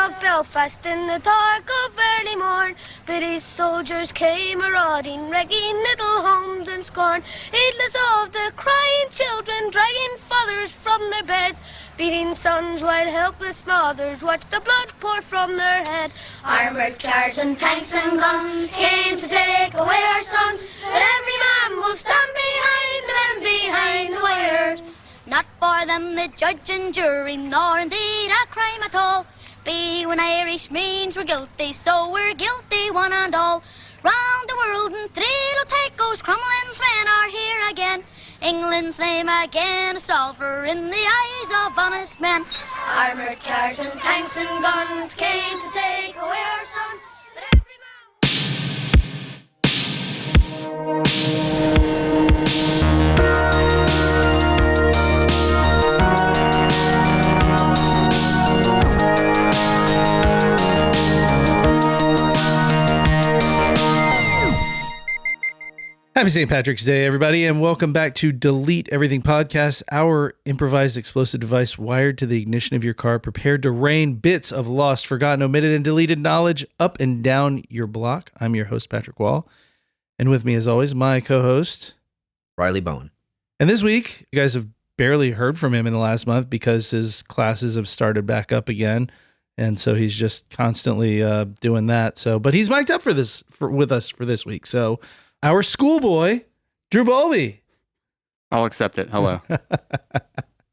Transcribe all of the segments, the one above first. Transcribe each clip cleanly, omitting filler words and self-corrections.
of Belfast in the dark of early morn, British soldiers came marauding, wrecking little homes in scorn. Heedless of the crying children, dragging fathers from their beds, beating sons while helpless mothers watched the blood pour from their head. Armoured cars and tanks and guns came to take away our sons, but every man will stand behind the men behind the wires. Not for them the judge and jury, nor indeed a crime at all. Be when Irish means we're guilty, so we're guilty one and all. Round the world in three little tacos, Crumlin's men are here again. England's name again a solver in the eyes of honest men. Armoured cars and tanks and guns came to take away our sons, but every Happy St. Patrick's Day, everybody, and welcome back to Delete Everything Podcast, our improvised explosive device wired to the ignition of your car, prepared to rain bits of lost, forgotten, omitted, and deleted knowledge up and down your block. I'm your host, Patrick Wall, and with me, as always, my co-host, Riley Bowen. And this week, you guys have barely heard from him in the last month because his classes have started back up again, and so he's just constantly doing that. So, but he's mic'd up with us for this week, so... Our schoolboy, Drew Bowlby. I'll accept it. Hello.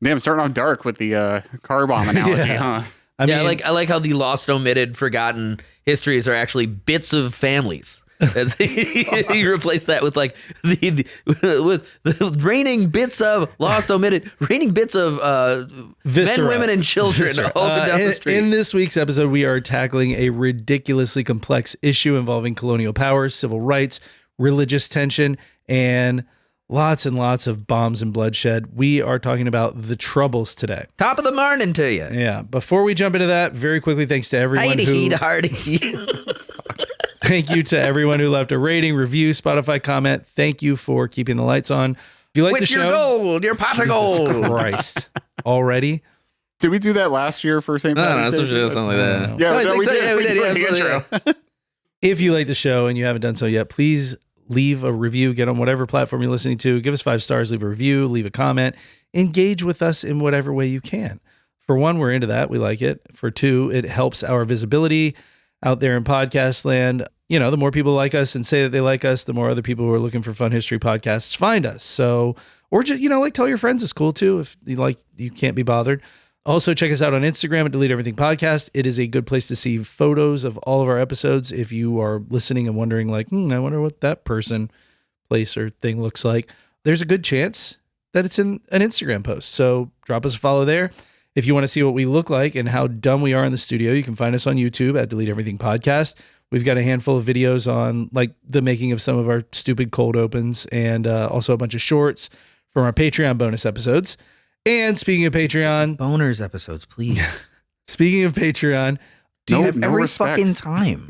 Damn, starting off dark with the car bomb analogy, huh? I mean, I like how the lost, omitted, forgotten histories are actually bits of families. You replace that with like with the raining bits of lost, omitted, raining bits of men, women, and children all down the street. In this week's episode, we are tackling a ridiculously complex issue involving colonial powers, civil rights, religious tension, and lots of bombs and bloodshed. We are talking about the Troubles today. Top of the morning to you. Yeah. Before we jump into that, very quickly, thanks to everyone Thank you to everyone who left a rating, review, Spotify comment. Thank you for keeping the lights on. If you like the show, your gold, your pot of gold. Christ. Already? Did we do that last year for St. Patrick's Day? No, something like that. Yeah, we did. We did the intro. If you like the show and you haven't done so yet, please leave a review, get on whatever platform you're listening to, give us 5 stars, leave a review, leave a comment, engage with us in whatever way you can. For one, we're into that. We like it. For two, it helps our visibility out there in podcast land. You know, the more people like us and say that they like us, the more other people who are looking for fun history podcasts find us. So, or just, tell your friends, it's cool too. If you can't be bothered. Also, check us out on Instagram at Delete Everything Podcast. It is a good place to see photos of all of our episodes. If you are listening and wondering, like, I wonder what that person, place, or thing looks like, there's a good chance that it's in an Instagram post. So drop us a follow there. If you want to see what we look like and how dumb we are in the studio, you can find us on YouTube at Delete Everything Podcast. We've got a handful of videos on like the making of some of our stupid cold opens and also a bunch of shorts from our Patreon bonus episodes. And speaking of Patreon... Boners episodes, please. Speaking of Patreon... Do you have every fucking time?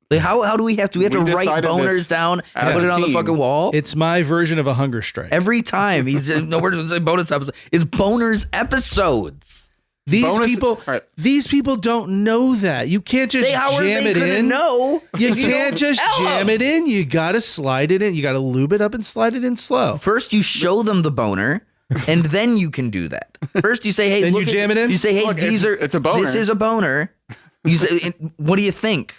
Like, how do we have to... We have to write boners down and put it on the fucking wall? It's my version of a hunger strike. Every time. We're going to say bonus episode. It's boners episodes. These people don't know that. You can't just jam it in. No, you can't just jam it in. You got to slide it in. You got to lube it up and slide it in slow. First, you show them the boner. And then you can do that. First, you say, "Hey, then look you jam it in." You say, "Hey, look, it's a boner. This is a boner." You say, "What do you think?"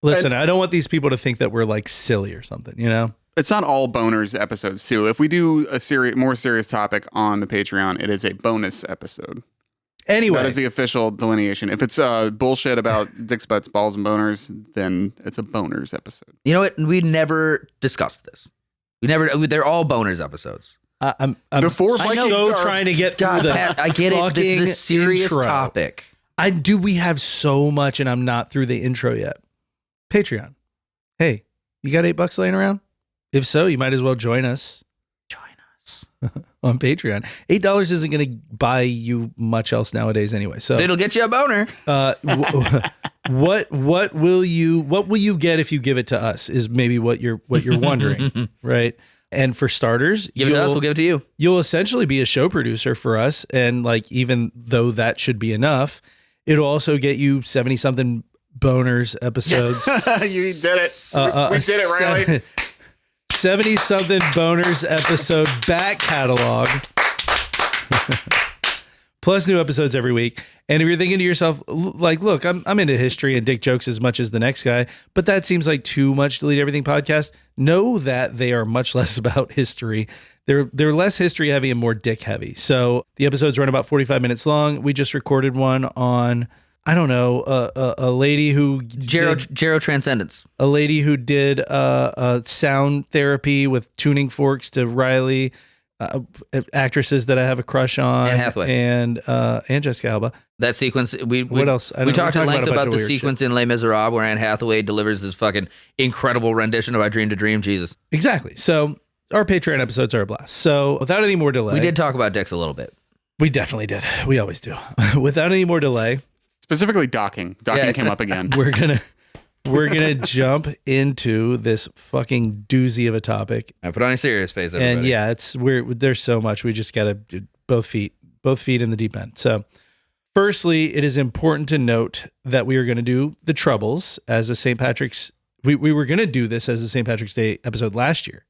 Listen, I don't want these people to think that we're like silly or something. You know, it's not all boners episodes too. If we do a more serious topic on the Patreon, it is a bonus episode. Anyway, that is the official delineation. If it's bullshit about dicks, butts, balls, and boners, then it's a boners episode. You know what? We never discussed this. They're all boners episodes. I'm the four trying to get through the Pat, I get it. This is a serious topic. We have so much, and I'm not through the intro yet. Patreon. Hey, you got $8 laying around? If so, you might as well join us. On Patreon. $8 isn't going to buy you much else nowadays anyway. So it'll get you a boner. What will you get if you give it to us? Is maybe what you're wondering, right? And for starters, give it to us, we'll give it to you. You'll essentially be a show producer for us. And like, even though that should be enough, It'll also get you 70 something boners episodes. You did it. We did it, Riley. 70 something boners episode back catalog. Plus new episodes every week. And if you're thinking to yourself, like, look, I'm into history and dick jokes as much as the next guy, but that seems like too much Delete Everything podcast. Know that they are much less about history. They're less history heavy and more dick heavy. So the episodes run about 45 minutes long. We just recorded one on, I don't know, a lady who Gero Transcendence. A lady who did sound therapy with tuning forks to Riley. Actresses that I have a crush on, Anne Hathaway and Jessica Alba. That sequence. What else? We talked at length about the weird sequence shit in Les Miserables where Anne Hathaway delivers this fucking incredible rendition of "I Dreamed a Dream." Jesus. Exactly. So our Patreon episodes are a blast. So without any more delay, We did talk about dicks a little bit. We definitely did. We always do. Without any more delay, Specifically docking. Docking came up again. we're gonna jump into this fucking doozy of a topic. I put on a serious face, everybody. And yeah, there's so much. We just gotta do both feet in the deep end. So firstly, it is important to note that we are going to do the Troubles as a St. Patrick's. We were going to do this as a St. Patrick's Day episode last year.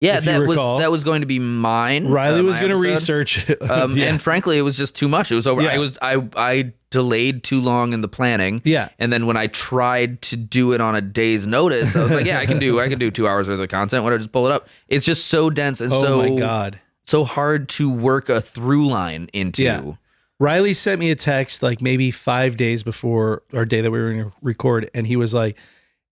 Yeah, if you recall. that was going to be mine. Riley was my going to episode. research. And frankly, it was just too much. It was over. Yeah. I delayed too long in the planning. Yeah. And then when I tried to do it on a day's notice, I was like, yeah, I can do 2 hours worth of content. Whatever, just pull it up. It's just so dense and Oh my God. so hard to work a through line into. Yeah. Riley sent me a text like maybe 5 days before our day that we were going to record, and he was like,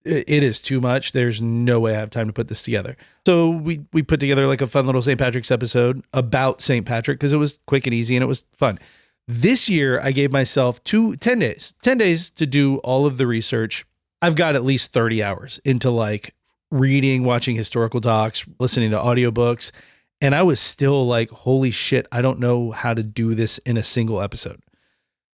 it is too much. There's no way I have time to put this together. So we put together like a fun little St. Patrick's episode about St. Patrick because it was quick and easy and it was fun. This year, I gave myself 10 days to do all of the research. I've got at least 30 hours into like reading, watching historical docs, listening to audiobooks. And I was still like, holy shit, I don't know how to do this in a single episode.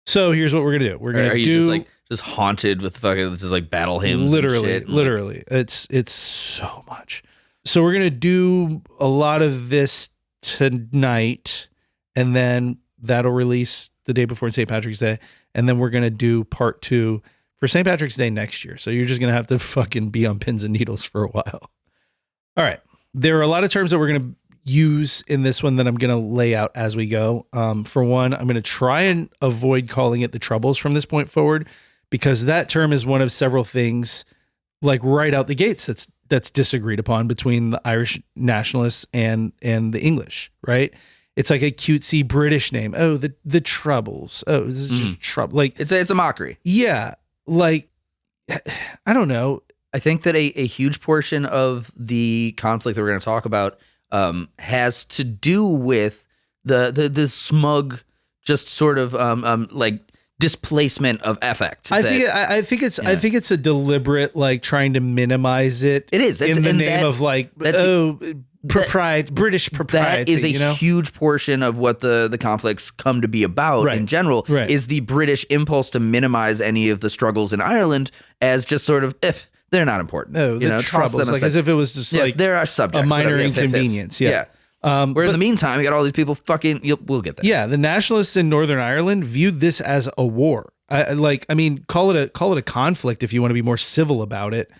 So here's what we're going to do. We're going to do just haunted with fucking just like battle hymns. Literally. It's so much. So we're going to do a lot of this tonight, and then that'll release the day before St. Patrick's Day. And then we're going to do part 2 for St. Patrick's Day next year. So you're just going to have to fucking be on pins and needles for a while. All right. There are a lot of terms that we're going to use in this one that I'm going to lay out as we go. For one, I'm going to try and avoid calling it the Troubles from this point forward, because that term is one of several things like right out the gates that's disagreed upon between the Irish nationalists and the English, right? It's like a cutesy British name. Oh, the Troubles. Oh, this is just trouble. Like It's a mockery. Yeah. Like, I don't know. I think that a huge portion of the conflict that we're going to talk about has to do with the smug, just sort of like displacement of affect. I think it's a deliberate like trying to minimize it. It is. in the name of like British propriety. That is a huge portion of what the conflicts come to be about in general. Right. Is the British impulse to minimize any of the struggles in Ireland as just sort of they're not important. No, the Troubles, like as if it was just like there are subjects, a minor whatever. inconvenience. Yeah. Where in the meantime, you got all these people we'll get there. Yeah, the nationalists in Northern Ireland viewed this as a war. I mean, call it a conflict if you want to be more civil about it.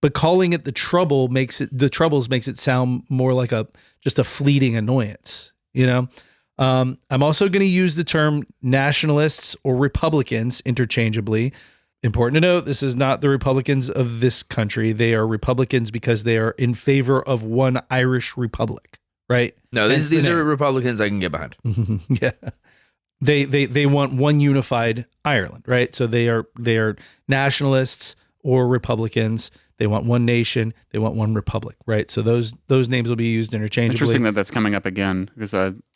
But calling it the Troubles makes it sound more like just a fleeting annoyance. You know, I'm also going to use the term nationalists or Republicans interchangeably. Important to note, this is not the Republicans of this country. They are Republicans because they are in favor of one Irish republic. Right? No, these are Republicans I can get behind. Yeah. They want one unified Ireland, right? So they are nationalists or Republicans. They want one nation. They want one republic, right? So those names will be used interchangeably. Interesting that's coming up again, because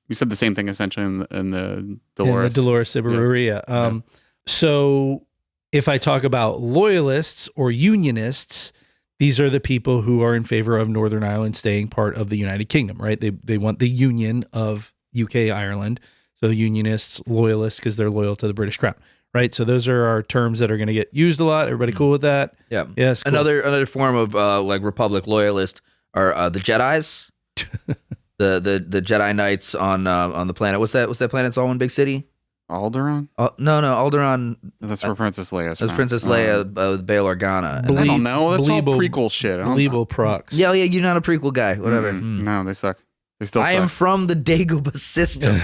you said the same thing essentially in the Dolores. In the Dolores Ibarruria. Yeah. So if I talk about loyalists or unionists, these are the people who are in favor of Northern Ireland staying part of the United Kingdom, right? They want the union of UK Ireland. So unionists, loyalists, because they're loyal to the British Crown, right? So those are our terms that are going to get used a lot. Everybody cool with that? Yeah. Yes. Cool. Another form of like Republic loyalist are the Jedis, the Jedi Knights on the planet. What's that planet? It's all one big city. Alderaan? No, Alderaan. That's where Princess Leia's That's from. Princess Leia with Bail Organa. I don't know. That's all prequel shit. I don't know. Prox. Yeah, you're not a prequel guy. Whatever. No, they suck. They still suck. I am from the Dagobah system.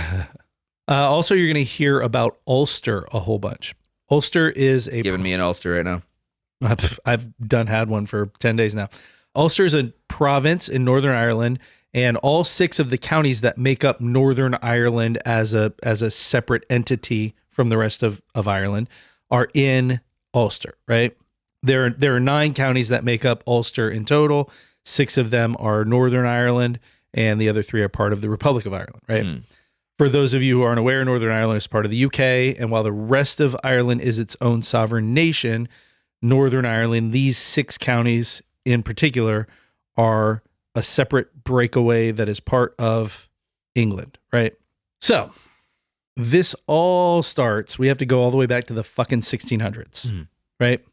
Also, you're going to hear about Ulster a whole bunch. Ulster is a... Giving me an Ulster right now. I've had one for 10 days now. Ulster is a province in Northern Ireland, and all 6 of the counties that make up Northern Ireland as a separate entity from the rest of Ireland are in Ulster, right? There are 9 counties that make up Ulster in total. 6 of them are Northern Ireland, and the other 3 are part of the Republic of Ireland, right? For those of you who aren't aware, Northern Ireland is part of the UK, and while the rest of Ireland is its own sovereign nation, Northern Ireland, these 6 counties in particular, are a separate breakaway that is part of England, right? So this all starts, we have to go all the way back to the fucking 1600s, right?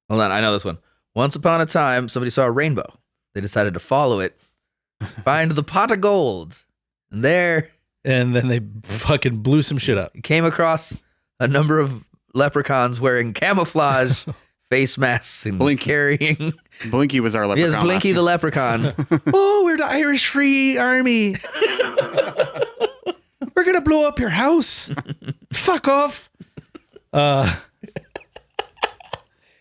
Hold on, I know this one. Once upon a time, somebody saw a rainbow. They decided to follow it, find the pot of gold, and there... And then they fucking blew some shit up. Came across a number of leprechauns wearing camouflage face masks and carrying... Blinky was our leprechaun. Yes, Blinky the leprechaun. Oh, we're the Irish Free Army. We're going to blow up your house. Fuck off.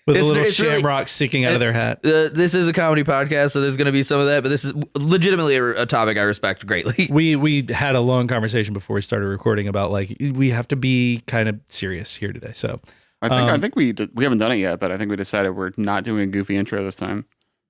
With a little shamrock sticking out of their hat. This is a comedy podcast, so there's going to be some of that, but this is legitimately a topic I respect greatly. We had a long conversation before we started recording about like we have to be kind of serious here today. So I think we haven't done it yet, but I think we decided we're not doing a goofy intro this time.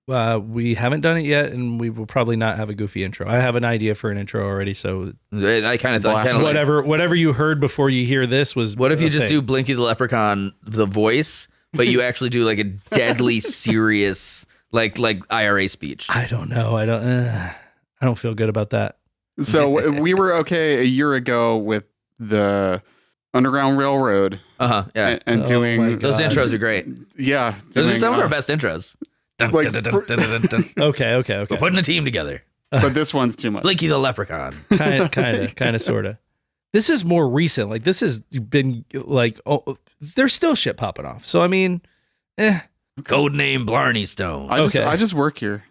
We haven't done it yet, and we will probably not have a goofy intro. I have an idea for an intro already, so I kind of thought whatever you heard before you hear this was. What if you just do Blinky the leprechaun the voice? But you actually do like a deadly serious, like IRA speech. I don't know. I don't feel good about that. So we were okay a year ago with the Underground Railroad. Yeah. And doing those intros are great. Yeah. Those are some of our best intros. Okay. We're putting a team together. But this one's too much. Blinky the leprechaun. Kind of, sort of. This is more recent. Like this has been like, there's still shit popping off. So I mean, Code name Blarney Stone. I just work here.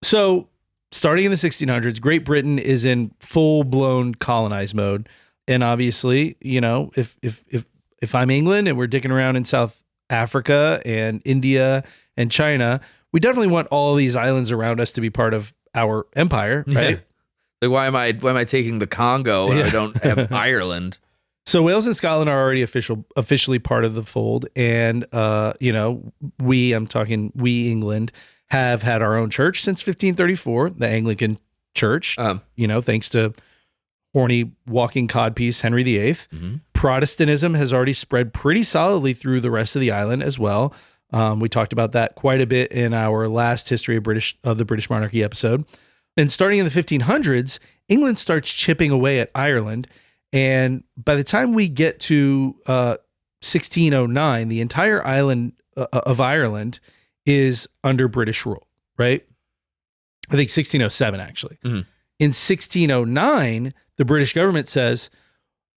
So starting in the 1600s, Great Britain is in full blown colonized mode, and obviously, you know, if I'm England and we're dicking around in South Africa and India and China, we definitely want all of these islands around us to be part of our empire, right? Yeah. Like, why am I taking the Congo when I don't have Ireland? So Wales and Scotland are already officially part of the fold, and you know, I'm talking we England have had our own church since 1534, the Anglican Church. You know, thanks to horny walking codpiece Henry VIII. Mm-hmm. Protestantism has already spread pretty solidly through the rest of the island as well. We talked about that quite a bit in our last history of the British monarchy episode. And starting in the 1500s, England starts chipping away at Ireland. And by the time we get to 1609, the entire island of Ireland is under British rule, right? I think 1607, actually. Mm-hmm. In 1609, the British government says,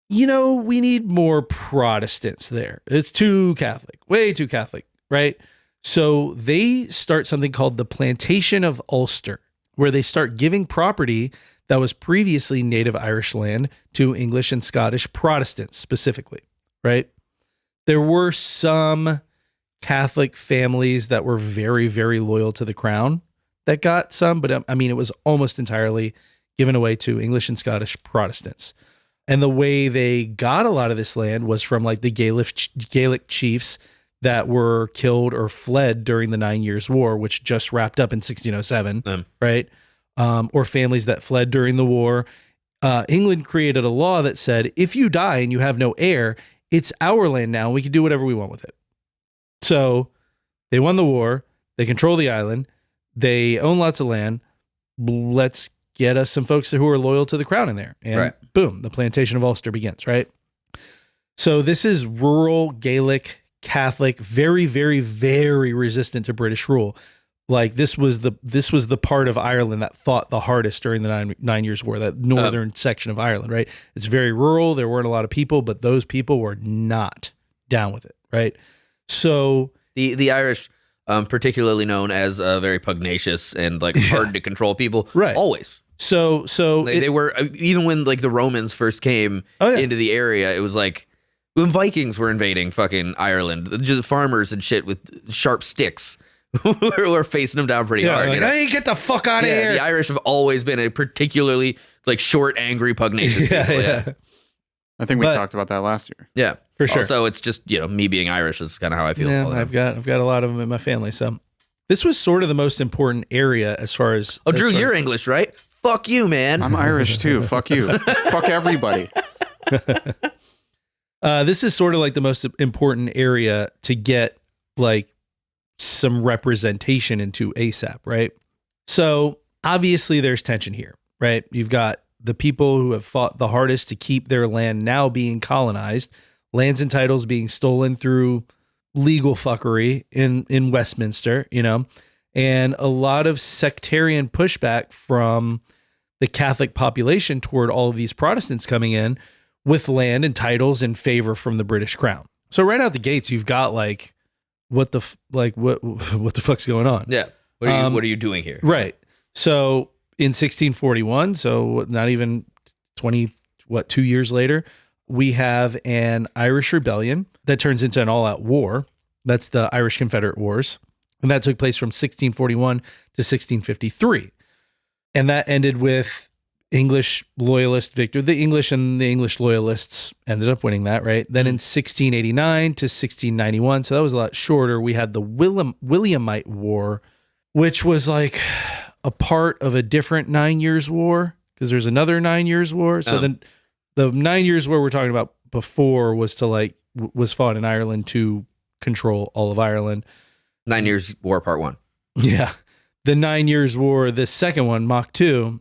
you know, we need more Protestants there. It's too Catholic, way too Catholic, right? So they start something called the Plantation of Ulster, where they start giving property that was previously native Irish land to English and Scottish Protestants specifically, right? There were some Catholic families that were very, very loyal to the crown that got some, but I mean, it was almost entirely given away to English and Scottish Protestants. And the way they got a lot of this land was from like the Gaelic chiefs that were killed or fled during the 9 Years' War, which just wrapped up in 1607, right? Or families that fled during the war. England created a law that said, if you die and you have no heir, it's our land now, and we can do whatever we want with it. So they won the war. They control the island. They own lots of land. Let's get us some folks who are loyal to the crown in there. And boom, the Plantation of Ulster begins, right? So this is rural Gaelic Catholic, very, very, very resistant to British rule. Like this was the part of Ireland that fought the hardest during the nine Years' War, that northern section of Ireland, right? It's very rural. There weren't a lot of people, but those people were not down with it, right? So the Irish, particularly known as very pugnacious and like hard to control people, right? Always. So they were, even when like the Romans first came into the area, it was like when Vikings were invading fucking Ireland, just farmers and shit with sharp sticks. We're facing them down pretty hard. Like, hey, get the fuck out of here. The Irish have always been a particularly like short, angry, pugnacious people. Yeah. I think we talked about that last year. Yeah, for sure. Also, it's just, me being Irish is kind of how I feel. Yeah, I've got a lot of them in my family. So this was sort of the most important area as far as. Oh, Drew, you're English, right? Fuck you, man. I'm Irish too. Fuck you. Fuck everybody. This is sort of like the most important area to get like some representation into ASAP, right? So obviously there's tension here, right? You've got the people who have fought the hardest to keep their land now being colonized, lands and titles being stolen through legal fuckery in Westminster, and a lot of sectarian pushback from the Catholic population toward all of these Protestants coming in with land and titles and favor from the British crown. So right out the gates, you've got like, what the fuck's going on? Yeah. What are you doing here? Right. So in 1641, so not even 2 years later, we have an Irish rebellion that turns into an all-out war. That's the Irish Confederate Wars. And that took place from 1641 to 1653. And that ended with English loyalist victory. The English and the English loyalists ended up winning that, right? Then in 1689 to 1691, so that was a lot shorter, we had the Williamite War, which was like a part of a different 9 Years' War, because there's another 9 Years' War. So then the 9 Years' War we're talking about before was fought in Ireland to control all of Ireland. 9 Years' War Part 1. Yeah. The 9 Years' War, the second one, Mach 2,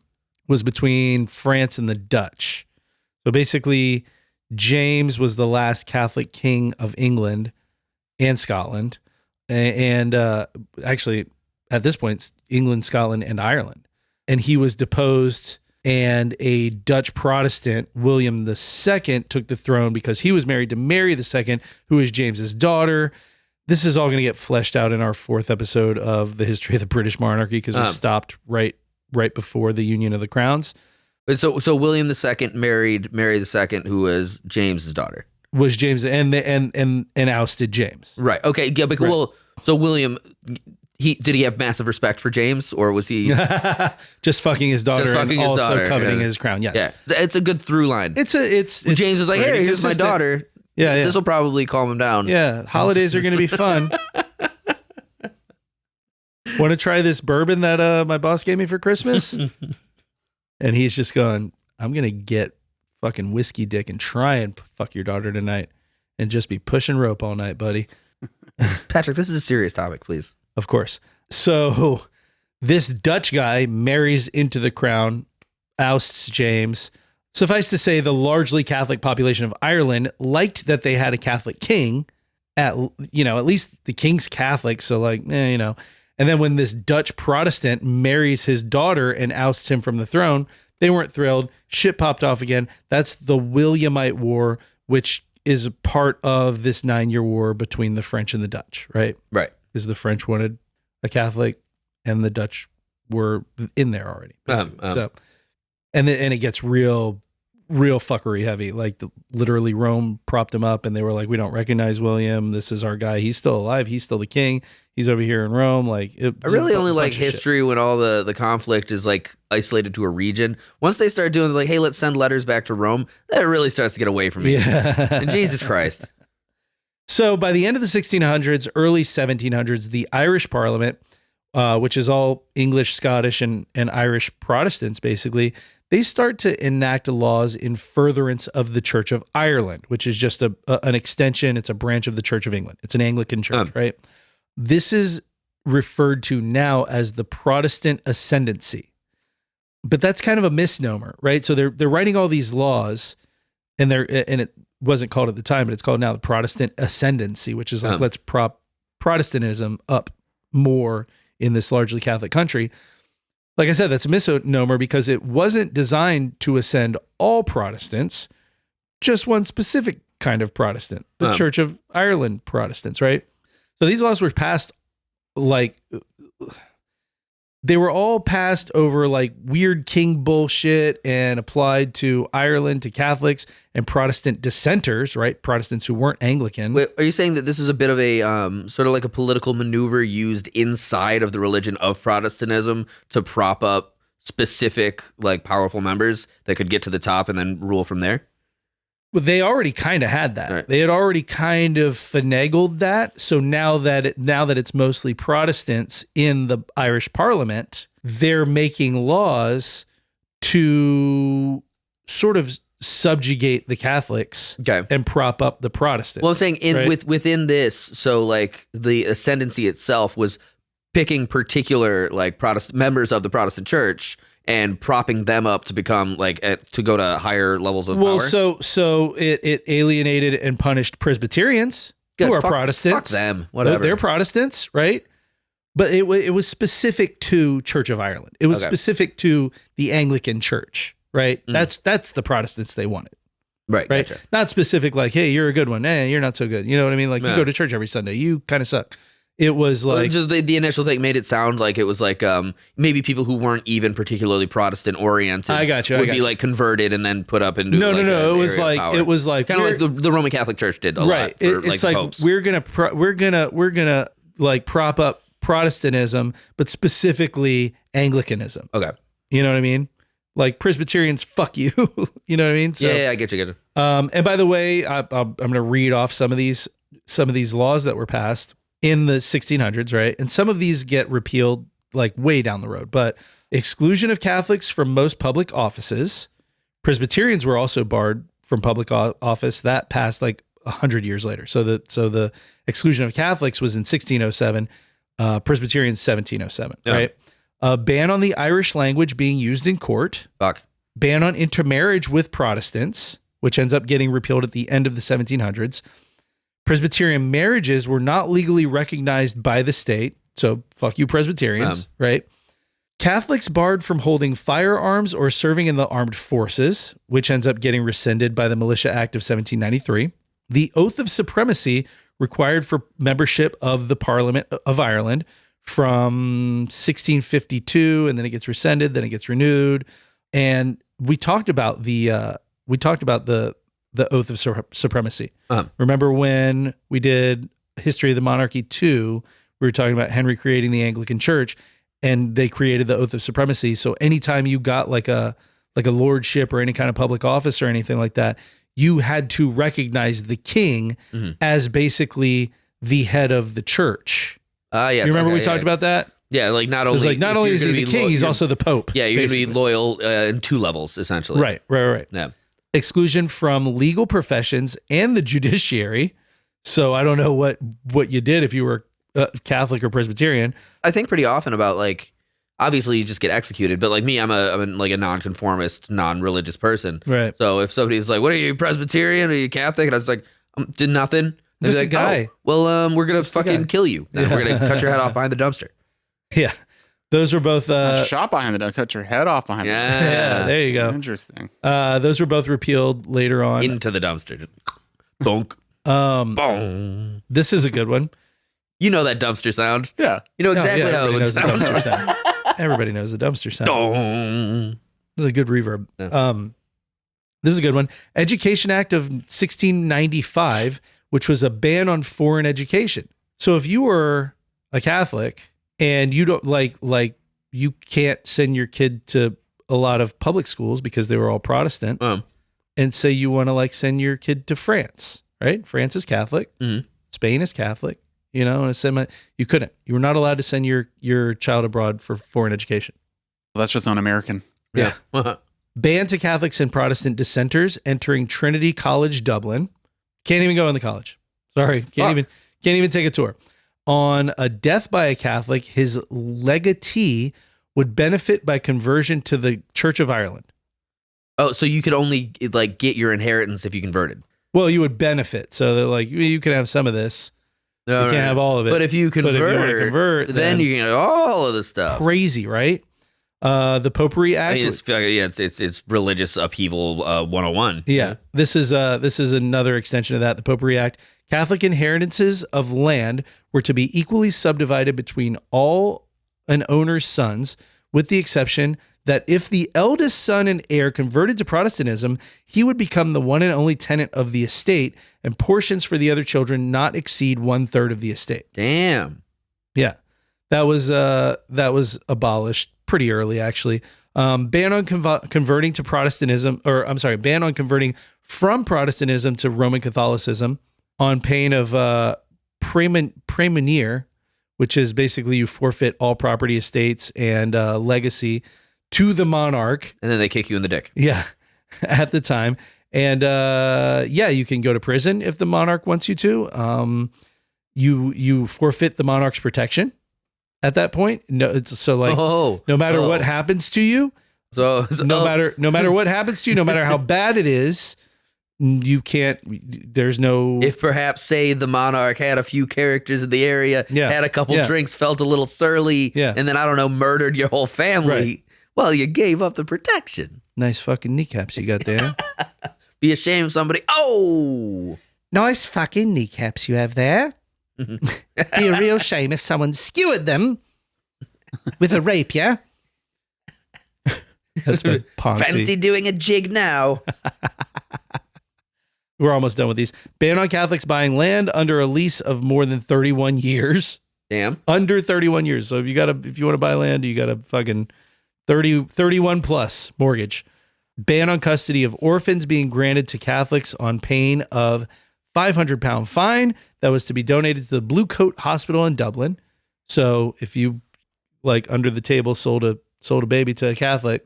was between France and the Dutch. So basically, James was the last Catholic king of England and Scotland. And actually, at this point, England, Scotland, and Ireland. And he was deposed, and a Dutch Protestant, William II, took the throne because he was married to Mary II, who is James's daughter. This is all going to get fleshed out in our 4th episode of the history of the British monarchy, because we stopped right before the Union of the Crowns. So William II married Mary II, who was James's daughter. Was James and ousted James. Right. Okay. Yeah. But, well, so William, did he have massive respect for James, or was he just fucking his daughter and also coveting his crown? Yes. Yeah. It's a good through line. It's James is like, hey, here's my daughter. Yeah. This will probably calm him down. Yeah. Holidays are going to be fun. Want to try this bourbon that my boss gave me for Christmas? And he's just going, I'm going to get fucking whiskey dick and try and fuck your daughter tonight and just be pushing rope all night, buddy. Patrick, this is a serious topic, please. Of course. So this Dutch guy marries into the crown, ousts James. Suffice to say, the largely Catholic population of Ireland liked that they had a Catholic king. At least the king's Catholic. So and then when this Dutch Protestant marries his daughter and ousts him from the throne, they weren't thrilled. Shit popped off again. That's the Williamite War, which is a part of this 9 Year War between the French and the Dutch, right? Right. Because the French wanted a Catholic and the Dutch were in there already. So, and it gets real fuckery heavy. Like literally Rome propped him up and they were like, we don't recognize William. This is our guy. He's still alive. He's still the king. He's over here in Rome. I really only like history when all the conflict is like isolated to a region. Once they start doing like, hey, let's send letters back to Rome, that really starts to get away from me. Yeah. And Jesus Christ. So by the end of the 1600s, early 1700s, the Irish Parliament, which is all English, Scottish, and Irish Protestants, basically, they start to enact laws in furtherance of the Church of Ireland, which is just an extension. It's a branch of the Church of England. It's an Anglican church, right? This is referred to now as the Protestant ascendancy. But that's kind of a misnomer, right? So they're writing all these laws, and it wasn't called at the time, but it's called now the Protestant ascendancy, which is like let's prop Protestantism up more in this largely Catholic country. Like I said, that's a misnomer because it wasn't designed to ascend all Protestants, just one specific kind of Protestant, the Church of Ireland Protestants, right? So these laws were passed they were all passed over like weird king bullshit and applied to Ireland, to Catholics and Protestant dissenters, right? Protestants who weren't Anglican. Wait, are you saying that this is a bit of a sort of like a political maneuver used inside of the religion of Protestantism to prop up specific like powerful members that could get to the top and then rule from there? Well, they already kind of had that. Right. They had already kind of finagled that. So now that it's mostly Protestants in the Irish Parliament, they're making laws to sort of subjugate the Catholics and prop up the Protestants. Well, I'm saying within this, so like the ascendancy itself was picking particular like Protestant members of the Protestant Church and propping them up to become like to go to higher levels of power. Well, so it alienated and punished Presbyterians who are Protestants. Fuck them, whatever. They're Protestants, right? But it was specific to Church of Ireland. It was specific to the Anglican Church, right? Mm. That's the Protestants they wanted. Right. Gotcha. Not specific like, hey, you're a good one. You're not so good. You know what I mean? Like you go to church every Sunday. You kind of suck. It was like just the initial thing made it sound like it was like maybe people who weren't even particularly Protestant oriented. I got you. Would be like converted and then put up into no. It was like kind of like the Roman Catholic Church did a lot. For, it's like popes. we're gonna like prop up Protestantism, but specifically Anglicanism. Okay, you know what I mean? Like Presbyterians, fuck you. You know what I mean? So, yeah, I get you. And by the way, I'm gonna read off some of these laws that were passed in the 1600s, right? And some of these get repealed like way down the road, but exclusion of Catholics from most public offices. Presbyterians were also barred from public office. That passed like 100 years later. So the exclusion of Catholics was in 1607, Presbyterians 1707, right? Ban on the Irish language being used in court. Fuck. Ban on intermarriage with Protestants, which ends up getting repealed at the end of the 1700s. Presbyterian marriages were not legally recognized by the state. So fuck you, Presbyterians, right? Catholics barred from holding firearms or serving in the armed forces, which ends up getting rescinded by the Militia Act of 1793. The oath of supremacy required for membership of the Parliament of Ireland from 1652, and then it gets rescinded, then it gets renewed. And we talked about the oath of supremacy. Remember when we did History of the Monarchy 2, we were talking about Henry creating the Anglican Church, and they created the oath of supremacy. So anytime you got like a lordship or any kind of public office or anything like that, you had to recognize the king as basically the head of the church. Yes, you remember we talked about that? Yeah, like not only is he the king, he's also the pope. Yeah, you're going to be loyal in two levels, essentially. Right. Yeah. Exclusion from legal professions and the judiciary. So I don't know what you did if you were Catholic or Presbyterian. I think pretty often about like, obviously you just get executed, but like me, I'm like a nonconformist, non-religious person. Right. So if somebody's like, "What are you, Presbyterian? Are you Catholic?" And I was like, "Did nothing." And Just like, a guy. "Oh, well, we're gonna fucking kill you. Then we're gonna cut your head off behind the dumpster." Yeah. Those were both shot behind the dumpster, cut your head off behind the dumpster. Yeah, there you go. Interesting. Those were both repealed later on. Into the dumpster. Donk. Boom. This is a good one. You know that dumpster sound. Yeah. You know exactly how it everybody would knows the sound. dumpster sound. Everybody knows the dumpster sound. Dong. This is a good reverb. Yeah. This is a good one. Education Act of 1695, which was a ban on foreign education. So if you were a Catholic and you don't like you can't send your kid to a lot of public schools because they were all Protestant, and say you want to like send your kid to France, right? France is Catholic, Spain is Catholic, you know, and you couldn't. You were not allowed to send your child abroad for foreign education. Well, that's just un-American. Yeah. Ban to Catholics and Protestant dissenters entering Trinity College, Dublin. Can't even go in the college. Sorry, can't even take a tour. On a death by a Catholic, his legatee would benefit by conversion to the Church of Ireland. Oh, so you could only like get your inheritance if you converted. Well, you would benefit. So they're like, you can have some of this. You can't have all of it. But if you But if you convert, wanna convert, then you can get all of the stuff. crazy, right? The Potpourri I Act. mean, it's religious upheaval 101. Yeah, this is another extension of that. The Potpourri Act. Catholic inheritances of land were to be equally subdivided between all an owner's sons, with the exception that if the eldest son and heir converted to Protestantism, he would become the one and only tenant of the estate, and portions for the other children not exceed 1/3 of the estate. Damn. Yeah, that was abolished pretty early, actually. Ban on converting to Protestantism, ban on converting from Protestantism to Roman Catholicism on pain of praemunire, which is basically you forfeit all property, estates, and legacy to the monarch. And then they kick you in the dick. Yeah, at the time. And you can go to prison if the monarch wants you to. You forfeit the monarch's protection at that point. No, no matter what happens to you, no matter what happens to you, no matter how bad it is, you can't. There's no. If perhaps, say, the monarch had a few characters in the area, had a couple drinks, felt a little surly, and then I don't know, murdered your whole family. Right. Well, you gave up the protection. Nice fucking kneecaps you got there. Be ashamed of somebody. Oh, nice fucking kneecaps you have there. Be a real shame if someone skewered them with a rapier. That's my Ponzi. Fancy doing a jig now. We're almost done with these. Ban on Catholics buying land under a lease of more than 31 years. Damn. Under 31 years. So if you want to buy land, you got a fucking 31 plus mortgage. Ban on custody of orphans being granted to Catholics on pain of £500 fine that was to be donated to the Blue Coat Hospital in Dublin. So if you under the table sold a baby to a Catholic,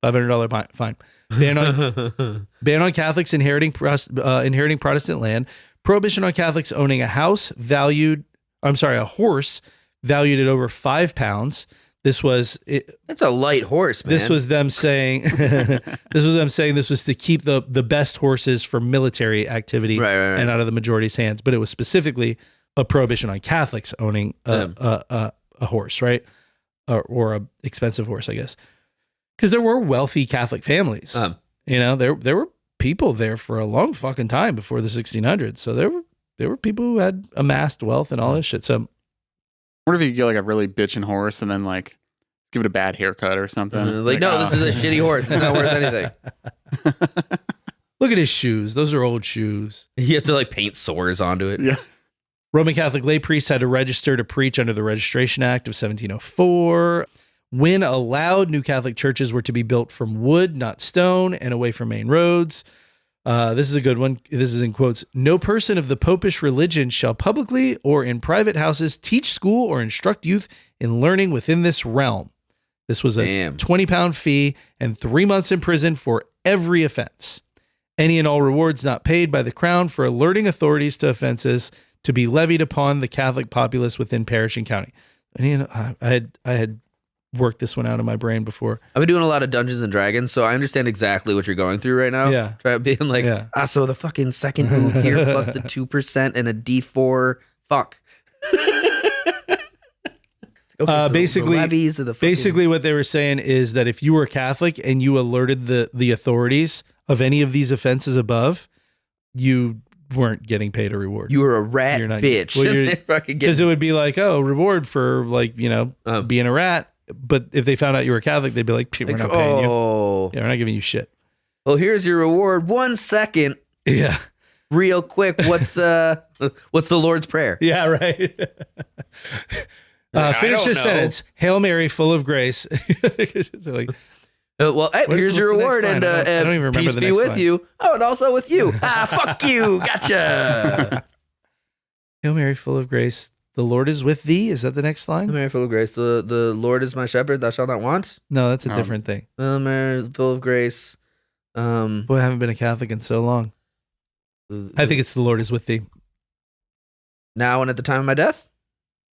$500 fine. Ban on Catholics inheriting Protestant land. Prohibition on Catholics owning a horse valued at over £5. That's a light horse, man. This was them saying this was to keep the best horses for military activity right. and out of the majority's hands. But it was specifically a prohibition on Catholics owning a horse, right? Or a expensive horse, I guess. Because there were wealthy Catholic families. There were people there for a long fucking time before the 1600s. So there were people who had amassed wealth and all this shit. So I wonder if you could get a really bitchin' horse and then give it a bad haircut or something. This is a shitty horse. It's not worth anything. Look at his shoes. Those are old shoes. You have to paint sores onto it. Yeah. Roman Catholic lay priests had to register to preach under the Registration Act of 1704. When allowed, new Catholic churches were to be built from wood, not stone, and away from main roads. This is a good one. This is in quotes. No person of the popish religion shall publicly or in private houses teach school or instruct youth in learning within this realm. This was a £20 fee and 3 months in prison for every offense. Any and all rewards not paid by the crown for alerting authorities to offenses to be levied upon the Catholic populace within parish and county. And I had worked this one out in my brain before. I've been doing a lot of Dungeons and Dragons, so I understand exactly what you're going through right now. Yeah. Try being so the fucking second move here plus the 2% and a D4. Fuck. Basically what they were saying is that if you were Catholic and you alerted the authorities of any of these offenses above, you weren't getting paid a reward. You were a rat bitch. Because it would be reward for being a rat. But if they found out you were Catholic, they'd be like, we're not paying you. Yeah, we're not giving you shit. Well, here's your reward. 1 second. Yeah. Real quick. What's the Lord's Prayer? Yeah, right. Finish this sentence. Hail Mary, full of grace. Here's your reward, and I don't even remember peace the be next with line. you. Oh, and also with you. Fuck you. Gotcha. Hail Mary, full of grace. The Lord is with thee. Is that the next line? Hail Mary, full of grace. The Lord is my shepherd. Thou shalt not want. No, that's a different thing. Hail Mary, full of grace. Boy, I haven't been a Catholic in so long. I think it's the Lord is with thee. Now and at the time of my death?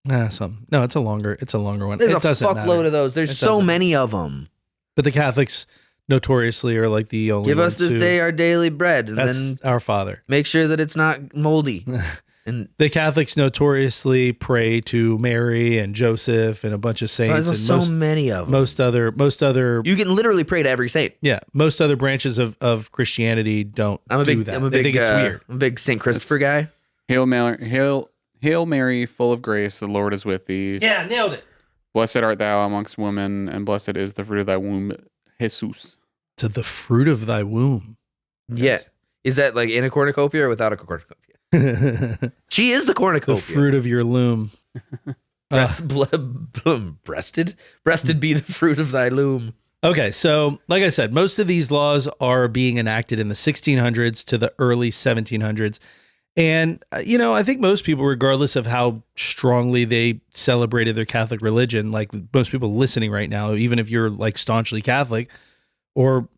No, it's a longer one. There's a fuckload of those. There's so many of them. But the Catholics notoriously are the only Give us this day our daily bread. And that's then our Father. Make sure that it's not moldy. And the Catholics notoriously pray to Mary and Joseph and a bunch of saints. there's and so many of them. Most other. You can literally pray to every saint. Yeah, most other branches of Christianity don't do that. They think it's weird. I'm a big St. Christopher guy. Hail Mary, full of grace, the Lord is with thee. Yeah, nailed it. Blessed art thou amongst women, and blessed is the fruit of thy womb, Jesus. To the fruit of thy womb. Yeah. Is that like in a cornucopia or without a cornucopia? She is the cornucopia. The fruit of your loom. Breasted be the fruit of thy loom. Okay, so like I said, most of these laws are being enacted in the 1600s to the early 1700s. And, I think most people, regardless of how strongly they celebrated their Catholic religion, like most people listening right now, even if you're like staunchly Catholic or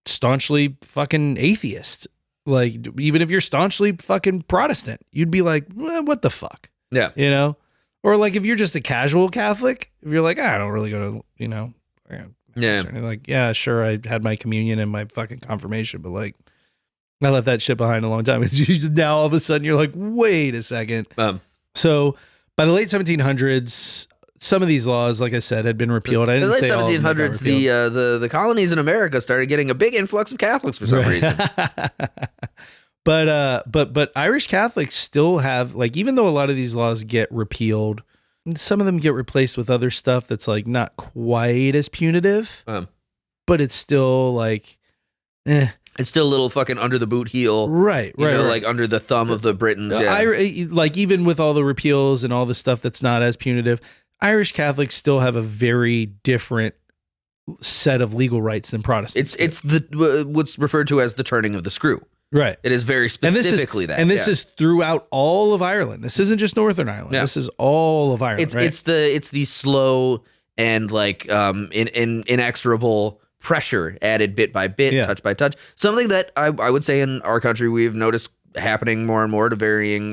staunchly fucking atheist, like even if you're staunchly fucking Protestant, you'd be like, what the fuck? Yeah. Or like if you're just a casual Catholic, if you're like, I don't really go to, Yeah. like, yeah, sure, I had my communion and my fucking confirmation, but like, I left that shit behind a long time. Now all of a sudden you're like, wait a second. So by the late 1700s, some of these laws, like I said, had been repealed. I didn't the late say 1700s, the colonies in America started getting a big influx of Catholics for some reason. But Irish Catholics still have, like, even though a lot of these laws get repealed, some of them get replaced with other stuff that's like not quite as punitive, but it's still like, It's still a little fucking under the boot heel. Right. Like under the thumb of the Britons. Yeah. Like even with all the repeals and all the stuff that's not as punitive, Irish Catholics still have a very different set of legal rights than Protestants. It's what's referred to as the turning of the screw. Right. It is very specifically that. And this is throughout all of Ireland. This isn't just Northern Ireland. Yeah. This is all of Ireland. It's the slow and like inexorable pressure added bit by bit, touch by touch. Something that I would say in our country we've noticed happening more and more to varying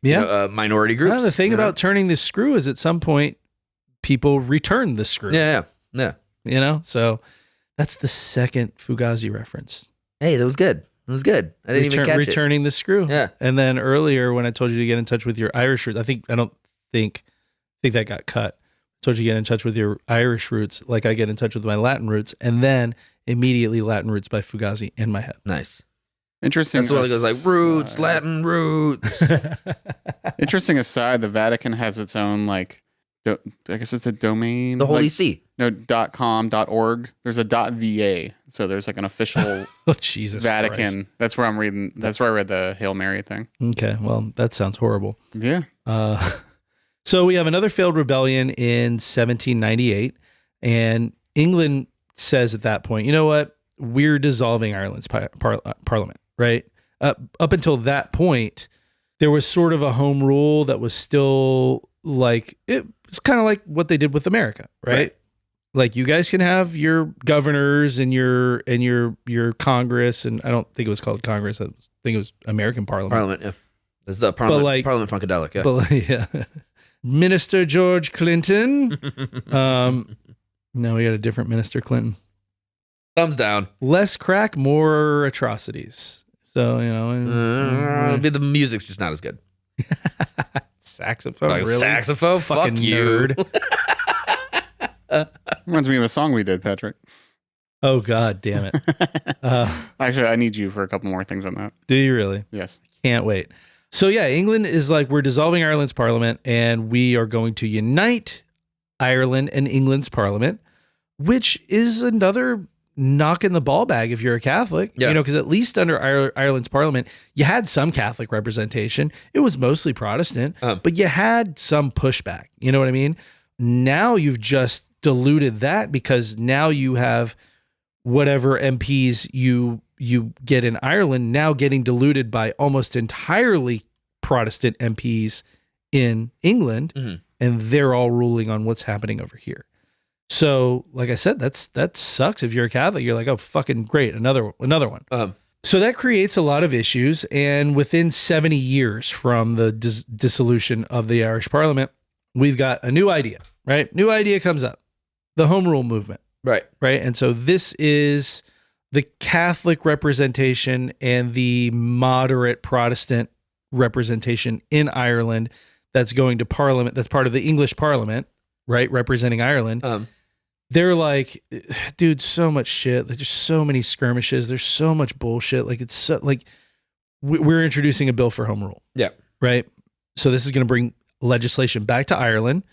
minority groups. The thing about turning the screw is at some point people return the screw. Yeah. So that's the second Fugazi reference. Hey, that was good. It was good. I didn't even catch returning the screw. Yeah. And then earlier when I told you to get in touch with your Irish roots, I don't think that got cut. I told you to get in touch with your Irish roots, like I get in touch with my Latin roots, and then immediately Latin Roots by Fugazi in my head. Nice. Interesting. That's what it goes like roots, Latin roots. Interesting aside, the Vatican has its own I guess it's a domain. The Holy See. No, .com, .org. There's a .va. So there's like an official Jesus Vatican. Christ. That's where I'm reading. That's where I read the Hail Mary thing. Okay, well, that sounds horrible. Yeah. So we have another failed rebellion in 1798, and England says at that point, you know what? We're dissolving Ireland's parliament, right? Up until that point, there was sort of a home rule that was still like, it was kind of like what they did with America, right? Like you guys can have your governors and your Congress, and I don't think it was called Congress. I think it was American Parliament. Parliament, yeah. It's the Parliament, Parliament Funkadelic, yeah. But yeah. Minister George Clinton. No, we got a different Minister Clinton. Thumbs down. Less crack, more atrocities. So, the music's just not as good. Saxophone, really? Saxophone? Fucking Fuck you. Nerd. Reminds me of a song we did, Patrick. Oh, God damn it. Actually, I need you for a couple more things on that. Do you really? Yes. Can't wait. So, yeah, England is like, we're dissolving Ireland's parliament, and we are going to unite Ireland and England's parliament, which is another knock in the ball bag if you're a Catholic, because at least under Ireland's parliament, you had some Catholic representation. It was mostly Protestant, but you had some pushback. You know what I mean? Now you've just diluted that because now you have whatever MPs you get in Ireland now getting diluted by almost entirely Protestant MPs in England, and they're all ruling on what's happening over here. So, like I said, that sucks if you're a Catholic. You're like, oh, fucking great, another one. So that creates a lot of issues, and within 70 years from the dissolution of the Irish Parliament, we've got a new idea, right? New idea comes up, the Home Rule movement. Right. And so this is the Catholic representation and the moderate Protestant representation in Ireland that's going to Parliament, that's part of the English Parliament, right? Representing Ireland. They're like, dude, so much shit. Like, there's so many skirmishes. There's so much bullshit. Like, it's so, like, we're introducing a bill for home rule. Yeah. Right. So this is going to bring legislation back to Ireland,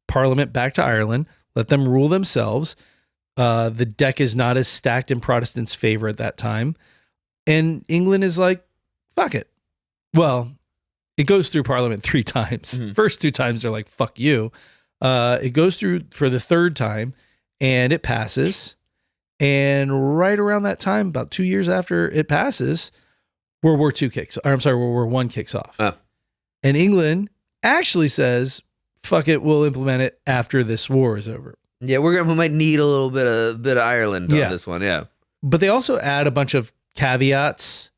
Parliament back to Ireland, let them rule themselves. The deck is not as stacked in Protestants' favor at that time. And England is like, fuck it. Well, it goes through Parliament 3 times. First 2 times they're like, fuck you. It goes through for the 3rd time and it passes. And right around that time, about 2 years after it passes, World War I kicks off. And England actually says, fuck it, we'll implement it after this war is over. Yeah, we might need a little bit of Ireland on this one, yeah. But they also add a bunch of caveats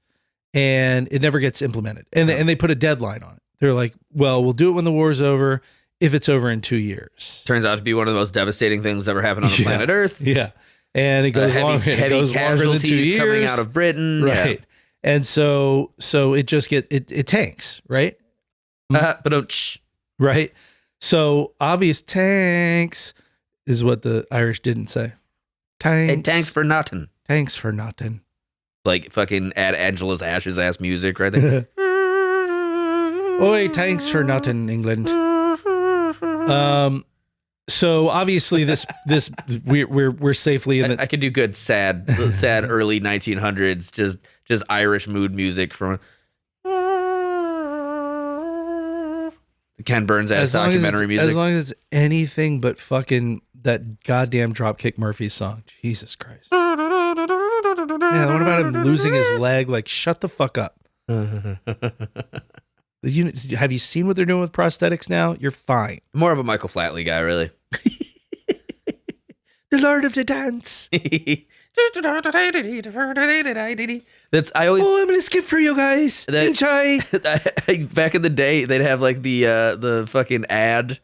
and it never gets implemented. And they put a deadline on it. They're like, well, we'll do it when the war is over, if it's over in 2 years. Turns out to be one of the most devastating things that ever happened on the planet Earth. Yeah. And it goes longer than 2 years. Coming out of Britain. Right. Yeah. And so it just it tanks, right? Right. So obvious tanks is what the Irish didn't say. Tanks. Hey, tanks for nothing. Tanks for nothing. Like fucking add Angela's Ashes ass music right there. Oi, tanks for nothing, England. So obviously this we're safely in the. I could do good sad early 1900s just Irish mood music from Ken Burns ass documentary music. As long as it's anything but fucking that goddamn Dropkick Murphys song. Jesus Christ. Yeah, what about him losing his leg? Like, shut the fuck up. Have you seen what they're doing with prosthetics now? You're fine. More of a Michael Flatley guy, really. The Lord of the Dance. That's I always. Oh, I'm gonna skip for you guys. Enjoy. Back in the day, they'd have like the fucking ad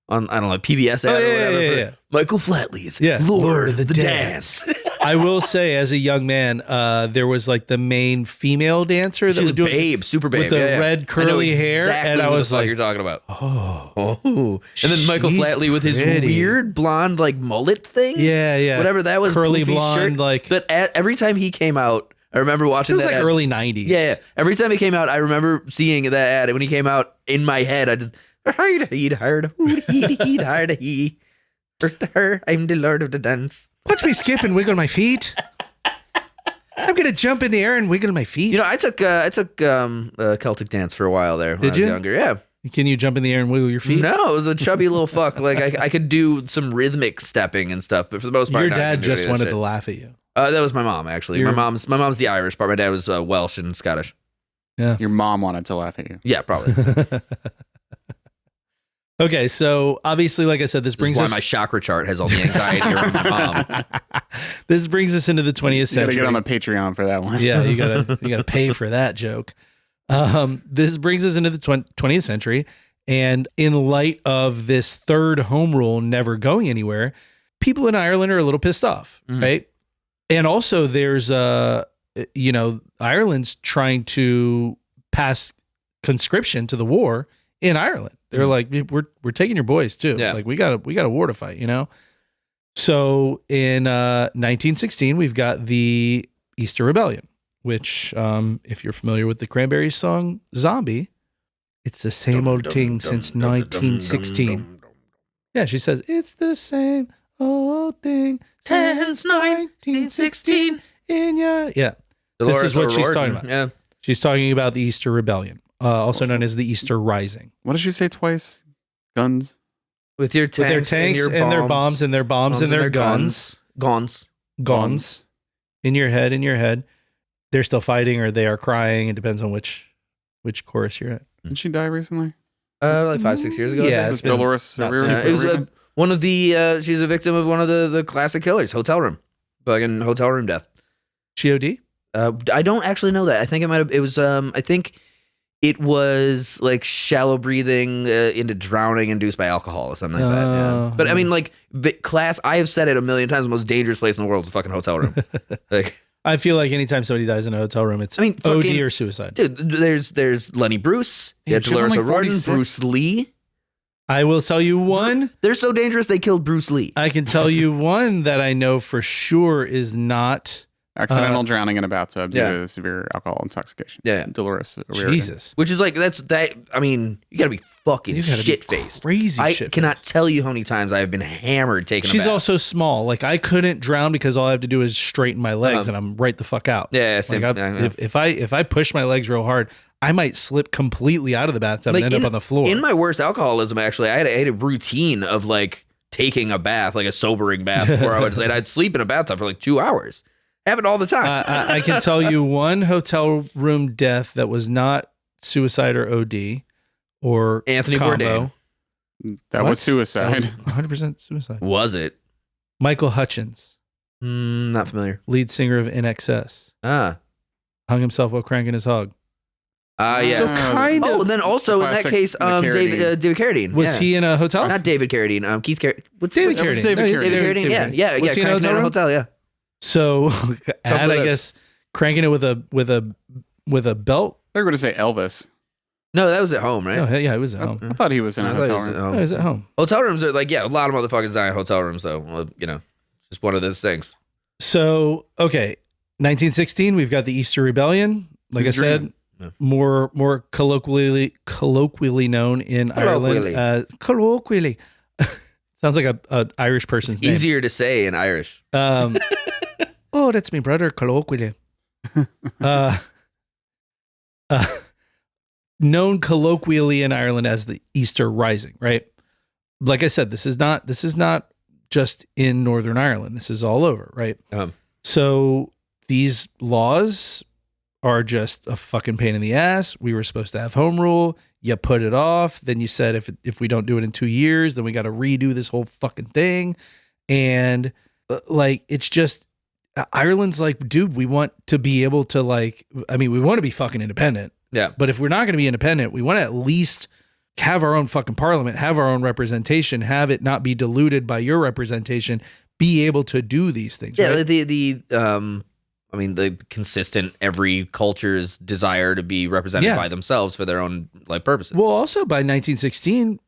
on, I don't know, PBS ad or whatever. Yeah. Michael Flatley's Lord of the Dance. I will say, as a young man, there was like the main female dancer that would do Babe, super Babe, with the red curly hair, and I was like, "You're talking about." Oh, and then Michael Flatley with his weird blonde like mullet thing. Yeah, whatever that was, curly blonde, shirt. like. But every time he came out, I remember watching. It was that like ad. early '90s. Yeah. Every time he came out, I remember seeing that ad. And when he came out in my head, I just I'm the Lord of the Dance. Watch me skip and wiggle my feet. I'm gonna jump in the air and wiggle my feet. You know, I took Celtic dance for a while there when I was younger. Yeah. Can you jump in the air and wiggle your feet? No, it was a chubby little fuck. Like I could do some rhythmic stepping and stuff, but for the most part, your dad just wanted to laugh at you. That was my mom, actually. My mom's the Irish part. My dad was Welsh and Scottish. Yeah. Your mom wanted to laugh at you. Yeah, probably. Okay, so obviously, like I said, this brings us. Why my chakra chart has all the anxiety around my mom. This brings us into the 20th century. You gotta get on the Patreon for that one. Yeah, you gotta pay for that joke. This brings us into the 20th century, and in light of this third home rule never going anywhere, people in Ireland are a little pissed off, right? And also, there's Ireland's trying to pass conscription to the war in Ireland. They're like, we're taking your boys too. Yeah. Like we got a war to fight, you know? So in 1916, we've got the Easter Rebellion, which if you're familiar with the Cranberries song Zombie, it's the same old thing since 1916. Yeah, she says, it's the same old thing since 1916 in your... Yeah, this is what she's talking about. Yeah. She's talking about the Easter Rebellion. Also known as the Easter Rising. What did you say twice? Guns? With your tanks and their bombs and their bombs and their guns. Guns. In your head. They're still fighting or they are crying. It depends on which chorus you're at. Did she die recently? Like 5-6 years ago. Yeah, it's Dolores O'Riordan. It was one of the. She's a victim of one of the classic killers, Hotel Room, fucking Hotel Room death. God? I don't actually know that. I think it might have. It was. I think it was like shallow breathing into drowning induced by alcohol or something like that. Yeah. But I mean, like class. I have said it a million times. The most dangerous place in the world is a fucking hotel room. Like I feel like anytime somebody dies in a hotel room, it's OD or suicide. Dude, there's Lenny Bruce, Dolores O'Riordan, Bruce Lee. I will tell you one. They're so dangerous they killed Bruce Lee. I can tell you one that I know for sure is not accidental drowning in a bathtub due to severe alcohol intoxication. Yeah. Dolores O'Riordan. Jesus. Which is like, I mean, you gotta be fucking shit-faced. Crazy I shit-faced. cannot tell you how many times I have been hammered taking a bath. She's also small. Like, I couldn't drown because all I have to do is straighten my legs and I'm right the fuck out. Yeah, same. Like, if I push my legs real hard, I might slip completely out of the bathtub and end up on the floor. In my worst alcoholism, actually, I had a routine of like taking a bath, like a sobering bath, before I'd sleep in a bathtub for like 2 hours. Happen all the time. I can tell you one hotel room death that was not suicide or OD or Anthony combo. Bourdain. That was suicide. 100% suicide. Was it? Michael Hutchins, Not familiar. lead singer of NXS, hung himself while cranking his hog. Yeah. So kind of. Oh, and then also in that case, David Carradine. Was he in a hotel? Not David Carradine. Keith Carradine. David That was Carradine. David Carradine. David Carradine. Yeah. Was he in a hotel room? Yeah. So, I guess cranking it with a belt. They're going to say Elvis. No, that was at home, right? Oh, yeah, it was at home. I thought he was in a hotel room. No, it was at home. Hotel rooms are like, a lot of motherfuckers die in hotel rooms, though. Well, it's just one of those things. So, okay, 1916, we've got the Easter Rebellion. Like I said, more colloquially known in Ireland. Colloquially. Sounds like a Irish person's name. Easier to say in Irish. Oh, that's me brother, colloquially. Known colloquially in Ireland as the Easter Rising, right? Like I said, this is not just in Northern Ireland. This is all over, right? So these laws are just a fucking pain in the ass. We were supposed to have home rule. You put it off. Then you said if we don't do it in 2 years, then we got to redo this whole fucking thing. And like, it's just, Ireland's like, dude, we want to be able to we want to be fucking independent. Yeah. But if we're not going to be independent, we want to at least have our own fucking parliament, have our own representation, have it not be diluted by your representation, be able to do these things. Yeah. Right? The consistent every culture's desire to be represented by themselves for their own purposes. Well, also by 1916,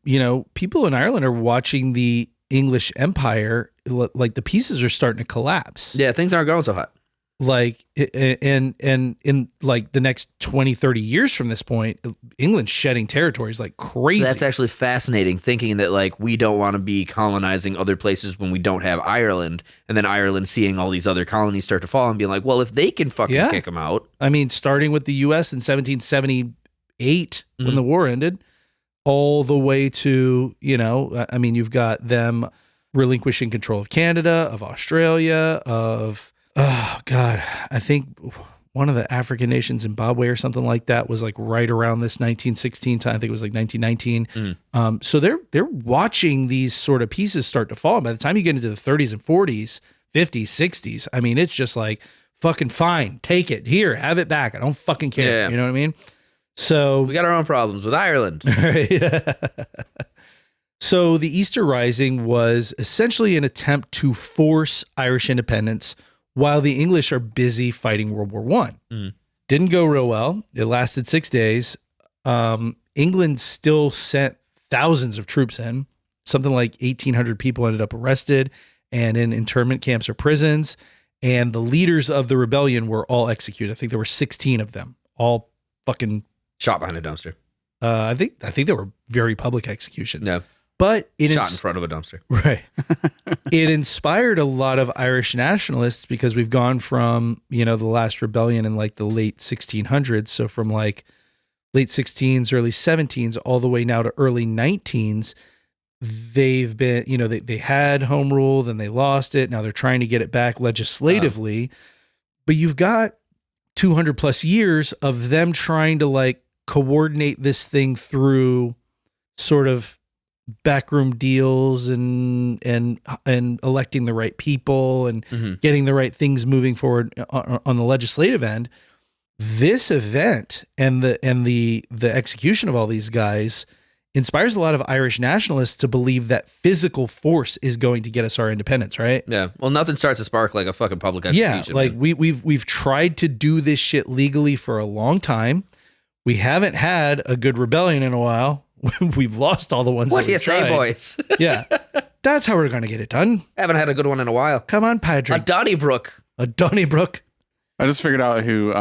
people in Ireland are watching the English Empire, like the pieces are starting to collapse. Yeah, things aren't going so hot. Like, and in like the next 20, 30 years from this point, England's shedding territories like crazy. That's actually fascinating, thinking that we don't want to be colonizing other places when we don't have Ireland, and then Ireland seeing all these other colonies start to fall and being like, well, if they can fucking kick them out. I mean, starting with the U.S. in 1778 when the war ended, all the way to, you've got them relinquishing control of Canada, of Australia, of... Oh God, I think one of the African nations, Zimbabwe or something like that, was like right around this 1916 time. I think it was like 1919. So they're watching these sort of pieces start to fall. By the time you get into the 30s and 40s, 50s, 60s, I mean, it's just like, fucking fine, take it here, have it back. I don't fucking care. Yeah. You know what I mean? So we got our own problems with Ireland. Right. So the Easter Rising was essentially an attempt to force Irish independence while the English are busy fighting World War I. Didn't go real well. It lasted 6 days. England still sent thousands of troops in. Something like 1,800 people ended up arrested and in internment camps or prisons. And the leaders of the rebellion were all executed. I think there were 16 of them, all fucking shot behind a dumpster. I think they were very public executions. No. But it shot in front of a dumpster. Right. It inspired a lot of Irish nationalists because we've gone from, the last rebellion in like the late 1600s. So from like late 16s, early 17s, all the way now to early 19s, they've been, they had home rule, then they lost it. Now they're trying to get it back legislatively. But you've got 200 plus years of them trying to coordinate this thing through sort of backroom deals and electing the right people and getting the right things moving forward on the legislative end. This event and the execution of all these guys inspires a lot of Irish nationalists to believe that physical force is going to get us our independence, right? Yeah. Well, nothing starts a spark like a fucking public Yeah, execution. like man. we've tried to do this shit legally for a long time. We haven't had a good rebellion in a while. We've lost all the ones. What that do you we've say, tried. boys? Yeah, that's how we're gonna get it done. Haven't had a good one in a while. Come on, Padre. A Donnybrook. A Donnybrook. I just figured out who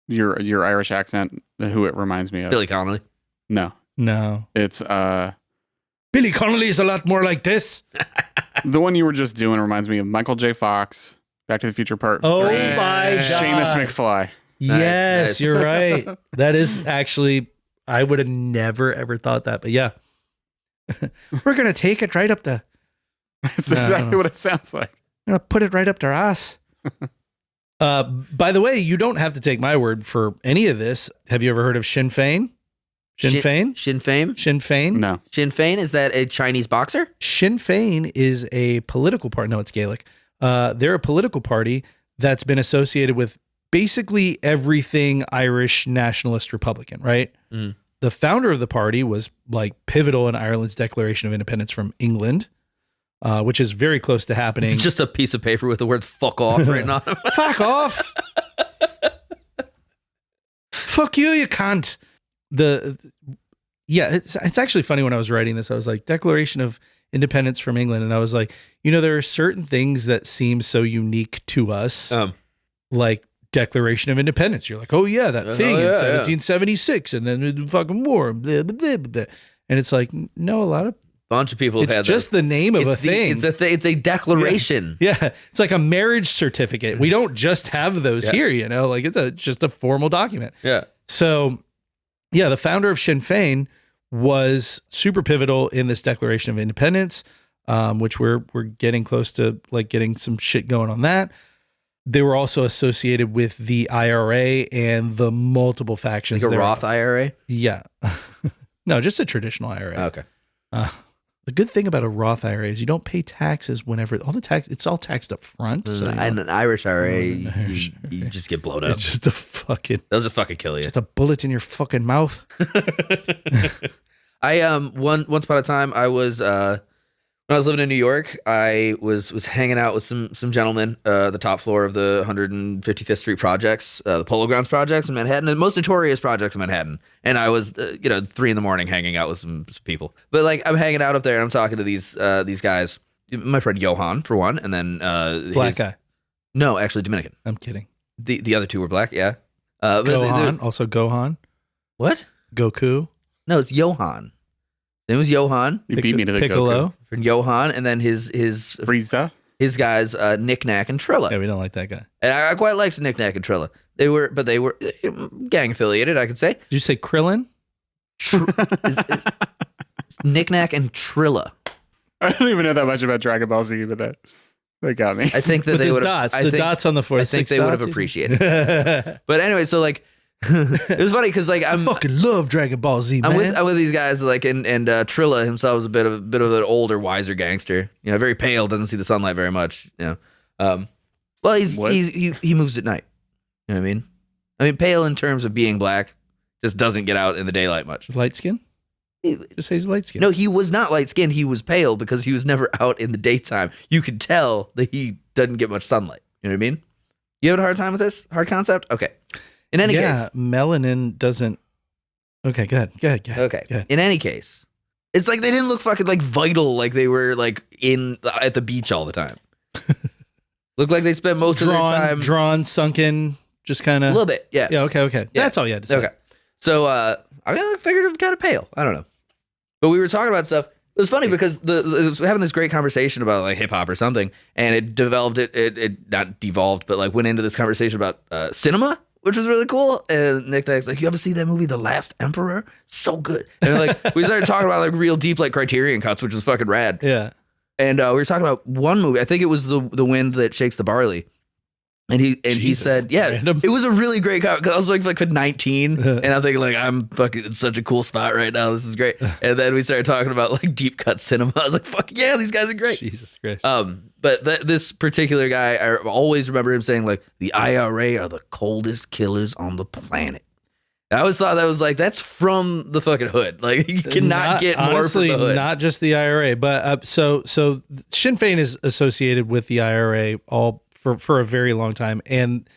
your Irish accent, who it reminds me of. Billy Connelly. No, No, it's Billy Connolly's a lot more like this. the one you were just doing reminds me of Michael J. Fox, Back to the Future Part Oh 3. my God. Seamus McFly. Yes, nice. you're right. That is actually, I would have never ever thought that, but yeah. We're gonna take it right up the. That's No, I don't exactly know. what it sounds like. I'm gonna put it right up their ass. By the way, you don't have to take my word for any of this. Have you ever heard of Sinn Féin? Sinn Féin? Sinn Féin? Sinn Féin? No. Sinn Féin, is that a Chinese boxer? Sinn Féin is a political party. No, it's Gaelic. They're a political party that's been associated with basically everything Irish nationalist Republican, right? Mm. The founder of the party was like pivotal in Ireland's declaration of independence from England, which is very close to happening. Just a piece of paper with the words "fuck off" written on it. Fuck off. Fuck you, you can't. It's actually funny when I was writing this, I was like, Declaration of Independence from England. And I was like, there are certain things that seem so unique to us, like Declaration of Independence. You're like, oh yeah, that thing in 1776 and then the fucking war. Blah, blah, blah, blah. And it's like, no, a lot of Bunch of people have it's had just this. the name of a thing. It's a declaration. Yeah, it's like a marriage certificate. We don't just have those here, like it's just a formal document. Yeah. So, yeah, the founder of Sinn Féin was super pivotal in this Declaration of Independence, which we're getting close to like getting some shit going on that. They were also associated with the IRA and the multiple factions. Like a thereof. Roth IRA? Yeah. No, just a traditional IRA. Okay. The good thing about a Roth IRA is you don't pay taxes whenever it's all taxed up front. So And an Irish IRA, an Irish you just get blown up. it's just a fucking They'll just fucking kill you. just a bullet in your fucking mouth. Once upon a time I was when I was living in New York, I was hanging out with some gentlemen, the top floor of the 155th Street projects, the Polo Grounds projects in Manhattan, the most notorious projects in Manhattan. And I was 3 a.m. hanging out with some people. But like I'm hanging out up there and I'm talking to these guys. My friend Johan for one, and then Black guy. No, actually Dominican. I'm kidding. The other two were black, yeah. But Gohan, also Gohan. What? Goku. No, it's Johan. His name was Johan. You beat me to the Piccolo. Goku. Friend Johan, and then his Frieza. guys Nick Nack and Trilla. Yeah, we don't like that guy. And I quite liked Nick Nack and Trilla. They were gang affiliated, I could say. Did you say Krillin? Nick Nack and Trilla. I don't even know that much about Dragon Ball Z, but that got me. I think that With they the would dots. The dots on the fourth. I think they would have appreciated it. But anyway, so like it was funny because like I fucking love Dragon Ball Z, man. I'm with these guys like and Trilla himself was a bit of an older, wiser gangster. Very pale, doesn't see the sunlight very much. Well, he moves at night. You know what I mean? I mean, pale in terms of being black, just doesn't get out in the daylight much. Light skin? Just say he's light skin. No, he was not light skinned. He was pale because he was never out in the daytime. You could tell that he doesn't get much sunlight. You know what I mean? You having a hard time with this? Hard concept? Okay. In any case. Melanin doesn't. Okay, go ahead. Okay. Go ahead. In any case, it's like they didn't look fucking like vital, like they were like at the beach all the time. Looked like they spent most of their time drawn, sunken, just kind a of little bit. Yeah. Yeah. Okay. Yeah. That's all you had to say. Okay. So I figured it was kind of pale. I don't know. But we were talking about stuff. It was funny because it was having this great conversation about like hip hop or something, and it developed. It not devolved, but like went into this conversation about cinema, which was really cool. And Nick Nack's like, "You ever see that movie, The Last Emperor? So good." And like we started talking about like real deep like Criterion cuts, which was fucking rad. Yeah. And we were talking about one movie. I think it was the Wind That Shakes the Barley. And he Jesus, said, yeah, random. it was a really great comment because I was like 19 and I'm thinking like, I'm fucking in such a cool spot right now. This is great. And then we started talking about like deep cut cinema. I was like, fuck yeah, these guys are great. Jesus Christ. But this particular guy, I always remember him saying like, the IRA are the coldest killers on the planet. I always thought that was like, that's from the fucking hood. Like, you cannot get more honestly, from the hood. not just the IRA, but so Sinn Féin is associated with the IRA all for a very long time, and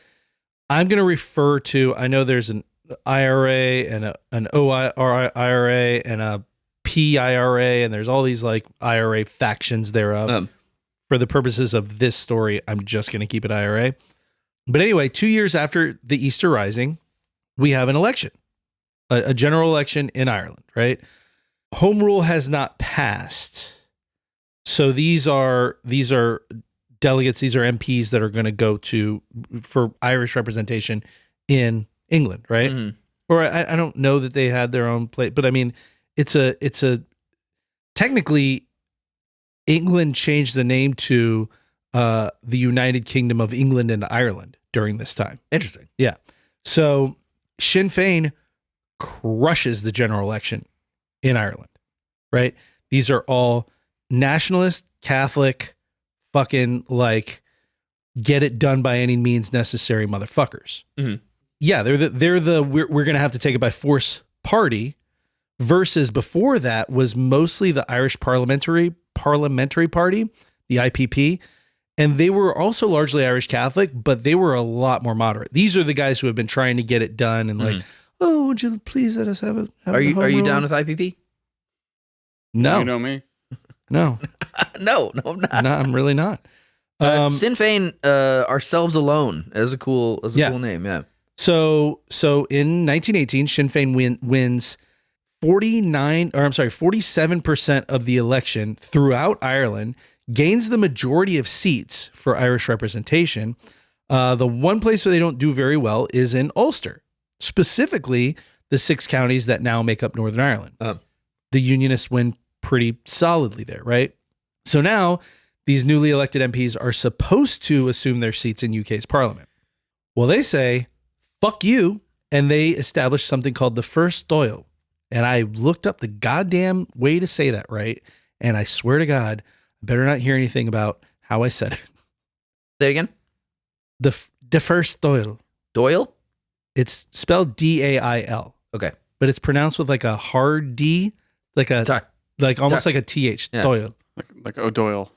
I'm going to refer to. I know there's an IRA and an OIRA and a PIRA, and there's all these like IRA factions thereof. For the purposes of this story, I'm just going to keep it IRA. But anyway, 2 years after the Easter Rising, we have an election, a general election in Ireland, right? Home rule has not passed. So these are delegates, these are MPs that are going to go for Irish representation in England, right? Mm-hmm. Or I don't know that they had their own place, but I mean, it's a technically England changed the name to the United Kingdom of England and Ireland during this time. Interesting. Yeah. So Sinn Féin crushes the general election in Ireland, right? These are all nationalist, Catholic, fucking like get it done by any means necessary motherfuckers. Mm-hmm. Yeah, they're the we're gonna have to take it by force party. Versus before that was mostly the Irish Parliamentary Party, the IPP, and they were also largely Irish Catholic, but they were a lot more moderate. These are the guys who have been trying to get it done and like, oh, would you please let us have it? Are you down with IPP? No, You know me. no, No, I'm not. no, I'm really not. Sinn Féin, Ourselves Alone is a cool name. Yeah. So in 1918, Sinn Féin wins 47% of the election throughout Ireland, gains the majority of seats for Irish representation. The one place where they don't do very well is in Ulster, specifically the 6 counties that now make up Northern Ireland. The Unionists win pretty solidly there, right? So now these newly elected MPs are supposed to assume their seats in UK's parliament. Well, they say, fuck you, and they establish something called the First Dáil. And I looked up the goddamn way to say that right, and I swear to God, I better not hear anything about how I said it. Say it again. The First Dáil. Doyle? It's spelled D-A-I-L. Okay. But it's pronounced with like a hard D, like almost like a TH. Yeah. Dáil. Like O'Doyle.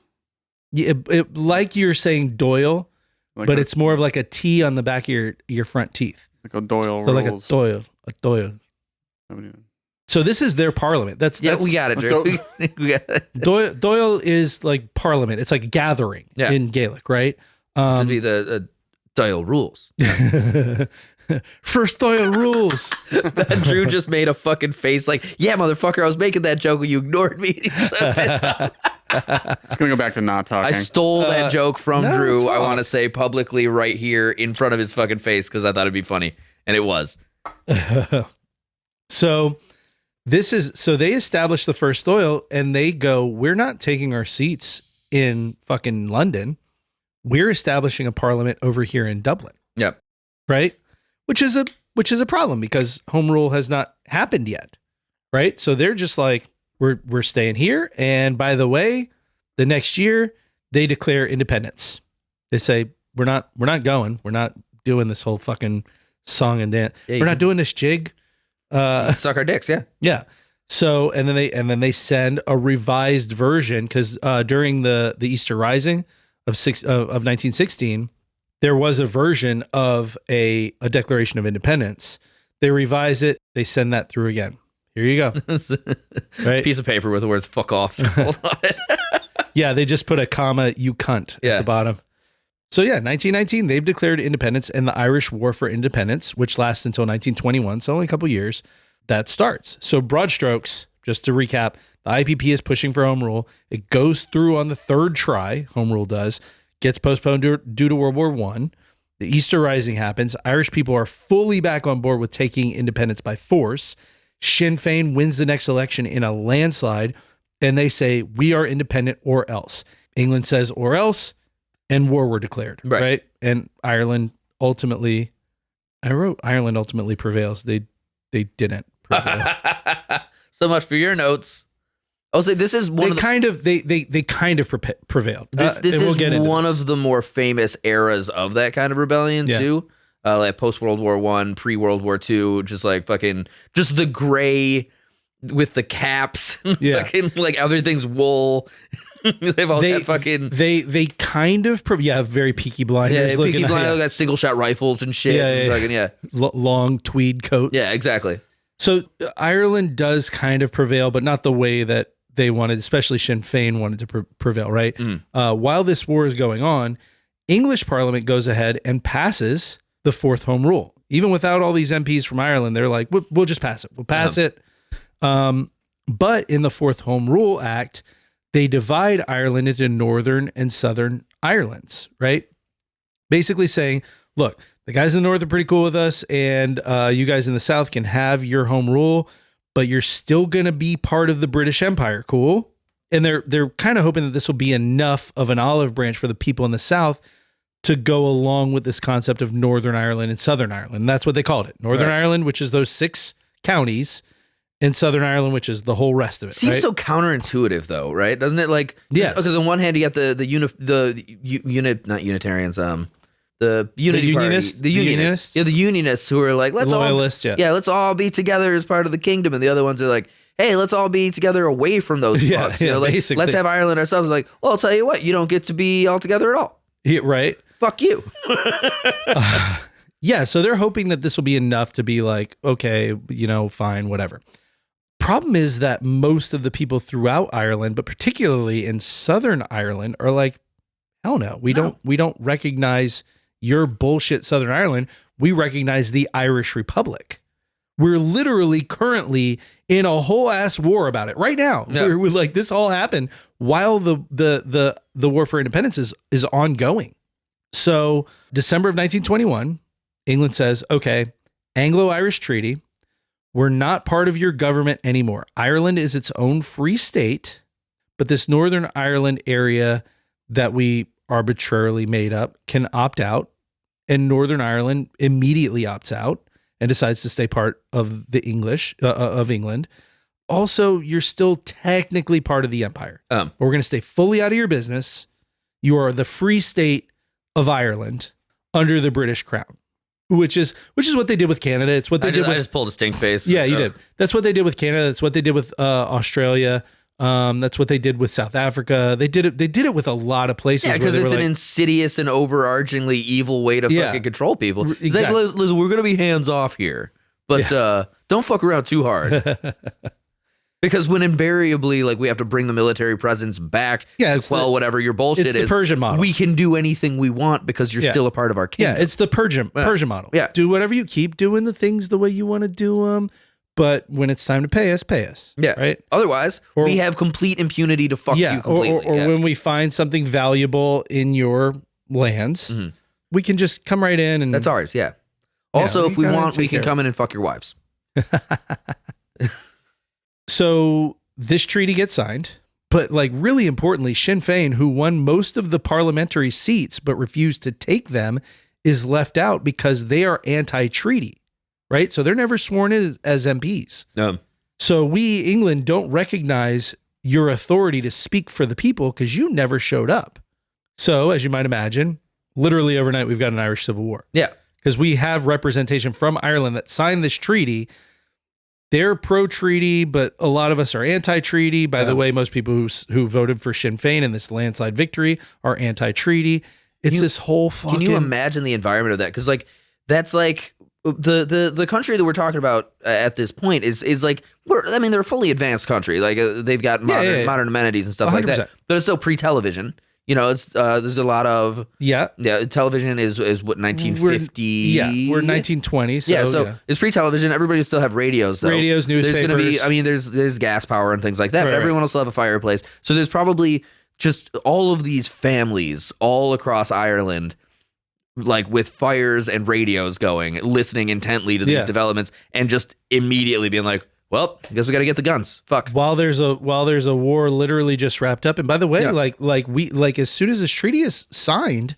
Yeah, like you're saying Doyle, Like but it's more of like a T on the back of your front teeth. like O'Doyle So rules. like a Doyle. So this is their parliament. That's we got it, Drew. We got it. Doyle is like parliament. It's like gathering in Gaelic, right? To be the Doyle rules. First Doyle rules. Drew just made a fucking face like, yeah, motherfucker, I was making that joke when you ignored me. He's so pissed off. It's gonna go back to not talking. I stole that joke from no, Drew. talk. I want to say publicly right here in front of his fucking face because I thought it'd be funny. And it was. So they establish the First Dáil and they go, we're not taking our seats in fucking London. We're establishing a parliament over here in Dublin. Yep. Right? Which is a problem because home rule has not happened yet. Right? So they're just like, we're staying here. And by the way, the next year they declare independence. They say, we're not going. We're not doing this whole fucking song and dance. Yeah, we're not doing this jig. Suck our dicks, yeah. Yeah. So and then they send a revised version because during the Easter Rising of 1916, there was a version of a Declaration of Independence. They revise it. They send that through again. Here you go. Right? Piece of paper with the words "fuck off" scrolled on it. Yeah, they just put a comma, you cunt, at the bottom. So yeah, 1919, they've declared independence, and the Irish War for Independence, which lasts until 1921, so only a couple years, that starts. So broad strokes, just to recap, the IPP is pushing for home rule. It goes through on the third try, home rule does, gets postponed due to World War I. The Easter Rising happens. Irish people are fully back on board with taking independence by force. Sinn Féin wins the next election in a landslide, and they say, we are independent or else. England says, or else, and war were declared, right? And Ireland ultimately, prevails. They didn't prevail. So much for your notes. I'll say this is one they kind of prevailed. This is one of the more famous eras of that kind of rebellion too. like post World War I, pre World War II, just like fucking just the gray with the caps, Yeah. fucking like everything's wool. They have all that fucking they kind of very Peaky Blinders looking. Peaky Blinders got single shot rifles and shit. Long tweed coats. Yeah, exactly. So Ireland does kind of prevail, but not the way that they wanted, especially Sinn Féin wanted to prevail, right? While this war is going on, English Parliament goes ahead and passes the Fourth Home Rule. Even without all these MPs from Ireland, they're like, we'll just pass it. We'll pass it. But in the Fourth Home Rule Act, they divide Ireland into Northern and Southern Irelands, right? Basically saying, look, the guys in the North are pretty cool with us, and you guys in the South can have your home rule, but you're still going to be part of the British Empire. Cool. And they're kind of hoping that this will be enough of an olive branch for the people in the South to go along with this concept of Northern Ireland and Southern Ireland. And that's what they called it. Northern Ireland, which is those 6 counties, and Southern Ireland, which is the whole rest of it. Seems right? so counterintuitive, though, right? Doesn't it? Like, yes. Because on one hand, you got the not Unitarians, the Unity Party, the Unionists, the Unionists who are like, let's Loyalists, let's all be together as part of the kingdom, and the other ones are like, hey, let's all be together away from those fucks. Like, basically. Let's have Ireland ourselves. Like, well, I'll tell you what, you don't get to be all together at all. Yeah, right. Fuck you. Yeah, so they're hoping that this will be enough to be like, okay, fine, whatever. Problem is that most of the people throughout Ireland, but particularly in Southern Ireland, are like, hell no, we don't recognize your bullshit Southern Ireland. We recognize the Irish Republic. We're literally currently in a whole ass war about it right now. Yeah. We're like, this all happened while the war for independence is ongoing. So December of 1921, England says, okay, Anglo-Irish Treaty. We're not part of your government anymore. Ireland is its own free state, but this Northern Ireland area that we arbitrarily made up can opt out, and Northern Ireland immediately opts out and decides to stay part of the English of England. Also, you're still technically part of the empire. But we're going to stay fully out of your business. You are the free state of Ireland under the British crown. Which is what they did with Canada. It's what they did with... I just pulled a stink face. Yeah, you did. That's what they did with Canada. That's what they did with Australia. That's what they did with South Africa. They did it with a lot of places. Yeah, because it's an insidious and overarchingly evil way to fucking control people. It's exactly. like, listen, we're going to be hands off here, but don't fuck around too hard. Because when invariably, like, we have to bring the military presence back to quell whatever your bullshit is. It's the Persian model. We can do anything we want because you're still a part of our kingdom. Yeah, it's the Persian model. Yeah. Do whatever you keep doing the things the way you want to do them, but when it's time to pay us. Yeah. Right? Otherwise, we have complete impunity to fuck you completely. Or when we find something valuable in your lands, we can just come right in and... That's ours, yeah. Also, if we want, we can come in and fuck your wives. So this treaty gets signed, but like really importantly, Sinn Féin, who won most of the parliamentary seats but refused to take them, is left out because they are anti-treaty, right? So they're never sworn in as MPs. So we, England, don't recognize your authority to speak for the people because you never showed up. So as you might imagine, literally overnight, we've got an Irish Civil War. Yeah. Because we have representation from Ireland that signed this treaty. They're pro-treaty, but a lot of us are anti-treaty. By the way, most people who voted for Sinn Féin in this landslide victory are anti-treaty. It's this whole fucking... Can you imagine the environment of that? Because like that's like the country that we're talking about at this point is like they're a fully advanced country. Like they've got modern amenities and stuff 100%. Like that. But it's still pre-television. It's there's a lot of television is what 1950 we're 1920 so it's pre-television. Everybody still have radios though. Newspapers. There's gonna be there's gas power and things like that, but everyone will still have a fireplace. So there's probably just all of these families all across Ireland, like with fires and radios going, listening intently to these developments, and just immediately being like, well, I guess we got to get the guns. Fuck. While there's a war literally just wrapped up. And by the way, as soon as this treaty is signed,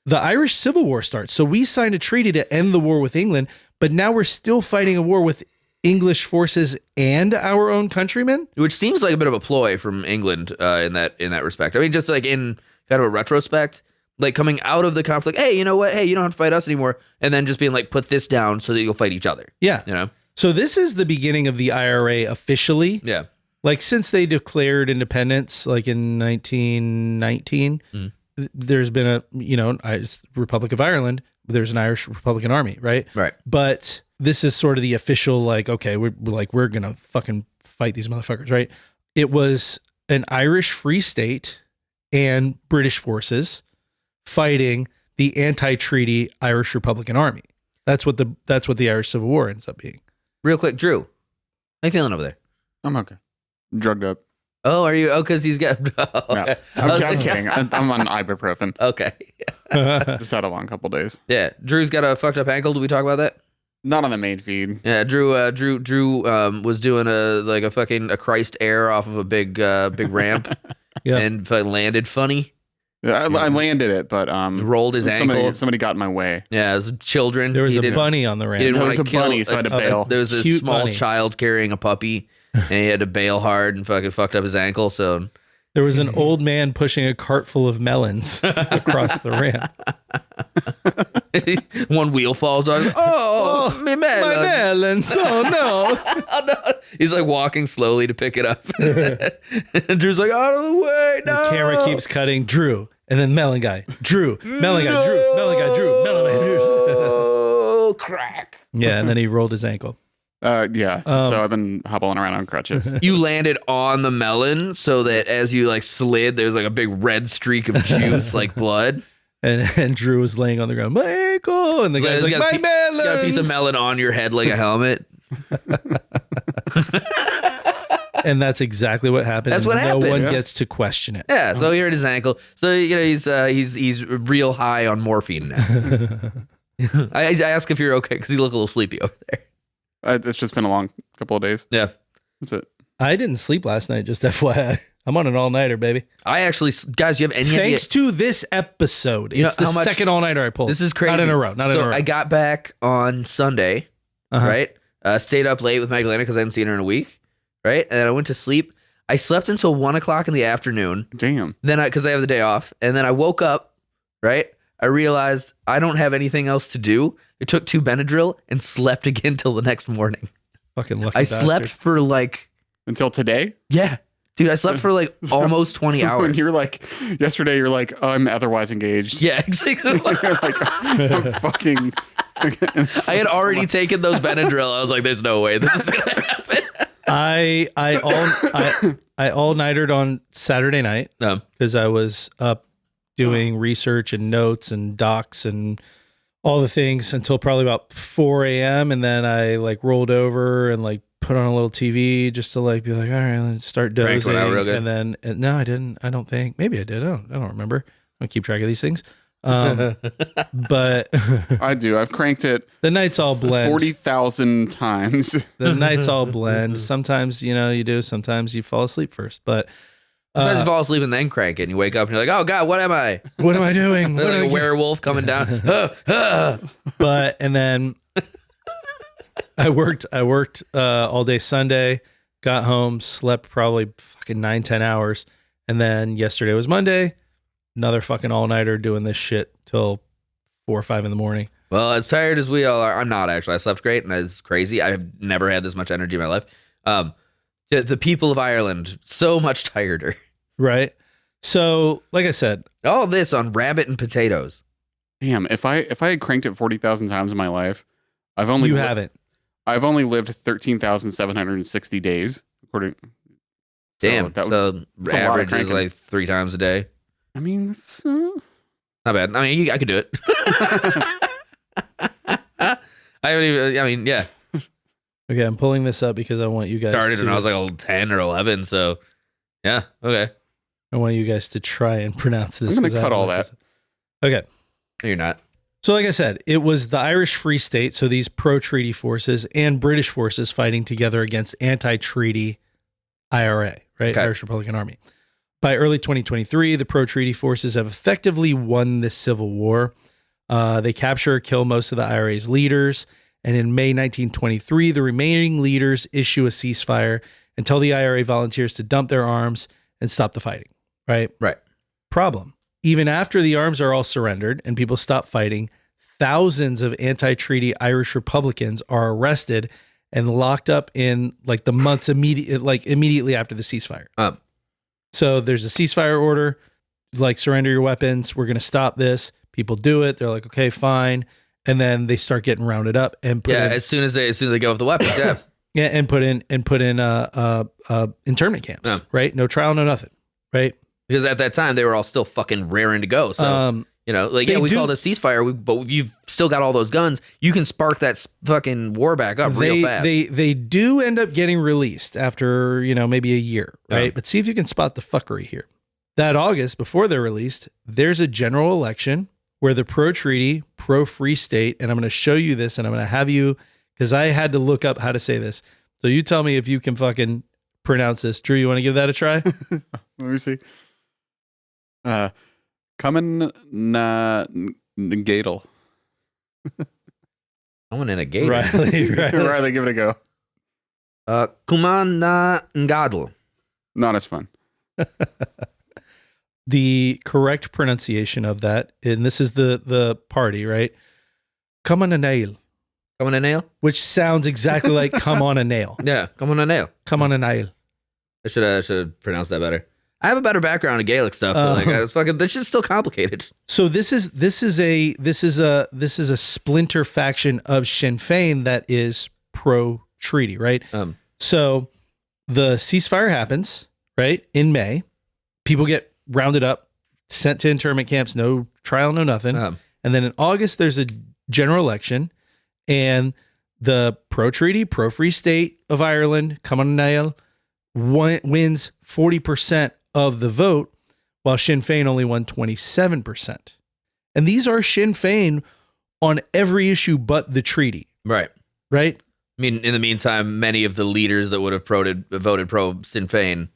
the Irish Civil War starts. So we signed a treaty to end the war with England, but now we're still fighting a war with English forces and our own countrymen, which seems like a bit of a ploy from England in that respect. I mean, just like in kind of a retrospect, like coming out of the conflict. Hey, you know what? Hey, you don't have to fight us anymore. And then just being like, put this down so that you'll fight each other. Yeah. You know? So this is the beginning of the IRA officially. Yeah. Like since they declared independence, like in 1919, there's been a, Republic of Ireland, there's an Irish Republican Army, right? Right. But this is sort of the official, like, okay, we're going to fucking fight these motherfuckers, right? It was an Irish Free State and British forces fighting the anti-treaty Irish Republican Army. That's what the Irish Civil War ends up being. Real quick, Drew, how you feeling over there? I'm okay. Drugged up. Oh, are you? Oh, because he's got. Oh, okay. No, I'm kidding. I'm on ibuprofen. Okay. Just had a long couple days. Yeah, Drew's got a fucked up ankle. Did we talk about that? Not on the main feed. Yeah, Drew was doing a Christ air off of a big ramp, and landed funny. Yeah, I landed it, but rolled his ankle. Somebody got in my way. Yeah, it was children. There was a bunny on the ramp. There was a bunny, so I had to bail. There was a small child carrying a puppy, and he had to bail hard and fucking fucked up his ankle. So there was an old man pushing a cart full of melons across the ramp. One wheel falls on. Oh, my melon. My melons. Oh no. He's like walking slowly to pick it up. And Drew's like, out of the way. No. The camera keeps cutting. Drew. And then melon guy. Drew. Melon guy. Drew. Melon guy. Drew. Melon guy. Drew. Oh, crack. Yeah, and then he rolled his ankle. Yeah. So I've been hobbling around on crutches. You landed on the melon so that as you like slid, there's like a big red streak of juice, like blood. And Drew was laying on the ground, my ankle, and the guy's like, my melons. Got a piece of melon on your head like a helmet. And that's exactly what happened. That's what happened. No one gets to question it. Yeah, so he hurt his ankle. So he's real high on morphine now. I ask if you're okay because you look a little sleepy over there. It's just been a long couple of days. Yeah, that's it. I didn't sleep last night. Just FYI, I'm on an all-nighter, baby. I actually, guys, you have any idea? Thanks to this episode, it's the second all-nighter I pulled. This is crazy. Not in a row. So I got back on Sunday, right? Stayed up late with Magdalena because I hadn't seen her in a week, right? And then I went to sleep. I slept until 1 o'clock in the afternoon. Damn. Then because I have the day off, and then I woke up, right? I realized I don't have anything else to do. I took 2 Benadryl and slept again till the next morning. Fucking lucky I bastard. slept for like until today. Yeah, dude, I slept for like almost 20 hours. When you're like yesterday, you're like, oh, I'm otherwise engaged. Yeah, exactly. You're like, I'm fucking. I had already taken those Benadryl. I was like, there's no way this is gonna happen. I all-nightered on Saturday night because I was up doing research and notes and docs and all the things until probably about 4 a.m. And then I like rolled over and like put on a little TV just to like be like, all right, let's start dozing. And then no, I didn't. I don't think. Maybe I did. I don't remember. I don't keep track of these things. But I do. I've cranked it. The nights all blend 40,000 times. The nights all blend. Sometimes you do. Sometimes you fall asleep first, but. Sometimes you fall asleep and then crank it and you wake up and you're like, oh God, what am I? What am I doing? Like a werewolf coming down. But, and then I worked all day Sunday, got home, slept probably fucking 9-10 hours. And then yesterday was Monday, another fucking all-nighter doing this shit till 4 or 5 in the morning. Well, as tired as we all are, I'm not actually. I slept great and it's crazy. I've never had this much energy in my life. The people of Ireland, so much tireder. Right. So, like I said, all this on rabbit and potatoes. Damn, if I had cranked it 40,000 times in my life, I've only lived 13,760 days according. Damn. So average is like 3 times a day. I mean, that's not bad. I mean, I could do it. Yeah. Okay, I'm pulling this up because I want you guys started when I was like 10 or 11, so yeah, okay. I want you guys to try and pronounce this. I'm going to cut all that. Okay. No, you're not. So like I said, it was the Irish Free State, so these pro-treaty forces and British forces fighting together against anti-treaty IRA, right? Okay. Irish Republican Army. By early 2023, the pro-treaty forces have effectively won this civil war. They capture or kill most of the IRA's leaders. And in May 1923, the remaining leaders issue a ceasefire and tell the IRA volunteers to dump their arms and stop the fighting, right? Right. Problem. Even after the arms are all surrendered and people stop fighting, thousands of anti-treaty Irish Republicans are arrested and locked up in like the months immediately after the ceasefire. So there's a ceasefire order, like surrender your weapons. We're going to stop this. People do it. They're like, okay, fine. And then they start getting rounded up and put in, as soon as they give up the weapons, yeah. Yeah, and put in internment camps, right? No trial, no nothing, right? Because at that time they were all still fucking raring to go. So we called a ceasefire, but you've still got all those guns. You can spark that fucking war back up real fast. They do end up getting released after maybe a year, right? But see if you can spot the fuckery here. That August, before they're released, there's a general election where the pro-treaty, pro-free state, and I'm going to show you this, and I'm going to have you, because I had to look up how to say this. So you tell me if you can fucking pronounce this. Drew, you want to give that a try? Let me see. Coming na Gadel. Coming in a gator. Riley, give it a go. Kuman na Ngadl. Not as fun. The correct pronunciation of that, and this is the party, right? Come on a nail. Come on a nail? Which sounds exactly like come on a nail. Yeah, come on a nail. Come on a nail. I should have pronounced that better. I have a better background in Gaelic stuff, but I was fucking. This shit's still complicated. So this is a splinter faction of Sinn Féin that is pro treaty, right? So the ceasefire happens, right, in May. People get rounded up, sent to internment camps, no trial, no nothing. And then in August, there's a general election, and the pro-treaty, pro-free state of Ireland, Cumann Nail, wins 40% of the vote, while Sinn Féin only won 27%. And these are Sinn Féin on every issue but the treaty. Right. Right? I mean, in the meantime, many of the leaders that would have voted pro Sinn Féin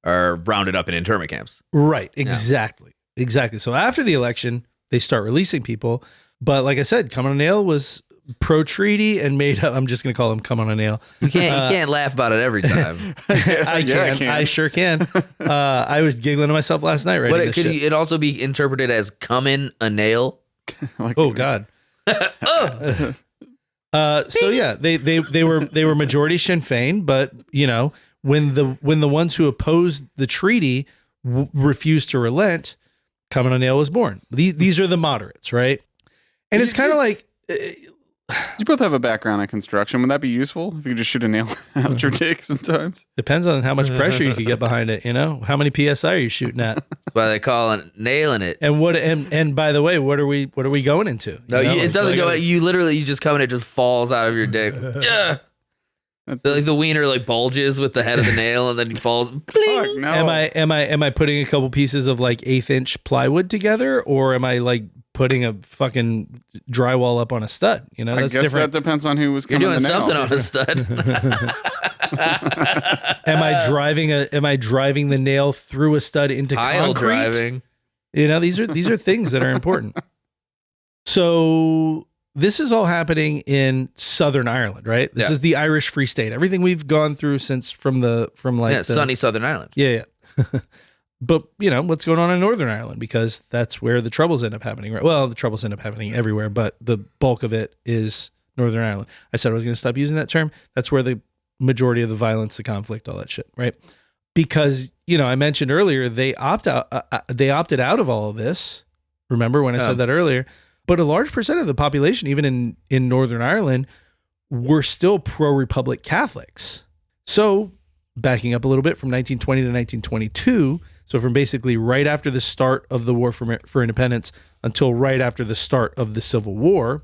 are rounded up in internment camps. Right. Exactly. Yeah. Exactly. So after the election, they start releasing people. But like I said, Cumann Nail was pro-treaty and made up. I'm just going to call him Come on a Nail. You can't laugh about it every time. I can. I sure can. I was giggling to myself last night. But could it also be interpreted as coming a nail? Oh God. So yeah, they were majority Sinn Féin, but when the ones who opposed the treaty refused to relent, Come on a Nail was born. These are the moderates, right? And it's kind of like. You both have a background in construction. Would that be useful if you could just shoot a nail out your dick sometimes? Depends on how much pressure you could get behind it. How many PSI are you shooting at? That's why they call it nailing it. And by the way, what are we going into? No, it doesn't go. You just come and it just falls out of your dick. Yeah. Like the wiener bulges with the head of the nail and then he falls. Fuck, no. Am I putting a couple pieces of 1/8 inch plywood together, or am I putting a fucking drywall up on a stud? That's I guess different. That depends on who was coming. You're doing something on a stud. Am I driving the nail through a stud into Pile concrete? Driving. These are things that are important. So this is all happening in Southern Ireland, right? This is the Irish Free State. Everything we've gone through since from sunny Southern Ireland. Yeah. But what's going on in Northern Ireland, because that's where the troubles end up happening, right? Well, the troubles end up happening everywhere, but the bulk of it is Northern Ireland. I said I was going to stop using that term. That's where the majority of the violence, the conflict, all that shit, right? Because I mentioned earlier they opted out of all of this. Remember when I said that earlier? But a large percent of the population, even in Northern Ireland, were still pro-Republic Catholics. So backing up a little bit from 1920 to 1922, so from basically right after the start of the War for Independence until right after the start of the Civil War,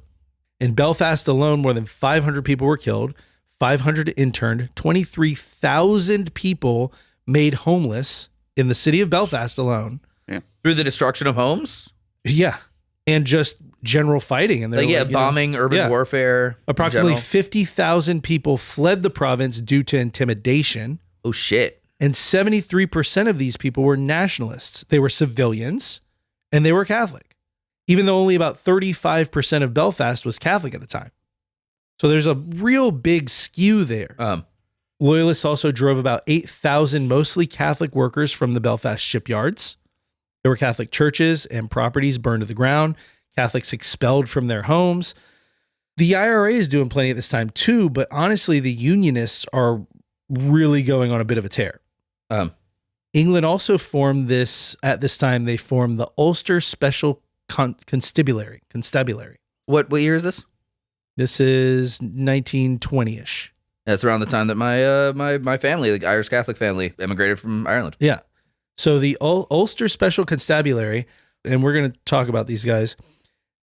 in Belfast alone, more than 500 people were killed, 500 interned, 23,000 people made homeless in the city of Belfast alone. Yeah. Through the destruction of homes? Yeah. And just general fighting. And bombing, urban warfare. Approximately 50,000 people fled the province due to intimidation. Oh, shit. And 73% of these people were nationalists. They were civilians and they were Catholic, even though only about 35% of Belfast was Catholic at the time. So there's a real big skew there. Loyalists also drove about 8,000 mostly Catholic workers from the Belfast shipyards. There were Catholic churches and properties burned to the ground, Catholics expelled from their homes. The IRA is doing plenty at this time too, but honestly, the Unionists are really going on a bit of a tear. England also formed this, at this time, they formed the Ulster Special Constabulary. What year is this? This is 1920-ish. That's around the time that my family, the Irish Catholic family, immigrated from Ireland. Yeah. So the Ulster Special Constabulary, and we're going to talk about these guys,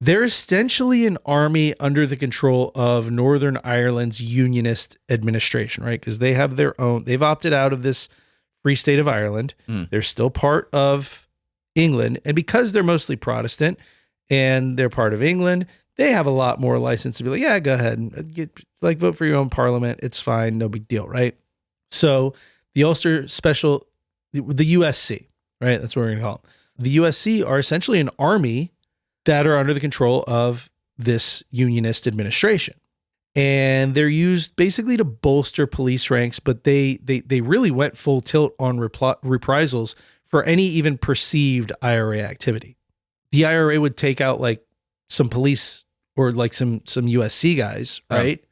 they're essentially an army under the control of Northern Ireland's Unionist administration, right? Because they have their own, they've opted out of this Free State of Ireland. They're still part of England. And because they're mostly Protestant and they're part of England, they have a lot more license to be like, yeah, go ahead and vote for your own parliament. It's fine. No big deal, right? So the Ulster Special, the USC, right? That's what we're going to call them. The USC are essentially an army that are under the control of this Unionist administration. And they're used basically to bolster police ranks, but they really went full tilt on reprisals for any even perceived IRA activity. The IRA would take out like some police or like some USC guys, right?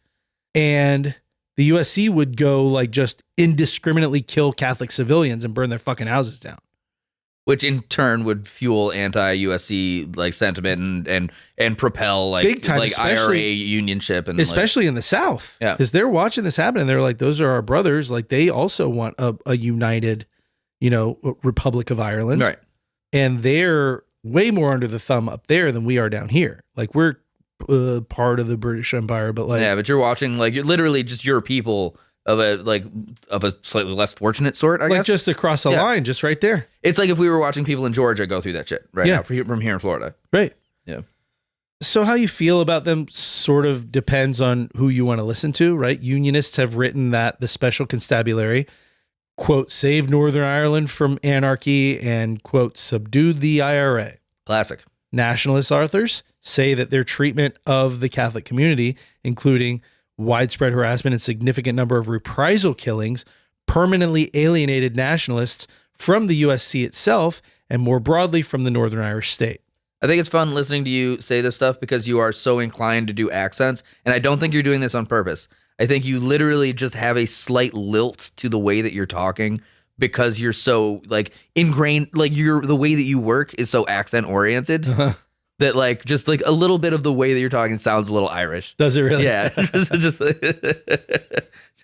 And the USC would go like just indiscriminately kill Catholic civilians and burn their fucking houses down. Which in turn would fuel anti-USC like sentiment and propel like big time, like IRA unionship and especially in the South. Yeah, because they're watching this happen and they're like, those are our brothers. Like they also want a united, Republic of Ireland, right? And they're way more under the thumb up there than we are down here. Like we're part of the British Empire, but like but you're watching like you're literally just your people. Of a slightly less fortunate sort, I guess. Like just across the line, just right there. It's like if we were watching people in Georgia go through that shit now from here in Florida. Right. Yeah. So how you feel about them sort of depends on who you want to listen to, right? Unionists have written that the Special Constabulary, quote, saved Northern Ireland from anarchy and, quote, subdued the IRA. Classic. Nationalist authors say that their treatment of the Catholic community, including widespread harassment and significant number of reprisal killings, permanently alienated nationalists from the USC itself and more broadly from the Northern Irish state. I think it's fun listening to you say this stuff because you are so inclined to do accents, and I don't think you're doing this on purpose. I think you literally just have a slight lilt to the way that you're talking because you're so like ingrained, like the way that you work is so accent oriented. That like just like a little bit of the way that you're talking sounds a little Irish. Does it really? Yeah. just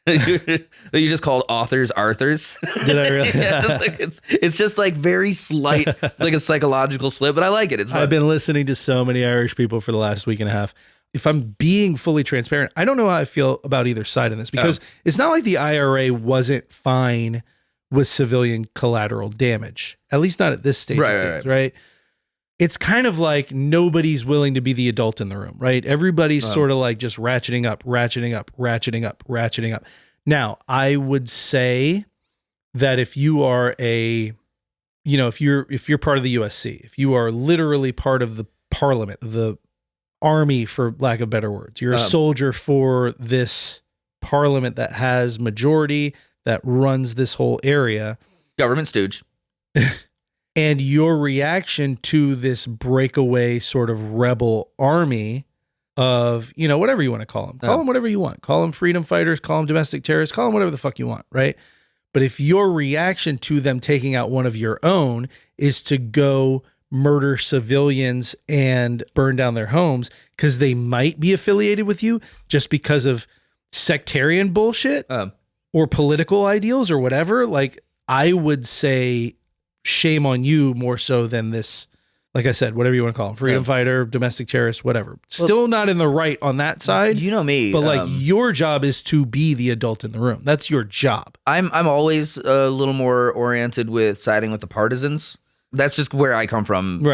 you just called authors Arthurs. Did I really? Yeah, just like it's just like very slight, like a psychological slip, but I like it. It's fun. I've been listening to so many Irish people for the last week and a half. If I'm being fully transparent, I don't know how I feel about either side in this because it's not like the IRA wasn't fine with civilian collateral damage, at least not at this stage of things, right? It's kind of like nobody's willing to be the adult in the room, right? Everybody's sort of like just ratcheting up. Now, I would say that if you are if you're part of the USC, if you are literally part of the parliament, the army, for lack of better words, you're a soldier for this parliament that has majority, that runs this whole area. Government stooge. And your reaction to this breakaway sort of rebel army of, whatever you want to call them. Call them whatever you want. Call them freedom fighters, call them domestic terrorists, call them whatever the fuck you want, right? But if your reaction to them taking out one of your own is to go murder civilians and burn down their homes because they might be affiliated with you just because of sectarian bullshit or political ideals or whatever, like I would say shame on you more so than this, like I said, whatever you want to call them, freedom fighter, domestic terrorist, whatever. Still not in the right on that side. You know me. But like your job is to be the adult in the room. That's your job. I'm always a little more oriented with siding with the partisans. That's just where I come from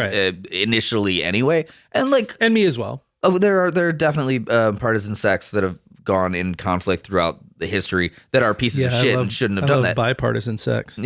initially anyway. And me as well. Oh, there are definitely partisan sects that have gone in conflict throughout the history that are pieces of shit and shouldn't have done that. Bipartisan sects. I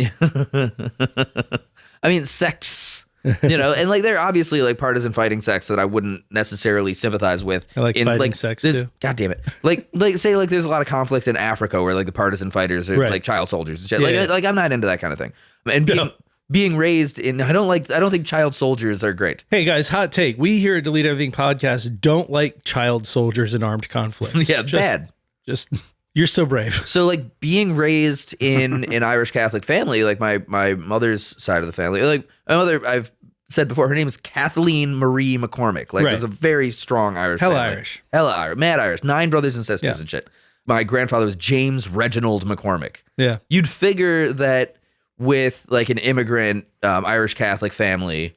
mean, sects, and like they're obviously like partisan fighting sects that I wouldn't necessarily sympathize with. I like fighting sects too. God damn it. Like say like there's a lot of conflict in Africa where like the partisan fighters are like child soldiers and shit. Like I'm not into that kind of thing. And being raised in, I don't think child soldiers are great. Hey guys, hot take. We here at Delete Everything Podcast don't like child soldiers in armed conflict. Yeah, bad. Just, you're so brave. So like being raised in an Irish Catholic family, like my mother's side of the family, like my mother, I've said before, her name is Kathleen Marie McCormick. Like, it's a very strong Irish Hella family. Irish. Hella Irish. Mad Irish. 9 brothers and sisters and shit. My grandfather was James Reginald McCormick. Yeah. You'd figure that with like an immigrant Irish Catholic family,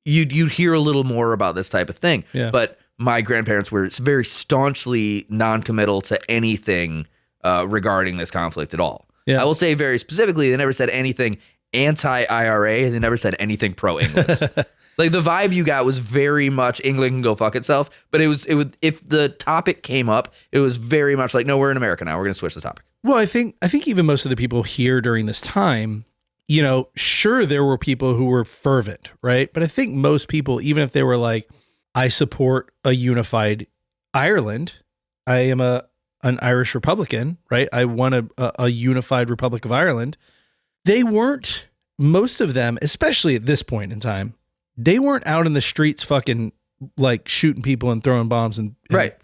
you'd hear a little more about this type of thing. Yeah. But my grandparents were very staunchly non-committal to anything regarding this conflict at all. Yeah. I will say very specifically, they never said anything anti-IRA, and they never said anything pro-England. Like the vibe you got was very much England can go fuck itself, but it would if the topic came up, it was very much like, no, we're in America now, we're going to switch the topic. Well, I think even most of the people here during this time, you know, sure, there were people who were fervent, right? But I think most people, even if they were like, I support a unified Ireland, I am an Irish Republican, right? I want a unified Republic of Ireland. They weren't, most of them, especially at this point in time, they weren't out in the streets fucking like shooting people and throwing bombs and right.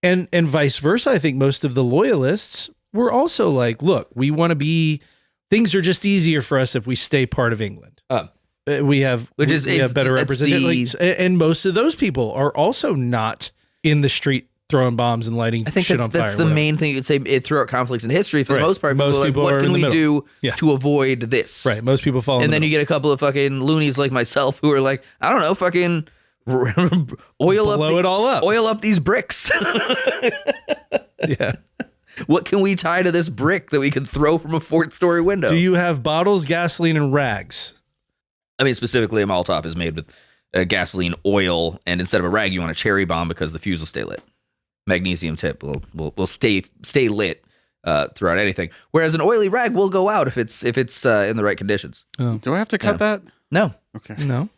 And vice versa. I think most of the loyalists were also like, look, we want to be, things are just easier for us if we stay part of England. We have better representation. And most of those people are also not in the street throwing bombs and lighting shit on fire. That's the main thing you'd say throughout conflicts in history. For the most part, most people what are can in the we middle. do to avoid this? Right. Most people fall in and the then middle. You get a couple of fucking loonies like myself who are like, I don't know, fucking blow it all up. Oil up these bricks. Yeah. What can we tie to this brick that we can throw from a 4th-story window? Do you have bottles, gasoline, and rags? I mean, specifically, a Molotov is made with gasoline, oil, and instead of a rag, you want a cherry bomb because the fuse will stay lit. Magnesium tip will stay lit throughout anything. Whereas an oily rag will go out if it's in the right conditions. Oh. Do I have to cut that? No. Okay. No.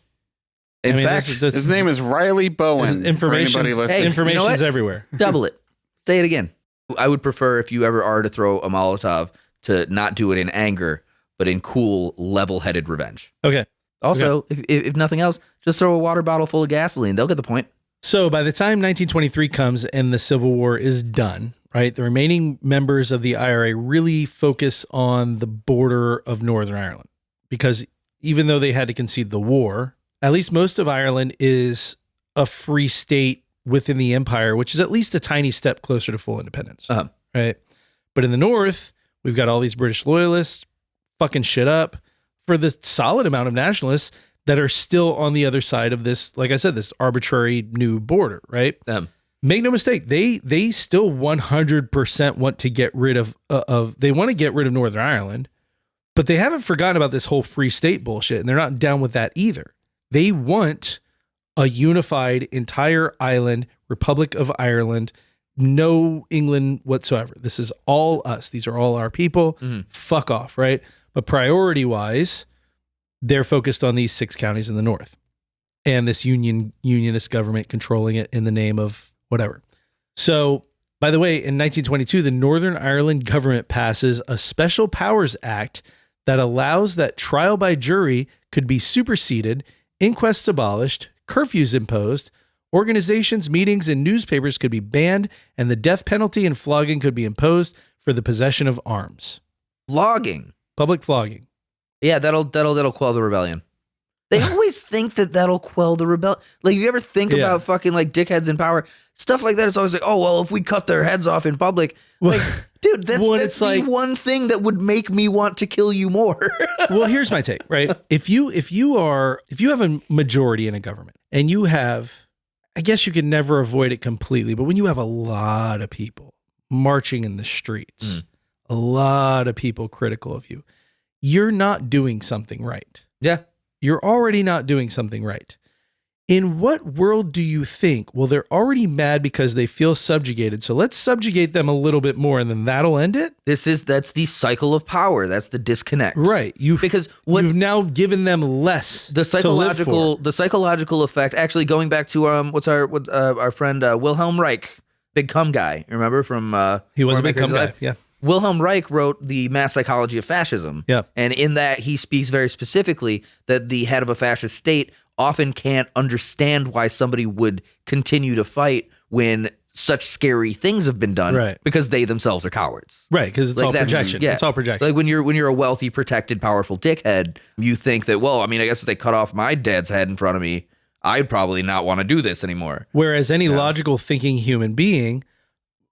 In fact, his name is Riley Bowen. Information's everywhere. Double it. Say it again. I would prefer, if you ever are to throw a Molotov, to not do it in anger, but in cool, level-headed revenge. Okay. Also, if nothing else, just throw a water bottle full of gasoline. They'll get the point. So by the time 1923 comes and the Civil War is done, right, the remaining members of the IRA really focus on the border of Northern Ireland, because even though they had to concede the war, at least most of Ireland is a free state within the empire, which is at least a tiny step closer to full independence, right? But in the north, we've got all these British loyalists fucking shit up for this solid amount of nationalists that are still on the other side of this, like I said, this arbitrary new border, right? Make no mistake, they still 100% want to get rid of they want to get rid of Northern Ireland, but they haven't forgotten about this whole free state bullshit, and they're not down with that either. They want a unified entire island, Republic of Ireland, no England whatsoever. This is all us. These are all our people. Mm-hmm. Fuck off, right? But priority-wise, they're focused on these 6 counties in the north and this unionist government controlling it in the name of whatever. So, by the way, in 1922, the Northern Ireland government passes a Special Powers Act that allows that trial by jury could be superseded, inquests abolished, curfews imposed, organizations, meetings, and newspapers could be banned, and the death penalty and flogging could be imposed for the possession of arms. Flogging. Public flogging. Yeah, that'll quell the rebellion. They always think that'll quell the rebellion. Like, if you ever think about fucking like dickheads in power, stuff like that, it's always like, oh, well, if we cut their heads off in public, like, dude, that's the like, one thing that would make me want to kill you more. Well, here's my take, right? If you have a majority in a government and you have, I guess you can never avoid it completely, but when you have a lot of people marching in the streets, a lot of people critical of you, you're not doing something right. Yeah. You're already not doing something right. In what world do you think, well, they're already mad because they feel subjugated, so let's subjugate them a little bit more and then that'll end it? That's the cycle of power. That's the disconnect. Right. You've now given them less the psychological effect, actually going back to our friend Wilhelm Reich, big cum guy, remember from he was a big cum guy. Yeah. Wilhelm Reich wrote The Mass Psychology of Fascism. Yeah. And in that, he speaks very specifically that the head of a fascist state often can't understand why somebody would continue to fight when such scary things have been done, right, because they themselves are cowards. Right, because it's all projection. Yeah. It's all projection. Like when you're a wealthy, protected, powerful dickhead, you think that, well, I mean, I guess if they cut off my dad's head in front of me, I'd probably not want to do this anymore. Whereas any logical thinking human being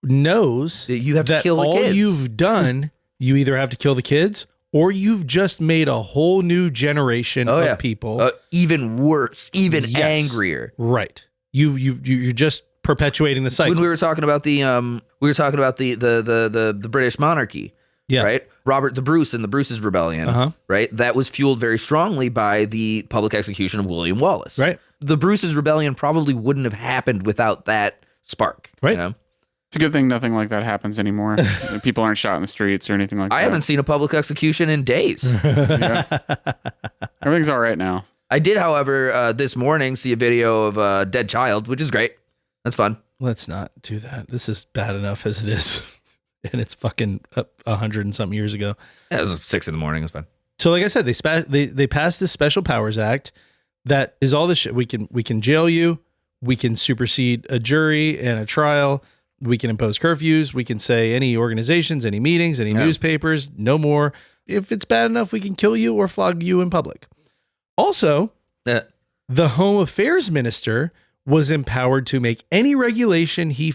knows you have to kill the all kids. You've done, you either have to kill the kids or you've just made a whole new generation of people. Even worse, even angrier. Right. You're just perpetuating the cycle. When we were talking about the British monarchy, right? Robert the Bruce and the Bruce's Rebellion, right? That was fueled very strongly by the public execution of William Wallace. Right. The Bruce's Rebellion probably wouldn't have happened without that spark. Right. You know? It's a good thing nothing like that happens anymore. People aren't shot in the streets or anything like that. I haven't seen a public execution in days. Yeah. Everything's all right now. I did, however, this morning see a video of a dead child, which is great. That's fun. Let's not do that. This is bad enough as it is. And it's fucking 100 and something years ago. Yeah, it was 6 a.m. It's fine. So like I said, they passed this Special Powers Act that is all this shit. We can jail you. We can supersede a jury and a trial. We can impose curfews. We can say any organizations, any meetings, any newspapers, no more. If it's bad enough, we can kill you or flog you in public. Also, the Home Affairs Minister was empowered to make any regulation he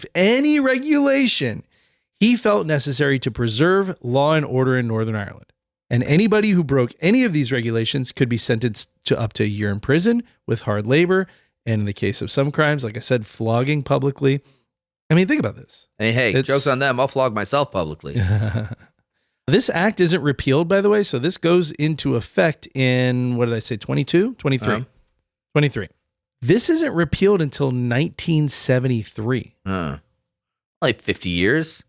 felt necessary to preserve law and order in Northern Ireland. And anybody who broke any of these regulations could be sentenced to up to a year in prison with hard labor. And in the case of some crimes, like I said, flogging publicly. I mean, think about this. Hey, joke's on them. I'll flog myself publicly. This act isn't repealed, by the way. So this goes into effect in, what did I say, 22? 23. 23. This isn't repealed until 1973. Like 50 years.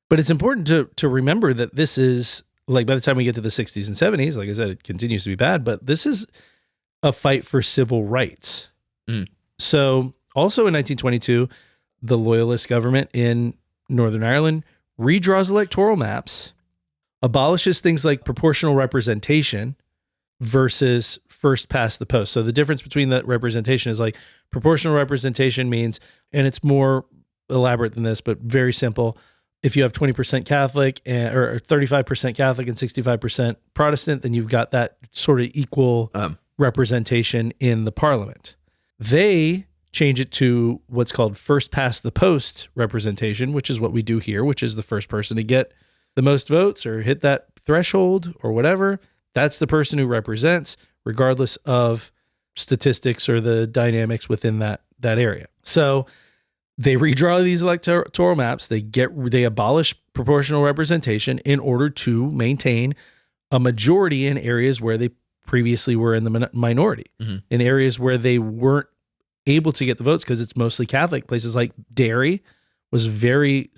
But it's important to remember that this is, like, by the time we get to the 60s and 70s, like I said, it continues to be bad, but this is a fight for civil rights. So also in 1922, the Loyalist government in Northern Ireland redraws electoral maps, abolishes things like proportional representation versus first past the post. So the difference between the representation is like proportional representation means, and it's more elaborate than this, but very simple. If you have 20% Catholic or 35% Catholic and 65% Protestant, then you've got that sort of equal representation in the parliament. They change it to what's called first past the post representation, which is what we do here, which is the first person to get the most votes or hit that threshold or whatever. That's the person who represents, regardless of statistics or the dynamics within that area. So they redraw these electoral maps. They abolish proportional representation in order to maintain a majority in areas where they previously were in the minority, in areas where they weren't able to get the votes because it's mostly Catholic. Places like Derry was very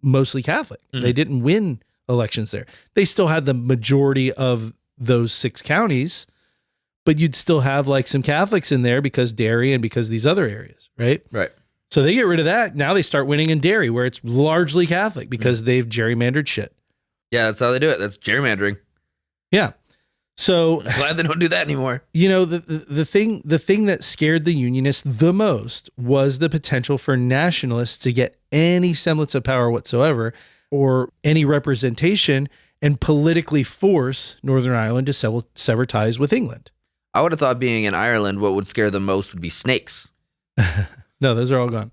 mostly Catholic. They didn't win elections there. They still had the majority of those 6 counties, but you'd still have like some Catholics in there because Derry and because these other areas, right? Right. So they get rid of that. Now they start winning in Derry where it's largely Catholic because they've gerrymandered shit. Yeah, that's how they do it. That's gerrymandering. Yeah. So I'm glad they don't do that anymore. You know, the thing that scared the Unionists the most was the potential for nationalists to get any semblance of power whatsoever or any representation and politically force Northern Ireland to sever ties with England. I would have thought being in Ireland, what would scare them most would be snakes. No, those are all gone.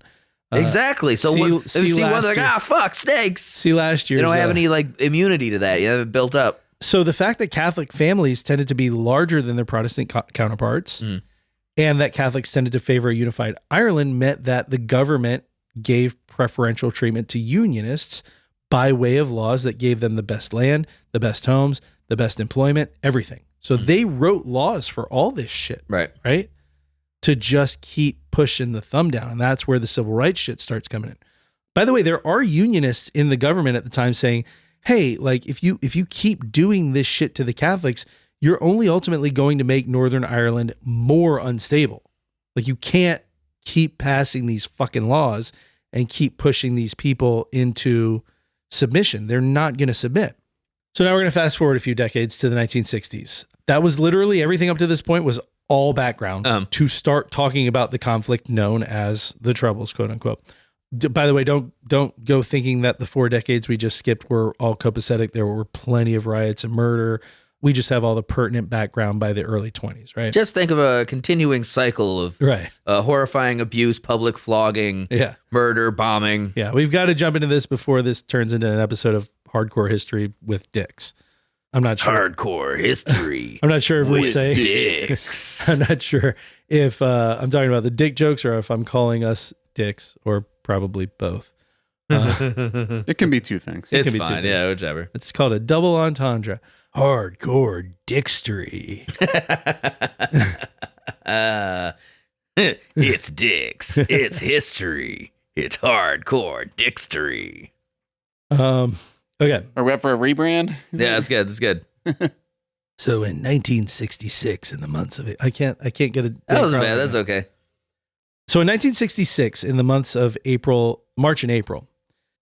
Exactly. So when they're like, fuck, snakes. See last year. They don't have any immunity to that. You have it built up. So the fact that Catholic families tended to be larger than their Protestant counterparts and that Catholics tended to favor a unified Ireland meant that the government gave preferential treatment to Unionists by way of laws that gave them the best land, the best homes, the best employment, everything. So they wrote laws for all this shit. Right. To just keep pushing the thumb down. And that's where the civil rights shit starts coming in. By the way, there are Unionists in the government at the time saying, hey, like if you keep doing this shit to the Catholics, you're only ultimately going to make Northern Ireland more unstable. Like you can't keep passing these fucking laws and keep pushing these people into submission. They're not going to submit. So now we're going to fast forward a few decades to the 1960s. That was literally everything up to this point was all background to start talking about the conflict known as the Troubles, quote unquote. By the way, don't go thinking that the 4 decades we just skipped were all copacetic. There were plenty of riots and murder. We just have all the pertinent background by the early 20s, right? Just think of a continuing cycle of horrifying abuse, public flogging, murder, bombing. Yeah, we've got to jump into this before this turns into an episode of Hardcore History with dicks. I'm not sure. Hardcore history. I'm not sure if we say dicks. I'm not sure if I'm talking about the dick jokes or if I'm calling us dicks, or probably both. It can be two things. It's fine. Yeah, whichever. It's called a double entendre. Hardcore dickstery. It's dicks. It's history. It's hardcore dickstery. Okay. Are we up for a rebrand? Yeah, that's good. That's good. So in 1966, in the months of it, I can't get a. That wasn't bad. That's okay. So in 1966, in the months of March and April,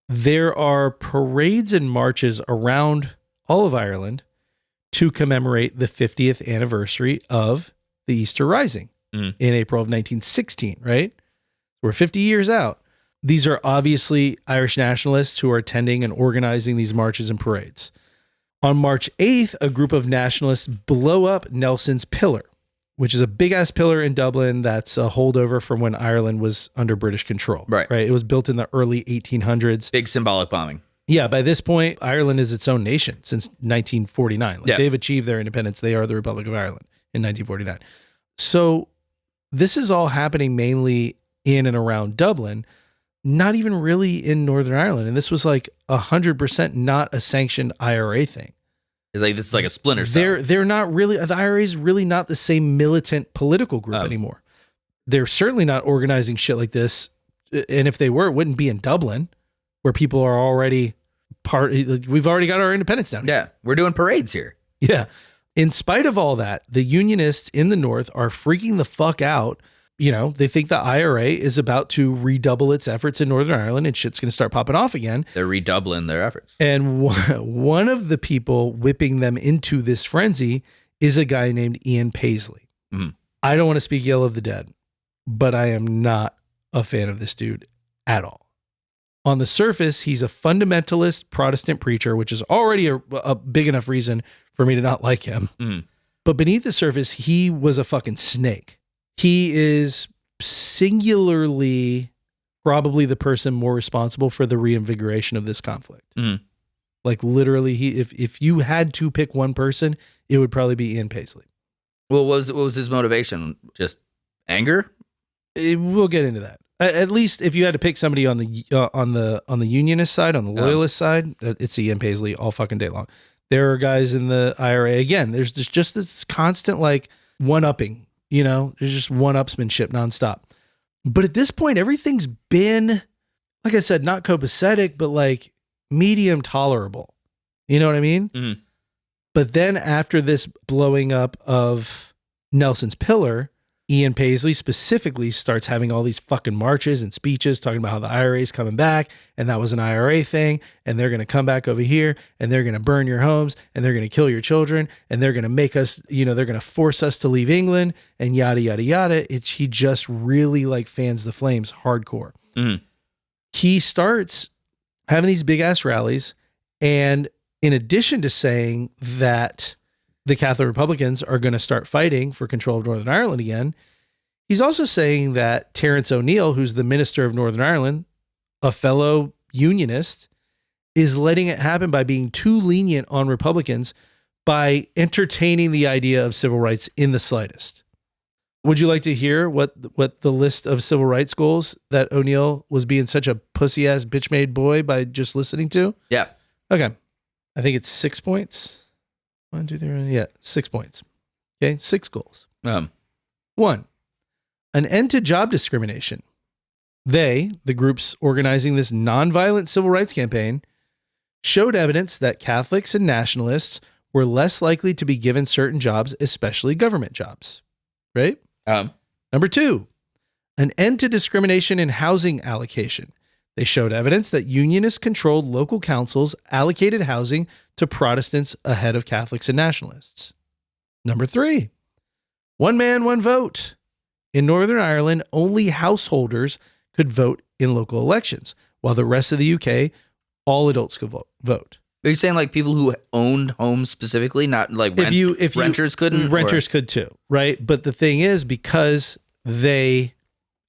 there are parades and marches around all of Ireland to commemorate the 50th anniversary of the Easter Rising in April of 1916, right? We're 50 years out. These are obviously Irish nationalists who are attending and organizing these marches and parades. On March 8th, a group of nationalists blow up Nelson's Pillar, which is a big-ass pillar in Dublin that's a holdover from when Ireland was under British control. Right. It was built in the early 1800s. Big symbolic bombing. Yeah, by this point, Ireland is its own nation since 1949. They've achieved their independence. They are the Republic of Ireland in 1949. So this is all happening mainly in and around Dublin, not even really in Northern Ireland. And this was like 100% not a sanctioned IRA thing. This is like a splinter cell. They're not really, the IRA is really not the same militant political group anymore. They're certainly not organizing shit like this. And if they were, it wouldn't be in Dublin, where people are already we've already got our independence down here. Yeah, we're doing parades here. Yeah. In spite of all that, the Unionists in the North are freaking the fuck out. You know, they think the IRA is about to redouble its efforts in Northern Ireland and shit's going to start popping off again. They're redoubling their efforts. And one of the people whipping them into this frenzy is a guy named Ian Paisley. Mm-hmm. I don't want to speak ill of the dead, but I am not a fan of this dude at all. On the surface, he's a fundamentalist Protestant preacher, which is already a big enough reason for me to not like him. Mm. But beneath the surface, he was a fucking snake. He is singularly probably the person more responsible for the reinvigoration of this conflict. Mm. Like literally, if you had to pick one person, it would probably be Ian Paisley. Well, what was his motivation? Just anger? We'll get into that. At least if you had to pick somebody on the Unionist side, on the Loyalist side, it's Ian Paisley all fucking day long. There are guys in the IRA again. There's just this constant like one-upping. You know, there's just one-upsmanship nonstop. But at this point, everything's been, like I said, not copacetic, but like medium tolerable. You know what I mean? Mm-hmm. But then after this blowing up of Nelson's Pillar, Ian Paisley specifically starts having all these fucking marches and speeches talking about how the IRA is coming back and that was an IRA thing and they're going to come back over here and they're going to burn your homes and they're going to kill your children and they're going to make us, you know, they're going to force us to leave England and yada, yada, yada. He just really like fans the flames hardcore. Mm-hmm. He starts having these big ass rallies, and in addition to saying that the Catholic Republicans are going to start fighting for control of Northern Ireland again, he's also saying that Terence O'Neill, who's the Minister of Northern Ireland, a fellow Unionist, is letting it happen by being too lenient on Republicans by entertaining the idea of civil rights in the slightest. Would you like to hear what the list of civil rights goals that O'Neill was being such a pussy-ass bitch-made boy by just listening to? Yeah. Okay. I think it's 6 points. 1, 2, 3, yeah, 6 points. Okay, 6 goals. 1, an end to job discrimination. They, the groups organizing this nonviolent civil rights campaign, showed evidence that Catholics and nationalists were less likely to be given certain jobs, especially government jobs. Right? Number 2, an end to discrimination in housing allocation. They showed evidence that Unionist-controlled local councils allocated housing to Protestants ahead of Catholics and nationalists. Number 3, one man, one vote. In Northern Ireland, only householders could vote in local elections, while the rest of the UK, all adults could vote. Are you saying like people who owned homes specifically, not like renters couldn't? Renters could too, right? But the thing is, because they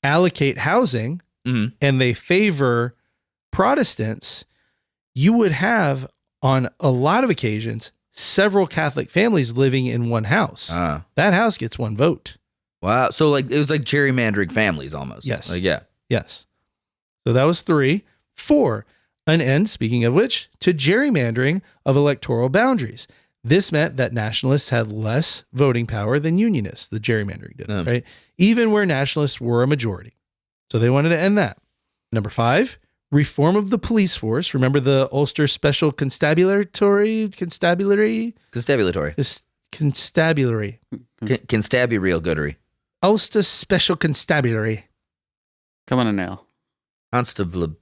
allocate housing and they favor Protestants, you would have, on a lot of occasions, several Catholic families living in one house. That house gets one vote. Wow. So like it was like gerrymandering families almost. Yes. Yeah. Yes. So that was 3. 4, an end, speaking of which, to gerrymandering of electoral boundaries. This meant that nationalists had less voting power than unionists, the gerrymandering did, right? Even where nationalists were a majority. So they wanted to end that. Number 5, reform of the police force. Remember the Ulster Special Constabulary? Constabulary. Can stab you real goodery. Ulster Special Constabulary. Come on a nail. Constable.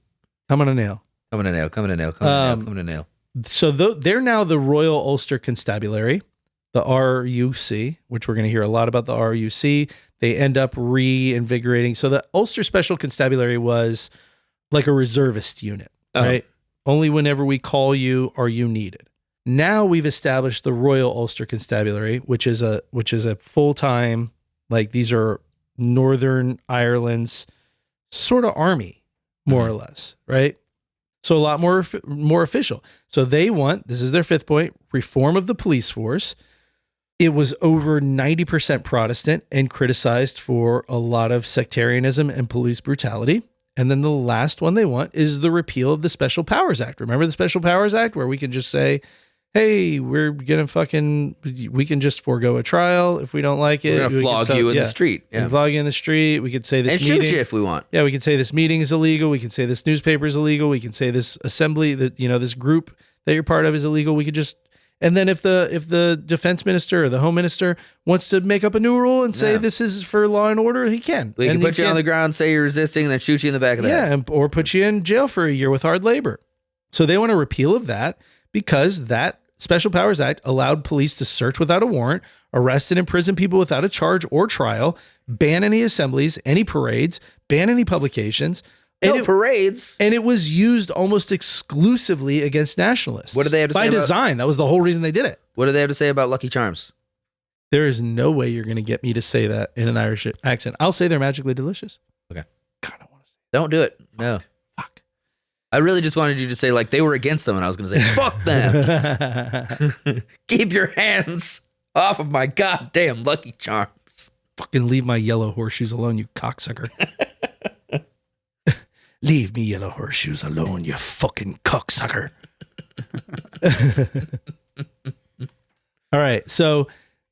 Come on a nail. Coming to nail. So they're now the Royal Ulster Constabulary, the RUC, which we're going to hear a lot about the RUC. They end up reinvigorating. So the Ulster Special Constabulary was like a reservist unit, right? Only whenever we call you are you needed. Now we've established the Royal Ulster Constabulary, which is a full-time, like these are Northern Ireland's sort of army, more or less, right? So a lot more official. So they want, this is their 5th point, reform of the police force. It was over 90% Protestant and criticized for a lot of sectarianism and police brutality. And then the last one they want is the repeal of the Special Powers Act. Remember the Special Powers Act where we can just say, hey, we can just forego a trial if we don't like it. We're going to flog you in the street. We can flog you in the street. We could say this meeting. And shoot you if we want. Yeah, we can say this meeting is illegal. We can say this newspaper is illegal. We can say this assembly, that this group that you're part of is illegal. We could just, and then if the defense minister or the home minister wants to make up a new rule and say this is for law and order, he can. We can put you on the ground, say you're resisting, and then shoot you in the back of the head. Yeah, or put you in jail for a year with hard labor. So they want a repeal of that because that Special Powers Act allowed police to search without a warrant, arrest and imprison people without a charge or trial, ban any assemblies, any parades, ban any publications. Parades. And it was used almost exclusively against nationalists. What did they have to say by design? That was the whole reason they did it. What do they have to say about Lucky Charms? There is no way you're going to get me to say that in an Irish accent. I'll say they're magically delicious. Okay. God, I want to say Don't do it. No. Fuck. I really just wanted you to say like they were against them, and I was going to say, fuck them. Keep your hands off of my goddamn Lucky Charms. Fucking leave my yellow horseshoes alone, you cocksucker. Leave me yellow horseshoes alone, you fucking cocksucker. All right, so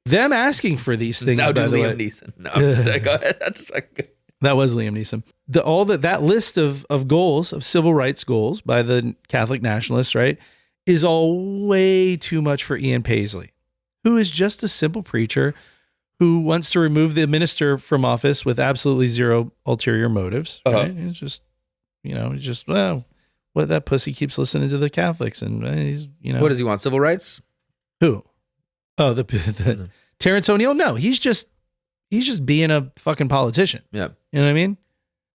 them asking for these things, now by the Liam way. Neeson. No, I'm just like, go ahead. I'm just like, that was Liam Neeson. That list of goals, of civil rights goals by the Catholic nationalists, right, is all way too much for Ian Paisley, who is just a simple preacher who wants to remove the minister from office with absolutely zero ulterior motives. Right? It's just, well, that pussy keeps listening to the Catholics, and he's, what does he want? Civil rights? Who? Oh, the Terrence O'Neill. No, he's just being a fucking politician. Yeah, you know what I mean.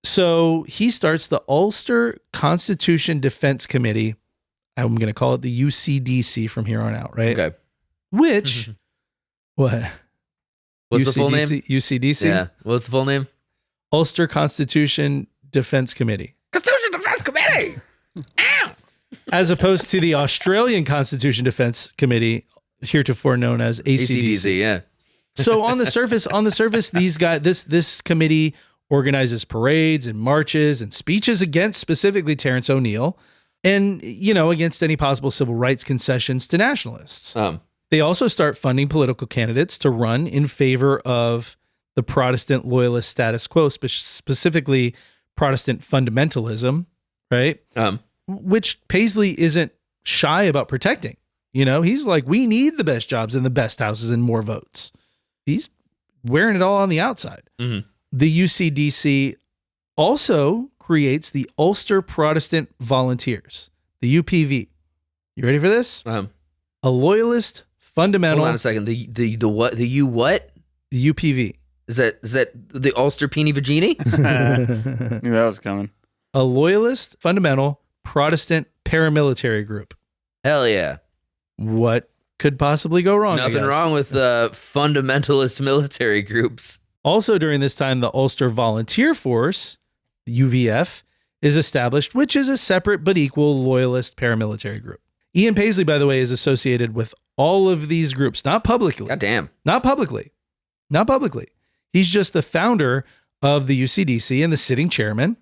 So he starts the Ulster Constitution Defense Committee. I'm going to call it the UCDC from here on out, right? Okay. Which what? What's the full name? UCDC. Yeah. What's the full name? Ulster Constitution Defense Committee. Constitution Defense Committee. Ow. As opposed to the Australian Constitution Defense Committee, heretofore known as ACDC. Yeah. So on the surface, these guys, this committee organizes parades and marches and speeches against specifically Terrence O'Neill, and against any possible civil rights concessions to nationalists. They also start funding political candidates to run in favor of the Protestant loyalist status quo, specifically Protestant fundamentalism, right? Which Paisley isn't shy about protecting. He's like, we need the best jobs and the best houses and more votes. He's wearing it all on the outside. Mm-hmm. The UCDC also creates the Ulster Protestant Volunteers, the UPV. You ready for this? A loyalist, fundamental. Hold on a second. The what? The U what? The UPV. Is that the Ulster Peeny Vagini? Knew that was coming. A loyalist, fundamental, Protestant paramilitary group. Hell yeah. What could possibly go wrong? Nothing wrong with fundamentalist military groups. Also during this time, the Ulster Volunteer Force, the UVF, is established, which is a separate but equal loyalist paramilitary group. Ian Paisley, by the way, is associated with all of these groups, not publicly. God damn. Not publicly. Not publicly. He's just the founder of the UCDC and the sitting chairman.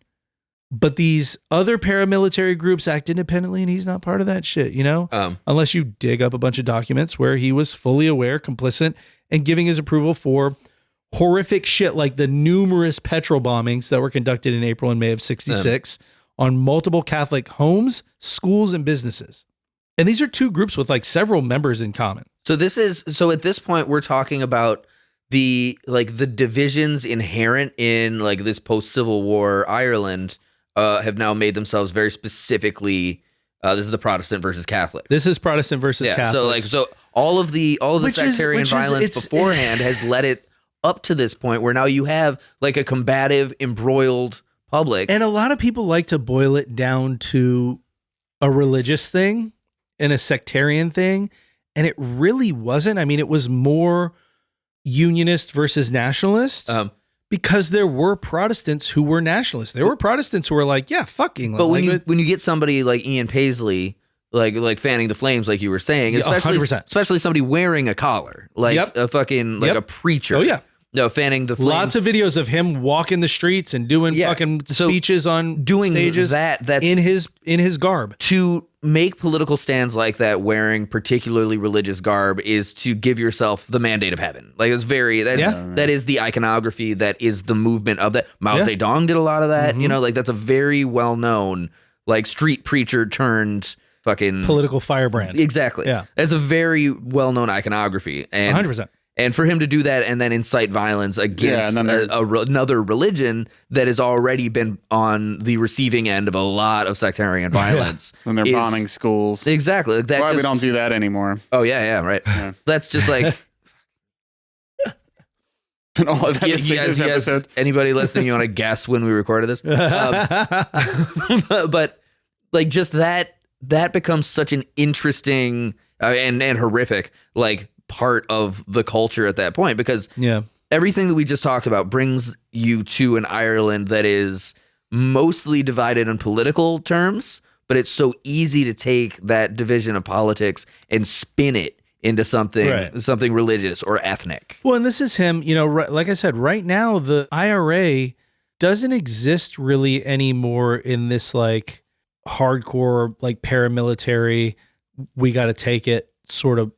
But these other paramilitary groups act independently, and he's not part of that shit, you know? Unless you dig up a bunch of documents where he was fully aware, complicit, and giving his approval for horrific shit like the numerous petrol bombings that were conducted in April and May of 66 on multiple Catholic homes, schools, and businesses. And these are two groups with like several members in common. So at this point, we're talking about the divisions inherent in like this post-Civil War Ireland have now made themselves very specifically. This is the Protestant versus Catholic. This is Protestant versus Catholic. So all of the sectarian violence beforehand has led it up to this point where now you have like a combative, embroiled public. And a lot of people like to boil it down to a religious thing and a sectarian thing. And it really wasn't. I mean, it was more unionist versus nationalist because there were Protestants who were nationalists. There were Protestants who were like, yeah, fuck England. But when you get somebody like Ian Paisley, like fanning the flames, like you were saying, especially somebody wearing a collar, like a fucking a preacher. Oh yeah. No, fanning the flames. Lots of videos of him walking the streets and doing fucking speeches on stages that's in his garb. To make political stands like that wearing particularly religious garb is to give yourself the mandate of heaven. Like that is the iconography, that is the movement of that. Mao Zedong did a lot of that. Mm-hmm. You know, like that's a very well known like street preacher turned fucking political firebrand. Exactly. Yeah. That's a very well known iconography. And 100%. And for him to do that and then incite violence against another religion that has already been on the receiving end of a lot of sectarian violence. And they're bombing schools. Exactly. Why we don't do that anymore. Oh, yeah, right. Yeah. That's just like... And all I've had to say this episode. Anybody listening, you want to guess when we recorded this? But like just that becomes such an interesting and horrific like part of the culture at that point, because everything that we just talked about brings you to an Ireland that is mostly divided in political terms, but it's so easy to take that division of politics and spin it into something religious or ethnic. Well, and this is him, you know, like I said, right now the IRA doesn't exist really anymore in this like hardcore like paramilitary, we got to take it sort of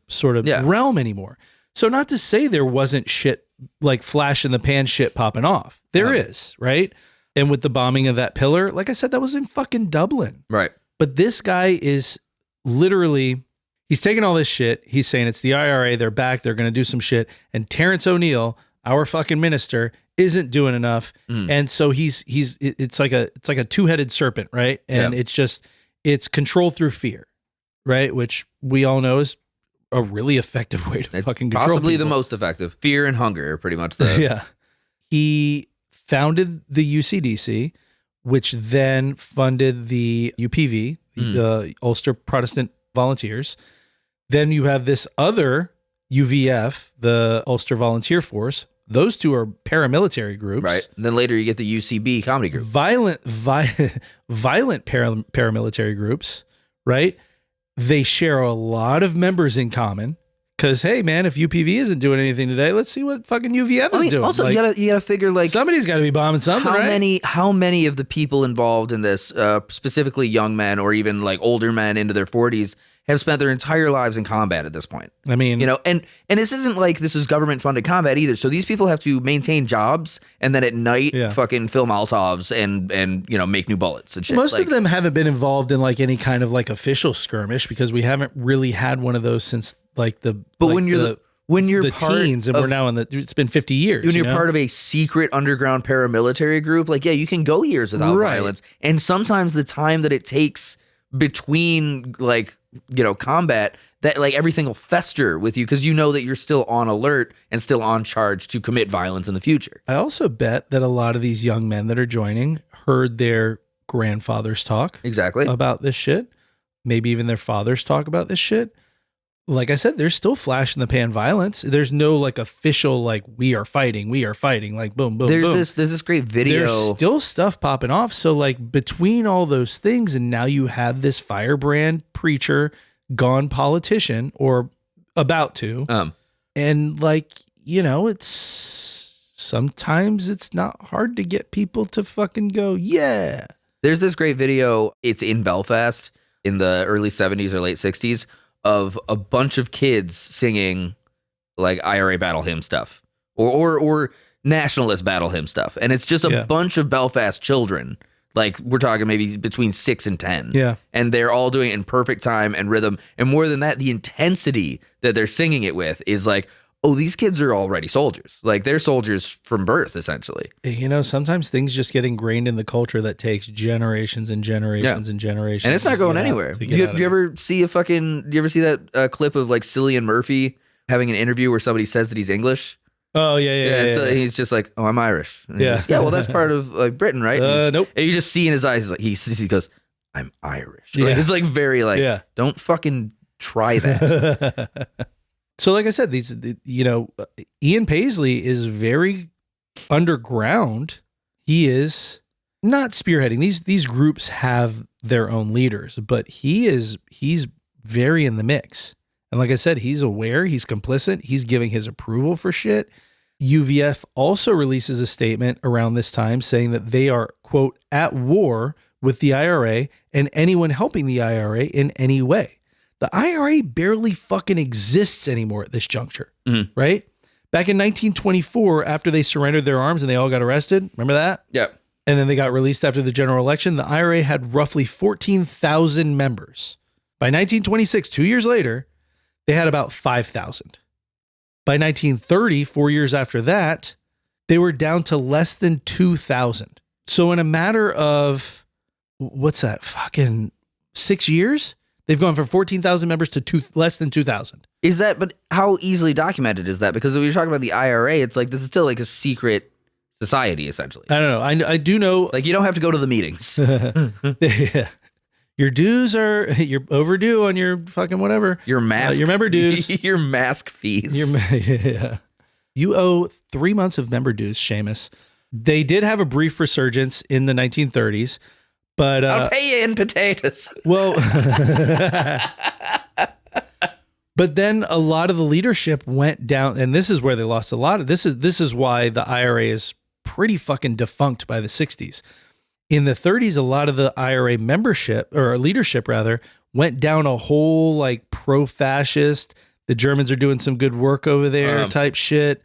realm anymore. So not to say there wasn't shit like flash in the pan shit popping off. There is, right? And with the bombing of that pillar, like I said, that was in fucking Dublin. Right. But this guy is literally, he's taking all this shit. He's saying it's the IRA. They're back. They're going to do some shit. And Terrence O'Neill, our fucking minister, isn't doing enough. And so it's like a two-headed serpent, right? And it's control through fear. Right, which we all know is a really effective way to fucking control possibly people. The most effective. Fear and hunger are pretty much the... He founded the UCDC, which then funded the UPV, the Ulster Protestant Volunteers. Then you have this other UVF, the Ulster Volunteer Force. Those two are paramilitary groups. Right. And then later you get the UCB comedy group. Violent paramilitary groups, right? They share a lot of members in common because, hey, man, if UPV isn't doing anything today, let's see what fucking UVF is doing. Also, like, you gotta figure like somebody's got to be bombing something. How many of the people involved in this, specifically young men or even like older men into their 40s, have spent their entire lives in combat at this point? I mean, you know, and this isn't like this is government funded combat either. So these people have to maintain jobs and then at night fucking fill Molotovs and you know, make new bullets and shit. Most of them haven't been involved in like any kind of like official skirmish because we haven't really had one of those since like the. But like when when you're the part teens, and of, we're now it's been 50 years. when you're part of a secret underground paramilitary group, like, yeah, you can go years without violence. And sometimes the time that it takes between, like, you know, combat, that like everything will fester with you because you know that you're still on alert and still on charge to commit violence in the future. I also bet that a lot of these young men that are joining heard their grandfathers talk about this shit. Maybe even their fathers talk about this shit. Like I said, there's still flash in the pan violence. There's no like official, like, we are fighting, like boom, boom, there's boom. There's this great video. There's still stuff popping off. So like between all those things, and now you have this firebrand preacher, gone politician, or about to. And like, you know, sometimes it's not hard to get people to fucking go, yeah. There's this great video. It's in Belfast in the early 70s or late 60s of a bunch of kids singing like IRA battle hymn stuff or nationalist battle hymn stuff. And it's just a bunch of Belfast children. Like, we're talking maybe between 6 and 10. Yeah. And they're all doing it in perfect time and rhythm. And more than that, the intensity that they're singing it with is like, oh, these kids are already soldiers. Like, they're soldiers from birth, essentially. You know, sometimes things just get ingrained in the culture that takes generations and generations and generations. And it's not going anywhere. Do you ever see that clip of like Cillian Murphy having an interview where somebody says that he's English? Oh, yeah. So he's just like, oh, I'm Irish. And Yeah. goes, well, that's part of like Britain, right? Nope. And you just see in his eyes, like, he goes, I'm Irish. Yeah. Like, it's like very like, don't fucking try that. So like I said, Ian Paisley is very underground. He is not spearheading. These groups have their own leaders, but he's very in the mix. And like I said, he's aware, he's complicit, he's giving his approval for shit. UVF also releases a statement around this time saying that they are, quote, at war with the IRA and anyone helping the IRA in any way. The IRA barely fucking exists anymore at this juncture, right? Back in 1924, after they surrendered their arms and they all got arrested, remember that? Yeah. And then they got released after the general election. The IRA had roughly 14,000 members. By 1926, 2 years later, they had about 5,000. By 1930, 4 years after that, they were down to less than 2,000. So in a matter of, what's that, fucking 6 years? They've gone from 14,000 members to less than 2,000. Is that, but how easily documented is that? Because when you're talking about the IRA, it's like, this is still like a secret society, essentially. I don't know. I do know. Like, you don't have to go to the meetings. Your dues you're overdue on your fucking whatever. Your mask. Your member dues. Your mask fees. You owe 3 months of member dues, Seamus. They did have a brief resurgence in the 1930s. But I'll pay you in potatoes. Well, but then a lot of the leadership went down, and this is where they lost a lot of. This is why the IRA is pretty fucking defunct by the 60s. In the 30s, a lot of the IRA membership, or leadership rather, went down a whole like pro-fascist, the Germans are doing some good work over there type shit.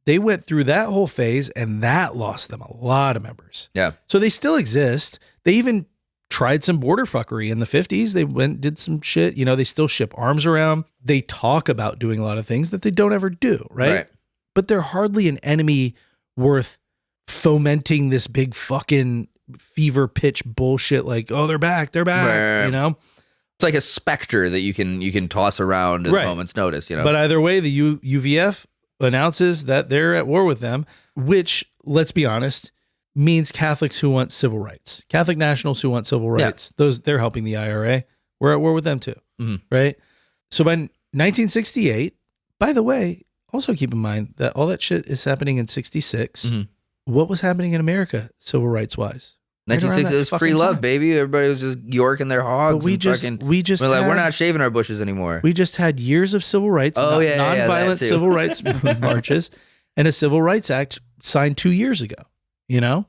They went through that whole phase, and that lost them a lot of members. Yeah. So they still exist. They even tried some border fuckery in the 50s. They did some shit. You know, they still ship arms around. They talk about doing a lot of things that they don't ever do, right? But they're hardly an enemy worth fomenting this big fucking fever pitch bullshit like, oh, they're back, right. You know? It's like a specter that you can toss around at a moment's notice, you know? But either way, the UVF announces that they're at war with them, which, let's be honest, means Catholics who want civil rights, Catholic nationals who want civil rights. They're helping the IRA. We're at war with them too, right? So by 1968, by the way, also keep in mind that all that shit is happening in 66. What was happening in America, civil rights wise? 1960, it was free love, baby. Everybody was just yorking their hogs. But we're not shaving our bushes anymore. We just had years of civil rights, nonviolent civil rights marches, and a Civil Rights Act signed 2 years ago. You know?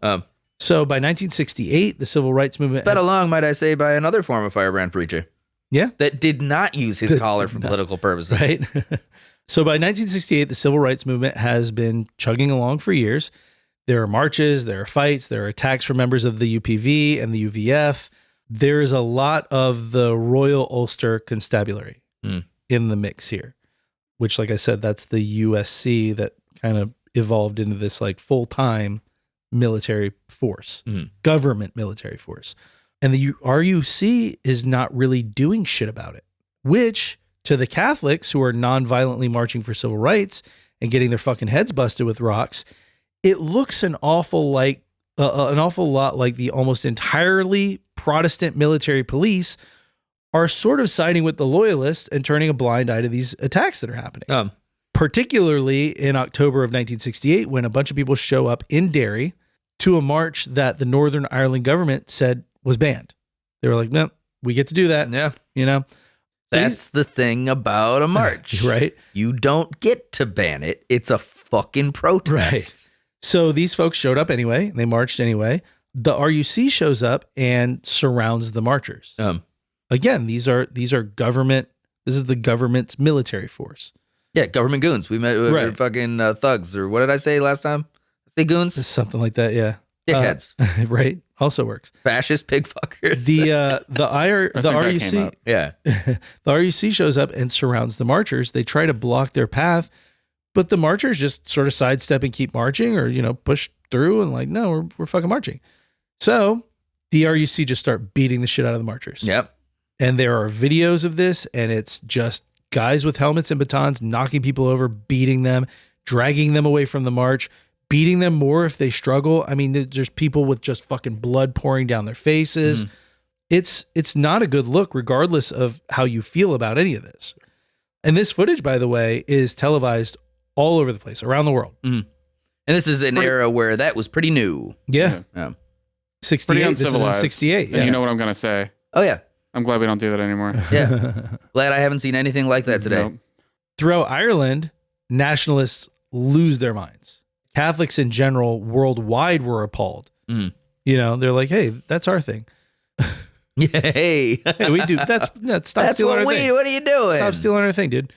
So by 1968, the civil rights movement... Sped along, might I say, by another form of firebrand preacher. Yeah. That did not use his collar for political purposes. Right? So by 1968, the civil rights movement has been chugging along for years. There are marches, there are fights, there are attacks from members of the UPV and the UVF. There's a lot of the Royal Ulster Constabulary in the mix here. which, like I said, that's the USC that kind of evolved into this like full-time military force, government military force. And the RUC is not really doing shit about it, which to the Catholics who are non-violently marching for civil rights and getting their fucking heads busted with rocks, it looks an awful lot like the almost entirely Protestant military police are sort of siding with the loyalists and turning a blind eye to these attacks that are happening. Particularly in October of 1968, when a bunch of people show up in Derry to a march that the Northern Ireland government said was banned. They were like, no, we get to do that. Yeah. You know? That's the thing about a march. Right. You don't get to ban it. It's a fucking protest. Right. So these folks showed up anyway. They marched anyway. The RUC shows up and surrounds the marchers. Again, these are government. This is the government's military force. Yeah, government goons. We met fucking thugs, or what did I say last time? Say goons? Something like that, yeah. Dickheads. Right. Also works. Fascist pig fuckers. The RUC, yeah. the RUC shows up and surrounds the marchers. They try to block their path, but the marchers just sort of sidestep and keep marching, or push through and like, no, we're fucking marching. So the RUC just start beating the shit out of the marchers. Yep. And there are videos of this, and it's just guys with helmets and batons knocking people over, beating them, dragging them away from the march, beating them more if they struggle. I mean, there's people with just fucking blood pouring down their faces. It's not a good look, regardless of how you feel about any of this. And this footage, by the way, is televised all over the place, around the world. And this is an era where that was pretty new. Yeah. 68. This is in 68. And you know what I'm going to say? Oh, yeah. I'm glad we don't do that anymore. Yeah. Glad I haven't seen anything like that today. Nope. Throughout Ireland, nationalists lose their minds. Catholics in general worldwide were appalled. They're like, hey, that's our thing. Hey, we do. Stop stealing our thing. What are you doing? Stop stealing our thing, dude.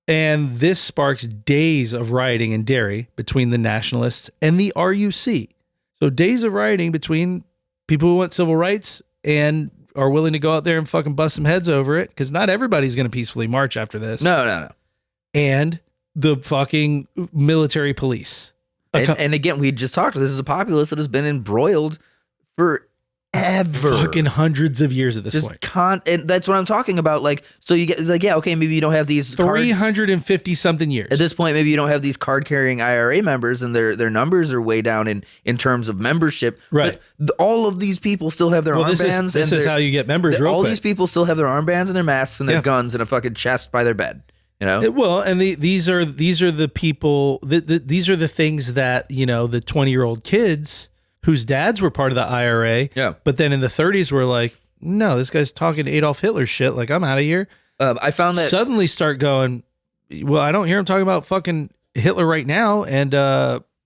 And this sparks days of rioting in Derry between the nationalists and the RUC. So days of rioting between people who want civil rights and are willing to go out there and fucking bust some heads over it, because not everybody's going to peacefully march after this. No. And the fucking military police. And again, we just talked. This is a populace that has been embroiled forever. Fucking hundreds of years at this point. And that's what I'm talking about. Like, so you get like, yeah, okay, maybe you don't have these 350 something years. At this point, maybe you don't have these card carrying IRA members, and their numbers are way down in terms of membership. Right. But all of these people still have their armbands. This is how you get members. All these people still have their armbands and their masks and their guns and a fucking chest by their bed. And these are the people. These are the things that the 20-year-old kids whose dads were part of the IRA. Yeah. But then in the 30s were like, no, this guy's talking Adolf Hitler shit. Like, I'm out of here. I found that suddenly start going, well, I don't hear him talking about fucking Hitler right now. And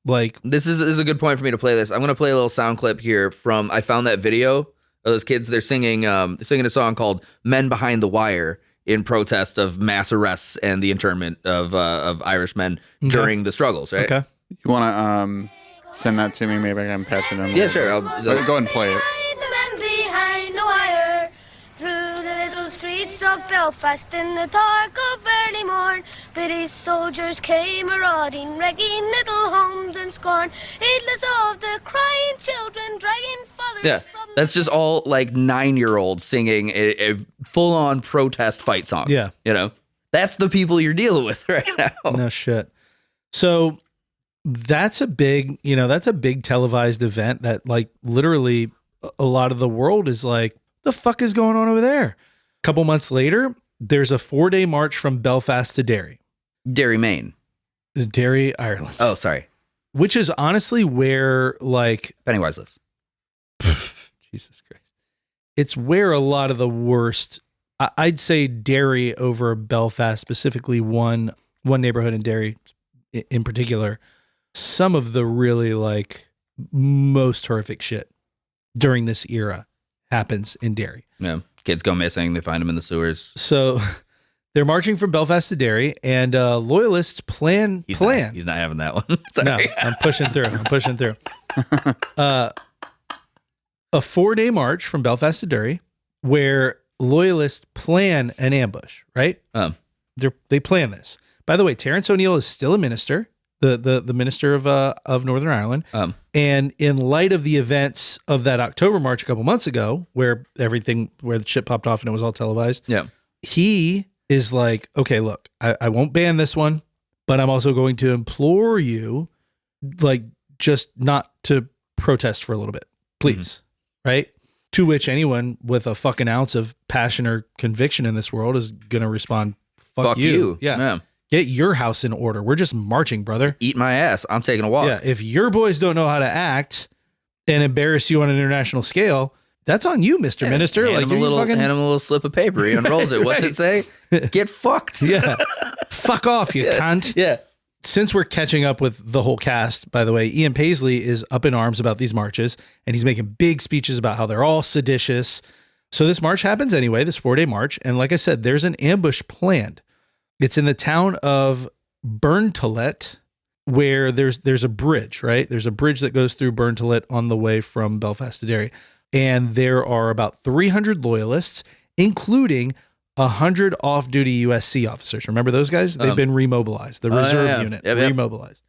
like, this is a good point for me to play this. I'm going to play a little sound clip here from, I found that video of those kids. They're singing a song called Men Behind the Wire in protest of mass arrests and the internment of Irish men during the struggles, right? Okay. You want to send that to me? Maybe I can patch it in. Yeah, sure. Go ahead and play it. The men behind the wire, through the little streets of Belfast in the dark of early morn, British soldiers came marauding, wrecking little homes in scorn, heedless of the crying children, dragging fathers from that's just all like 9-year-olds singing a full-on protest fight song. Yeah. That's the people you're dealing with right now. No shit. So that's a big televised event that like literally a lot of the world is like, the fuck is going on over there? A couple months later, there's a 4-day march from Belfast to Derry. Derry, Maine. Derry, Ireland. Oh, sorry. Which is honestly where like Pennywise lives. Jesus Christ. It's where a lot of the worst, I'd say Derry over Belfast, specifically one neighborhood in Derry in particular, some of the really like most horrific shit during this era happens in Derry. Yeah. Kids go missing. They find them in the sewers. So they're marching from Belfast to Derry, and loyalists plan. He's not having that one. Sorry. No, I'm pushing through. A 4-day march from Belfast to Derry where loyalists plan an ambush, right? They plan this. By the way, Terence O'Neill is still a minister, the minister of Northern Ireland. And in light of the events of that October march a couple months ago, where the shit popped off and it was all televised, he is like, okay, look, I won't ban this one, but I'm also going to implore you, like, just not to protest for a little bit, please. Right? To which anyone with a fucking ounce of passion or conviction in this world is going to respond, fuck you. Yeah. Get your house in order. We're just marching, brother. Eat my ass. I'm taking a walk. Yeah. If your boys don't know how to act and embarrass you on an international scale, that's on you, Mr. Minister. Hand him a little slip of paper. He unrolls it. What's it say? Get fucked. Yeah. Fuck off, you cunt. Yeah. Since we're catching up with the whole cast, by the way, Ian Paisley is up in arms about these marches, and he's making big speeches about how they're all seditious. So this march happens anyway, this 4-day march. And like I said, there's an ambush planned. It's in the town of Burntolet, where there's a bridge, right? There's a bridge that goes through Burntolet on the way from Belfast to Derry. And there are about 300 loyalists, including 100 off-duty USC officers. Remember those guys? They've been remobilized. The reserve unit, remobilized.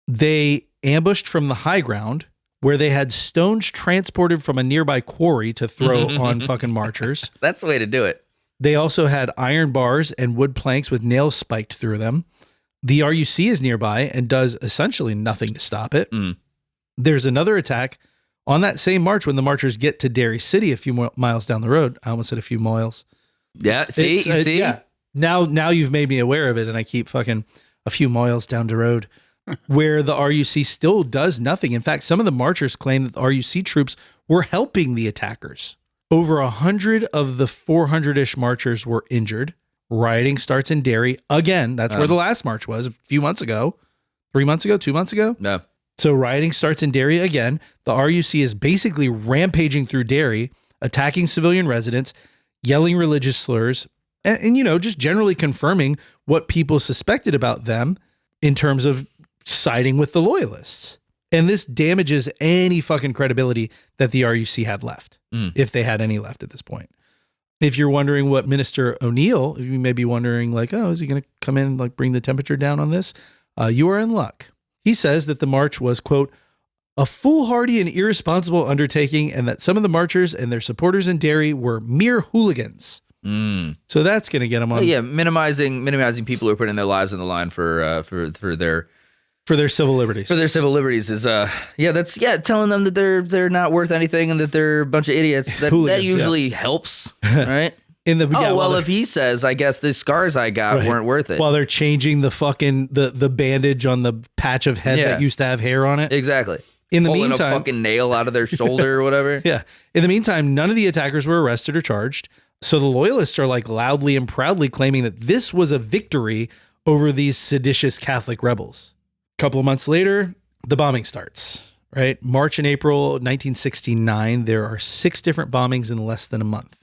They ambushed from the high ground, where they had stones transported from a nearby quarry to throw on fucking marchers. That's the way to do it. They also had iron bars and wood planks with nails spiked through them. The RUC is nearby and does essentially nothing to stop it. There's another attack on that same march when the marchers get to Derry City a few miles down the road. I almost said a few miles. Yeah, see? Yeah. Now you've made me aware of it, and I keep fucking a few miles down the road, where the RUC still does nothing. In fact, some of the marchers claim that the RUC troops were helping the attackers. Over 100 of the 400-ish marchers were injured. Rioting starts in Derry again. That's where the last march was a few months ago. 3 months ago? 2 months ago? No. So rioting starts in Derry again. The RUC is basically rampaging through Derry, attacking civilian residents, yelling religious slurs, and just generally confirming what people suspected about them in terms of siding with the loyalists. And this damages any fucking credibility that the RUC had left, if they had any left at this point. If you're wondering what Minister O'Neill, you may be wondering, like, oh, is he going to come in and like bring the temperature down on this? You are in luck. He says that the march was, quote, a foolhardy and irresponsible undertaking, and that some of the marchers and their supporters in Derry were mere hooligans. So that's going to get them on. Minimizing people who are putting their lives on the line for their civil liberties. For their civil liberties is telling them that they're not worth anything and that they're a bunch of idiots. That usually helps, right? If he says, I guess the scars I got weren't worth it. While they're changing the fucking the bandage on the patch of head that used to have hair on it. Exactly. In the Pulling meantime, a fucking nail out of their shoulder or whatever. Yeah. In the meantime, none of the attackers were arrested or charged. So the loyalists are like loudly and proudly claiming that this was a victory over these seditious Catholic rebels. A couple of months later, the bombing starts, right? March and April 1969, there are 6 different bombings in less than a month.